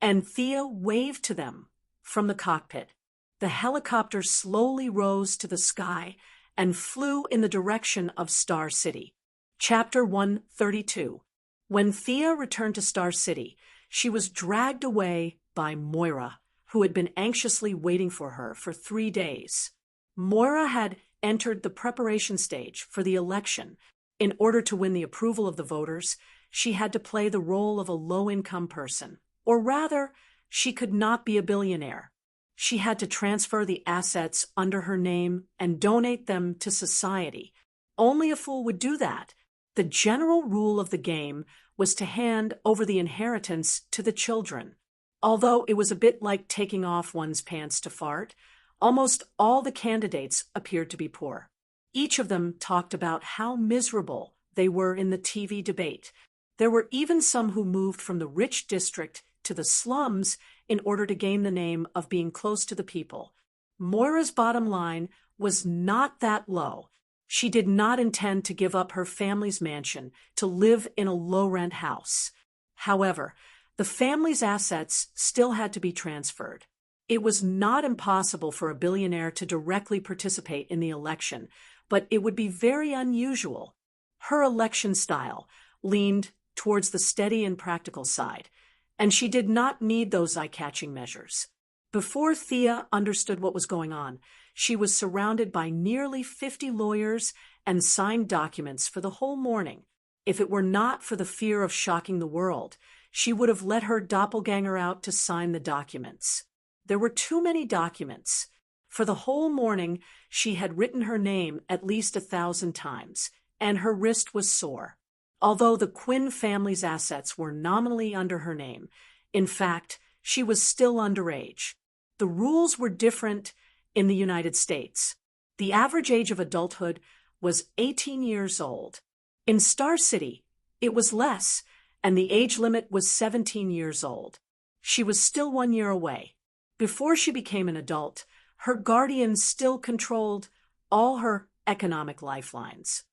and Thea waved to them from the cockpit. The helicopter slowly rose to the sky and flew in the direction of Star City. Chapter 132. When Thea returned to Star City, she was dragged away by Moira, who had been anxiously waiting for her for 3 days. Moira had entered the preparation stage for the election. In order to win the approval of the voters, she had to play the role of a low-income person. Or rather, she could not be a billionaire. She had to transfer the assets under her name and donate them to society. Only a fool would do that. The general rule of the game was to hand over the inheritance to the children. Although it was a bit like taking off one's pants to fart, almost all the candidates appeared to be poor. Each of them talked about how miserable they were in the TV debate. There were even some who moved from the rich district to the slums in order to gain the name of being close to the people. Moira's bottom line was not that low. She did not intend to give up her family's mansion to live in a low-rent house. However, the family's assets still had to be transferred. It was not impossible for a billionaire to directly participate in the election, but it would be very unusual. Her election style leaned towards the steady and practical side, and she did not need those eye-catching measures. Before Thea understood what was going on, she was surrounded by nearly 50 lawyers and signed documents for the whole morning. If it were not for the fear of shocking the world, she would have let her doppelganger out to sign the documents. There were too many documents. For the whole morning, she had written her name at least 1,000 times, and her wrist was sore. Although the Quinn family's assets were nominally under her name, in fact, she was still underage. The rules were different in the United States. The average age of adulthood was 18 years old. In Star City, it was less, and the age limit was 17 years old. She was still 1 year away. Before she became an adult, her guardian still controlled all her economic lifelines.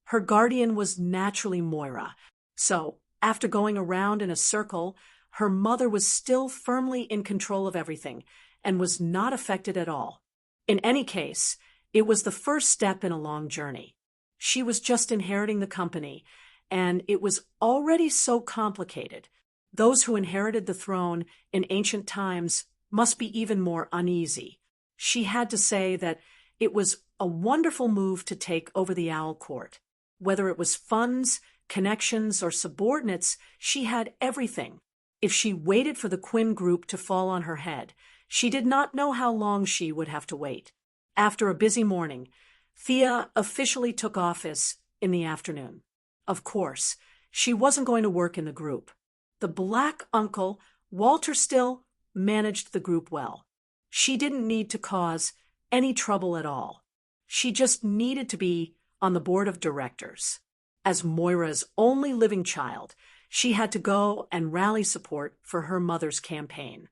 Her guardian was naturally Moira, so after going around in a circle, her mother was still firmly in control of everything and was not affected at all. In any case, it was the first step in a long journey. She was just inheriting the company, and it was already so complicated. Those who inherited the throne in ancient times must be even more uneasy. She had to say that it was a wonderful move to take over the Owl Court. Whether it was funds, connections, or subordinates, she had everything. If she waited for the Quinn group to fall on her head, she did not know how long she would have to wait. After a busy morning, Thea officially took office in the afternoon. Of course, she wasn't going to work in the group. The black uncle, Walter, still managed the group well. She didn't need to cause any trouble at all. She just needed to be on the board of directors. As Moira's only living child, she had to go and rally support for her mother's campaign.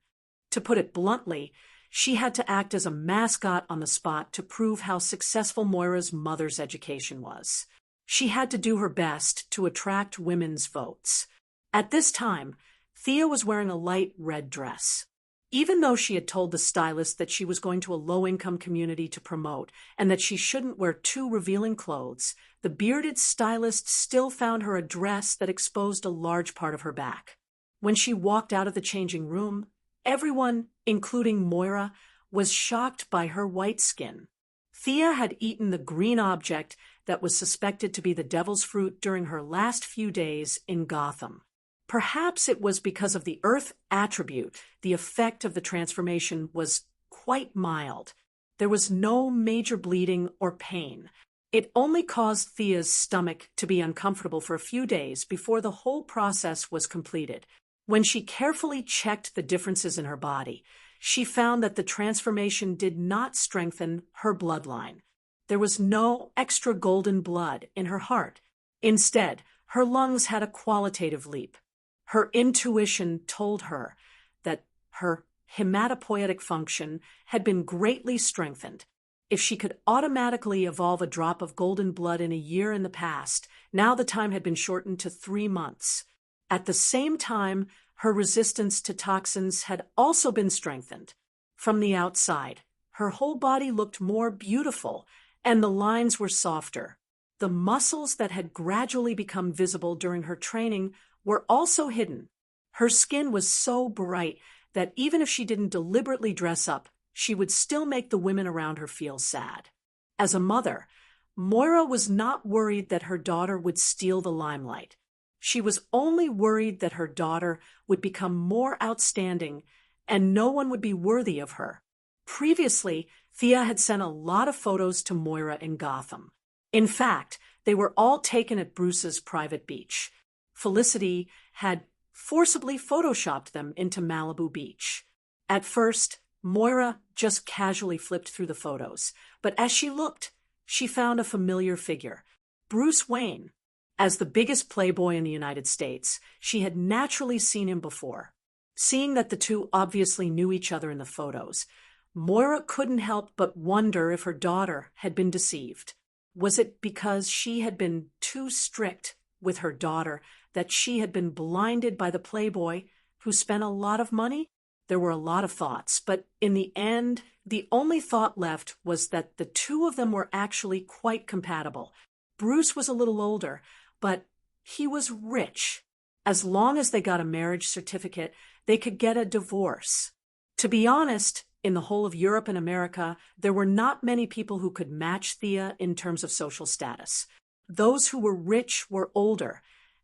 To put it bluntly, she had to act as a mascot on the spot to prove how successful Moira's mother's education was. She had to do her best to attract women's votes. At this time, Thea was wearing a light red dress. Even though she had told the stylist that she was going to a low-income community to promote and that she shouldn't wear too revealing clothes, the bearded stylist still found her a dress that exposed a large part of her back. When she walked out of the changing room, everyone, including Moira, was shocked by her white skin. Thea had eaten the green object that was suspected to be the devil's fruit during her last few days in Gotham. Perhaps it was because of the earth attribute, the effect of the transformation was quite mild. There was no major bleeding or pain. It only caused Thea's stomach to be uncomfortable for a few days before the whole process was completed. When she carefully checked the differences in her body, she found that the transformation did not strengthen her bloodline. There was no extra golden blood in her heart. Instead, her lungs had a qualitative leap. Her intuition told her that her hematopoietic function had been greatly strengthened. If she could automatically evolve a drop of golden blood in a year in the past, now the time had been shortened to 3 months. At the same time, her resistance to toxins had also been strengthened. From the outside, her whole body looked more beautiful, and the lines were softer. The muscles that had gradually become visible during her training were also hidden. Her skin was so bright that even if she didn't deliberately dress up, she would still make the women around her feel sad. As a mother, Moira was not worried that her daughter would steal the limelight. She was only worried that her daughter would become more outstanding and no one would be worthy of her. Previously, Thea had sent a lot of photos to Moira in Gotham. In fact, they were all taken at Bruce's private beach. Felicity had forcibly photoshopped them into Malibu Beach. At first, Moira just casually flipped through the photos, but as she looked, she found a familiar figure, Bruce Wayne. As the biggest playboy in the United States, she had naturally seen him before. Seeing that the two obviously knew each other in the photos, Moira couldn't help but wonder if her daughter had been deceived. Was it because she had been too strict with her daughter that she had been blinded by the playboy who spent a lot of money? There were a lot of thoughts, but in the end, the only thought left was that the two of them were actually quite compatible. Bruce was a little older, but he was rich. As long as they got a marriage certificate, they could get a divorce. To be honest, in the whole of Europe and America, there were not many people who could match Thea in terms of social status. Those who were rich were older,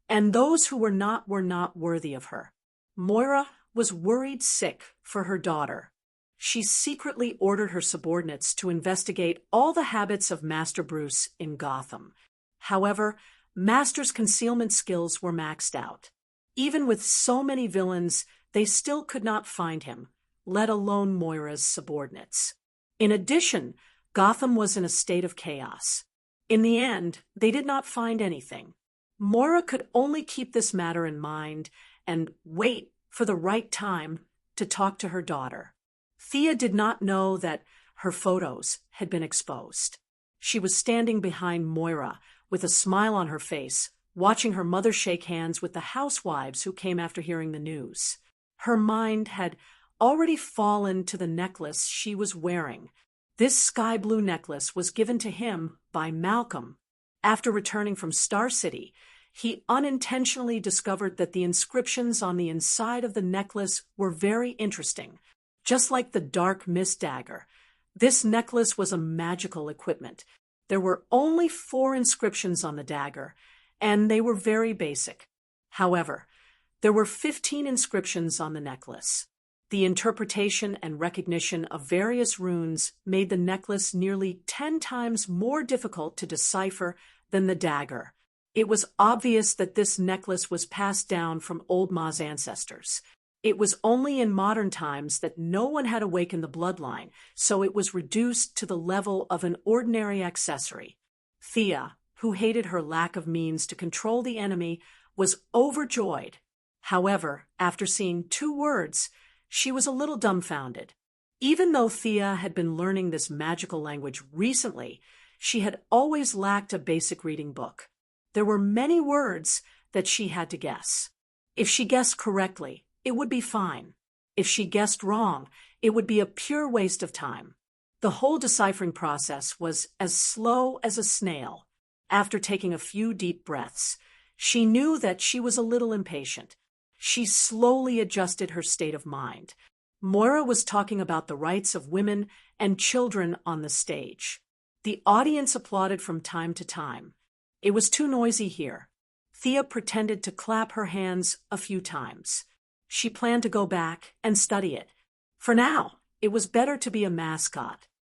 and those who were not worthy of her. Moira was worried sick for her daughter. She secretly ordered her subordinates to investigate all the habits of Master Bruce in Gotham. However, Master's concealment skills were maxed out. Even with so many villains, they still could not find him, let alone Moira's subordinates. In addition, Gotham was in a state of chaos. In the end, they did not find anything. Moira could only keep this matter in mind and wait for the right time to talk to her daughter. Thea did not know that her photos had been exposed. She was standing behind Moira with a smile on her face, watching her mother shake hands with the housewives who came after hearing the news. Her mind had already fallen to the necklace she was wearing. This sky blue necklace was given to him by Malcolm. After returning from Star City, he unintentionally discovered that the inscriptions on the inside of the necklace were very interesting. Just like the Dark Mist dagger, this necklace was a magical equipment. There were only 4 inscriptions on the dagger, and they were very basic. However, there were 15 inscriptions on the necklace. The interpretation and recognition of various runes made the necklace nearly 10 times more difficult to decipher than the dagger. It was obvious that this necklace was passed down from Old Ma's ancestors. It was only in modern times that no one had awakened the bloodline, so it was reduced to the level of an ordinary accessory. Thea, who hated her lack of means to control the enemy, was overjoyed. However, after seeing 2 words, she was a little dumbfounded. Even though Thea had been learning this magical language recently, she had always lacked a basic reading book. There were many words that she had to guess. If she guessed correctly, it would be fine. If she guessed wrong, it would be a pure waste of time. The whole deciphering process was as slow as a snail. After taking a few deep breaths, she knew that she was a little impatient. She slowly adjusted her state of mind. Moira was talking about the rights of women and children on the stage. The audience applauded from time to time. It was too noisy here. Thea pretended to clap her hands a few times. She planned to go back and study it. For now, it was better to be a mascot.